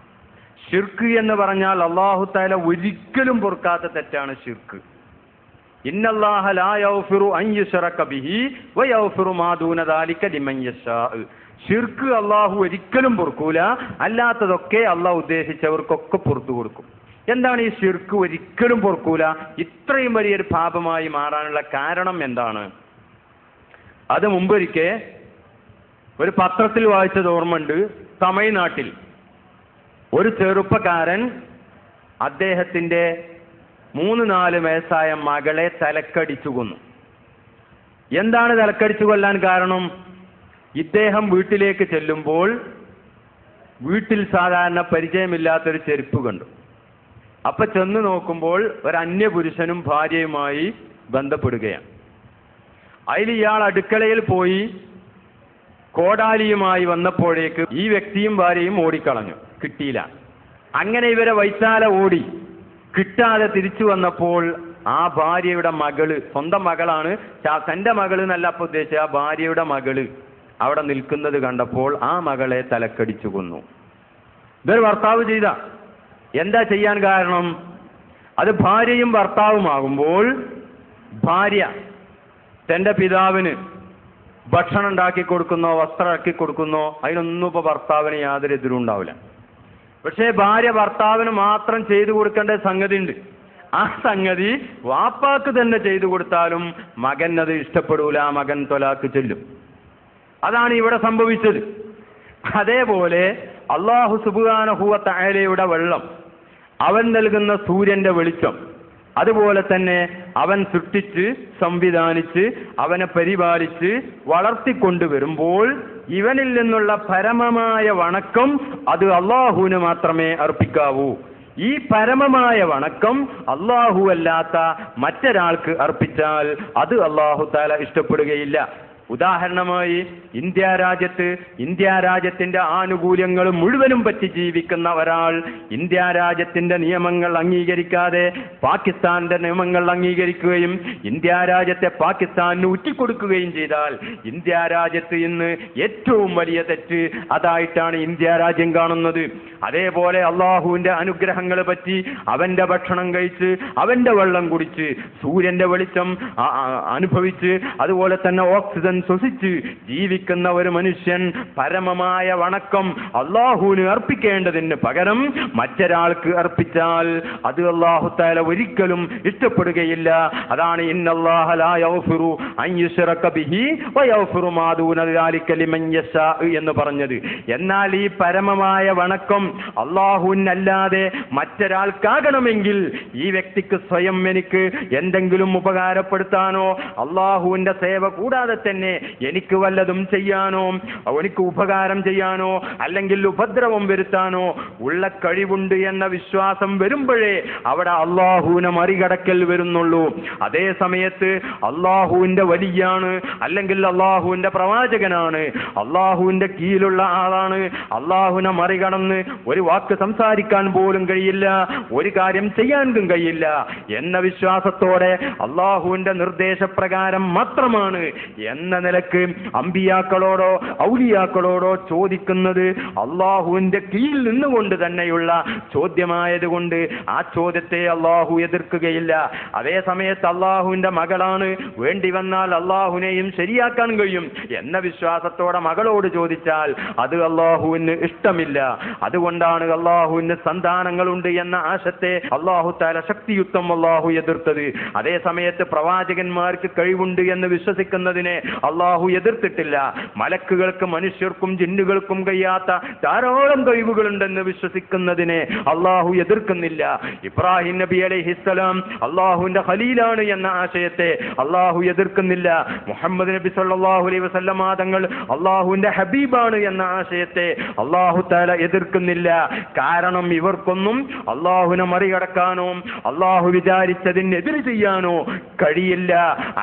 ഷിർക്ക് എന്ന് പറഞ്ഞാൽ അല്ലാഹു തആല ഒരിക്കലും പൊറുക്കാത്ത തെറ്റാണ് ഷിർക്ക്. ഇന്നല്ലാഹ ലാ യഗ്ഫിറു അൻ യുശ്റക ബിഹി വയഗ്ഫിറു മാ ദൂന ദാലിക ലിമൻ യശാ. ഷിർക്ക് അല്ലാഹു ഒരിക്കലും പൊറുക്കൂല, അല്ലാത്തതൊക്കെ അല്ലാഹു ഉദ്ദേശിച്ചവർക്കൊക്കെ പുറത്തു കൊടുക്കും. എന്താണ് ഈ ഷിർക്ക് ഒരിക്കലും പൊറുക്കൂല, ഇത്രയും വലിയൊരു പാപമായി മാറാനുള്ള കാരണം എന്താണ്? അത് മുമ്പൊരിക്കെ ഒരു പത്രത്തിൽ വായിച്ചത് ഓർമ്മയുണ്ട്. തമിഴ്നാട്ടിൽ ഒരു ചെറുപ്പക്കാരൻ അദ്ദേഹത്തിന്റെ 3-4 വയസ്സായ മകളെ തലക്കടിച്ചു കൊന്നു. എന്താണ് തലക്കടിച്ചു കൊല്ലാൻ കാരണം? ഇദ്ദേഹം വീട്ടിലേക്ക് ചെല്ലുമ്പോൾ വീട്ടിൽ സാധാരണ പരിചയമില്ലാത്തൊരു ചെരുപ്പ് കണ്ടു. അപ്പൊ ചെന്ന് നോക്കുമ്പോൾ ഒരു അന്യപുരുഷനും ഭാര്യയുമായി ബന്ധപ്പെടുകയാണ്. അതിൽ ഇയാൾ അടുക്കളയിൽ പോയി കോടാലിയുമായി വന്നപ്പോഴേക്ക് ഈ വ്യക്തിയും ഭാര്യയും ഓടിക്കളഞ്ഞു, കിട്ടിയില്ല. അങ്ങനെ ഇവരെ വൈത്താല ഓടി, കിട്ടാതെ തിരിച്ചു വന്നപ്പോൾ ആ ഭാര്യയുടെ മകള്, സ്വന്തം മകളാണ്, തന്റെ മകള് എന്നല്ല അപ്പൊ ഉദ്ദേശിച്ച ആ ഭാര്യയുടെ മകള് അവിടെ നിൽക്കുന്നത് കണ്ടപ്പോൾ ആ മകളെ തലക്കടിച്ചു കൊന്നു. ഇതൊരു ഭർത്താവ് ചെയ്ത. എന്താ ചെയ്യാൻ കാരണം? അത് ഭാര്യയും ഭർത്താവുമാകുമ്പോൾ ഭാര്യ തന്റെ പിതാവിന് ഭക്ഷണം ഉണ്ടാക്കി കൊടുക്കുന്നോ വസ്ത്രം ഇറക്കി കൊടുക്കുന്നോ അതിനൊന്നും ഇപ്പൊ ഭർത്താവിന് യാതൊരു എതിരും ഉണ്ടാവില്ല. പക്ഷേ ഭാര്യ ഭർത്താവിന് മാത്രം ചെയ്തു കൊടുക്കേണ്ട സംഗതി ഉണ്ട്. ആ സംഗതി വാപ്പാക്ക് തന്നെ ചെയ്തു കൊടുത്താലും മകൻ അത് ഇഷ്ടപ്പെടൂല, മകൻ തൊലാക്ക് ചെല്ലും. അതാണ് ഇവിടെ സംഭവിച്ചത്. അതേപോലെ അല്ലാഹു സുബ്ഹാനഹു വ തആലയുടെ വെള്ളം, അവൻ നൽകുന്ന സൂര്യന്റെ വെളിച്ചം, അതുപോലെ തന്നെ അവൻ സൃഷ്ടിച്ച് സംവിധാനിച്ച് അവനെ പരിപാലിച്ച് വളർത്തിക്കൊണ്ടുവരുമ്പോൾ ഇവനിൽ നിന്നുള്ള പരമമായ വണക്കം അത് അല്ലാഹുവിന് മാത്രമേ അർപ്പിക്കാവൂ. ഈ പരമമായ വണക്കം അല്ലാഹു അല്ലാത്ത മറ്റൊരാൾക്ക് അർപ്പിച്ചാൽ അത് അല്ലാഹു തആല ഇഷ്ടപ്പെടുകയില്ല. ഉദാഹരണമായി ഇന്ത്യ രാജ്യത്തിന്റെ ആനുകൂല്യങ്ങൾ മുഴുവനും പറ്റി ജീവിക്കുന്ന ഒരാൾ ഇന്ത്യ രാജ്യത്തിന്റെ നിയമങ്ങൾ അംഗീകരിക്കാതെ പാകിസ്ഥാന്റെ നിയമങ്ങൾ അംഗീകരിക്കുകയും ഇന്ത്യ രാജ്യത്തെ പാകിസ്ഥാനിന് ഉറ്റിക്കൊടുക്കുകയും ചെയ്താൽ ഇന്ത്യ രാജ്യത്ത് ഇന്ന് ഏറ്റവും വലിയ തെറ്റ് അതായിട്ടാണ് ഇന്ത്യ രാജ്യം കാണുന്നത്. അതേപോലെ അള്ളാഹുവിന്റെ അനുഗ്രഹങ്ങൾ പറ്റി അവന്റെ ഭക്ഷണം കഴിച്ച് അവന്റെ വെള്ളം കുടിച്ച് സൂര്യന്റെ വെളിച്ചം അനുഭവിച്ച് അതുപോലെ തന്നെ ഓക്സിജൻ ശ്വസിച്ച് ജീവിക്കുന്ന ഒരു മനുഷ്യൻ പരമമായ വണക്കം അള്ളാഹുവിന് അർപ്പിക്കേണ്ടതിന് പകരം മറ്റൊരാൾക്ക് അർപ്പിച്ചാൽ അത് അല്ലാഹു തആല ഒരിക്കലും ഇഷ്ടപ്പെടുകയില്ല. അതാണ് ഇന്നല്ലാഹ ലാ യഗ്ഫിറു അൻ യുശ്റക ബിഹി വയഗ്ഫിറു മാ ദൂന ദാലിക ലിമൻ യശാ എന്ന് പറഞ്ഞത്. എന്നാൽ ഈ പരമമായ വണക്കം അല്ലാഹുവിനല്ലാതെ മറ്റൊരാൾക്കാകണമെങ്കിൽ ഈ വ്യക്തിക്ക് സ്വയം എനിക്ക് എന്തെങ്കിലും ഉപകാരപ്പെടുത്താനോ അള്ളാഹുവിന്റെ സേവ കൂടാതെ തന്നെ തന്നെ എനിക്ക് വല്ലതും ചെയ്യാനോ എനിക്ക് ഉപകാരം ചെയ്യാനോ അല്ലെങ്കിൽ ഉപദ്രവം വരുത്താനോ ഉള്ള കഴിവുണ്ട് എന്ന വിശ്വാസം വരുമ്പോഴേ അവിടെ അള്ളാഹുവിനെ മറികടക്കൽ വരുന്നുള്ളൂ. അതേ സമയത്ത് അള്ളാഹുവിന്റെ വലിയാണ് അല്ലെങ്കിൽ അള്ളാഹുവിന്റെ പ്രവാചകനാണ്, അള്ളാഹുവിന്റെ കീഴിലുള്ള ആളാണ്, അള്ളാഹുവിനെ മറികടന്ന് ഒരു വാക്ക് സംസാരിക്കാൻ പോലും കഴിയില്ല, ഒരു കാര്യം ചെയ്യാനും കഴിയില്ല എന്ന വിശ്വാസത്തോടെ അള്ളാഹുവിന്റെ നിർദ്ദേശപ്രകാരം മാത്രമാണ് എന്ന നിലക്ക് അമ്പിയാക്കളോടോ ഔലിയാക്കളോടോ ചോദിക്കുന്നത് അള്ളാഹുവിന്റെ കീഴിൽ നിന്നുകൊണ്ട് തന്നെയുള്ള ചോദ്യമായതുകൊണ്ട് ആ ചോദ്യത്തെ അള്ളാഹു എതിർക്കുകയില്ല. അതേ സമയത്ത് അള്ളാഹുവിന്റെ മകളാണ്, വേണ്ടി വന്നാൽ അള്ളാഹുവിനെയും ശരിയാക്കാൻ കഴിയും എന്ന വിശ്വാസത്തോടെ മകളോട് ചോദിച്ചാൽ അത് അള്ളാഹുവിന് ഇഷ്ടമില്ല. അതുകൊണ്ടാണ് അള്ളാഹുവിന് സന്താനങ്ങളുണ്ട് എന്ന ആശത്തെ അള്ളാഹു തആല ശക്തിയുക്തം അള്ളാഹു എതിർത്തത്. അതേ സമയത്ത് പ്രവാചകന്മാർക്ക് കഴിവുണ്ട് എന്ന് വിശ്വസിക്കുന്നതിനെ അള്ളാഹു എതിർത്തിട്ടില്ല. മലക്കുകൾക്ക് മനുഷ്യർക്കും ജിന്നുകൾക്കും കഴിയാത്ത ധാരാളം കഴിവുകളുണ്ടെന്ന് വിശ്വസിക്കുന്നതിനെ അള്ളാഹു എതിർക്കുന്നില്ല. ഇബ്രാഹിം നബി അലൈഹിസ്സലാം അള്ളാഹുവിന്റെ ഖലീലാണ് എന്ന ആശയത്തെ അള്ളാഹു എതിർക്കുന്നില്ല. മുഹമ്മദ് നബി സല്ലല്ലാഹു അലൈഹി വസല്ലം തങ്ങൾ അള്ളാഹുവിന്റെ ഹബീബാണ് എന്ന ആശയത്തെ അള്ളാഹു തആല എതിർക്കുന്നില്ല. കാരണം ഇവർക്കൊന്നും അള്ളാഹുവിനെ മറികടക്കാനോ അള്ളാഹു വിചാരിച്ചതിനെതിരെ ചെയ്യാനോ കഴിയില്ല.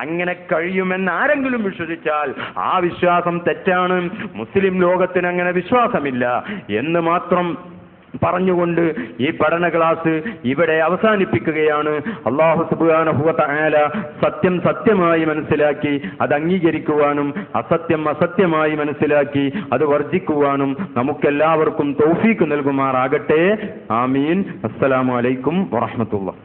അങ്ങനെ കഴിയുമെന്ന് ആരെങ്കിലും വിശ്വസിച്ചാൽ ആ വിശ്വാസം തെറ്റാണ്. മുസ്ലിം ലോകത്തിന് അങ്ങനെ വിശ്വാസമില്ല എന്ന് മാത്രം പറഞ്ഞുകൊണ്ട് ഈ പഠന ക്ലാസ് ഇവിടെ അവസാനിപ്പിക്കുകയാണ്. അല്ലാഹു സുബ്ഹാനഹു വ തആല സത്യം സത്യമായി മനസ്സിലാക്കി അത് അംഗീകരിക്കുവാനും അസത്യം അസത്യമായി മനസ്സിലാക്കി അത് വർജിക്കുവാനും നമുക്കെല്ലാവർക്കും തൗഫീഖ് നൽകുമാറാകട്ടെ. ആമീൻ. അസ്സലാമു അലൈക്കും വറഹ്മത്തുള്ളാഹി.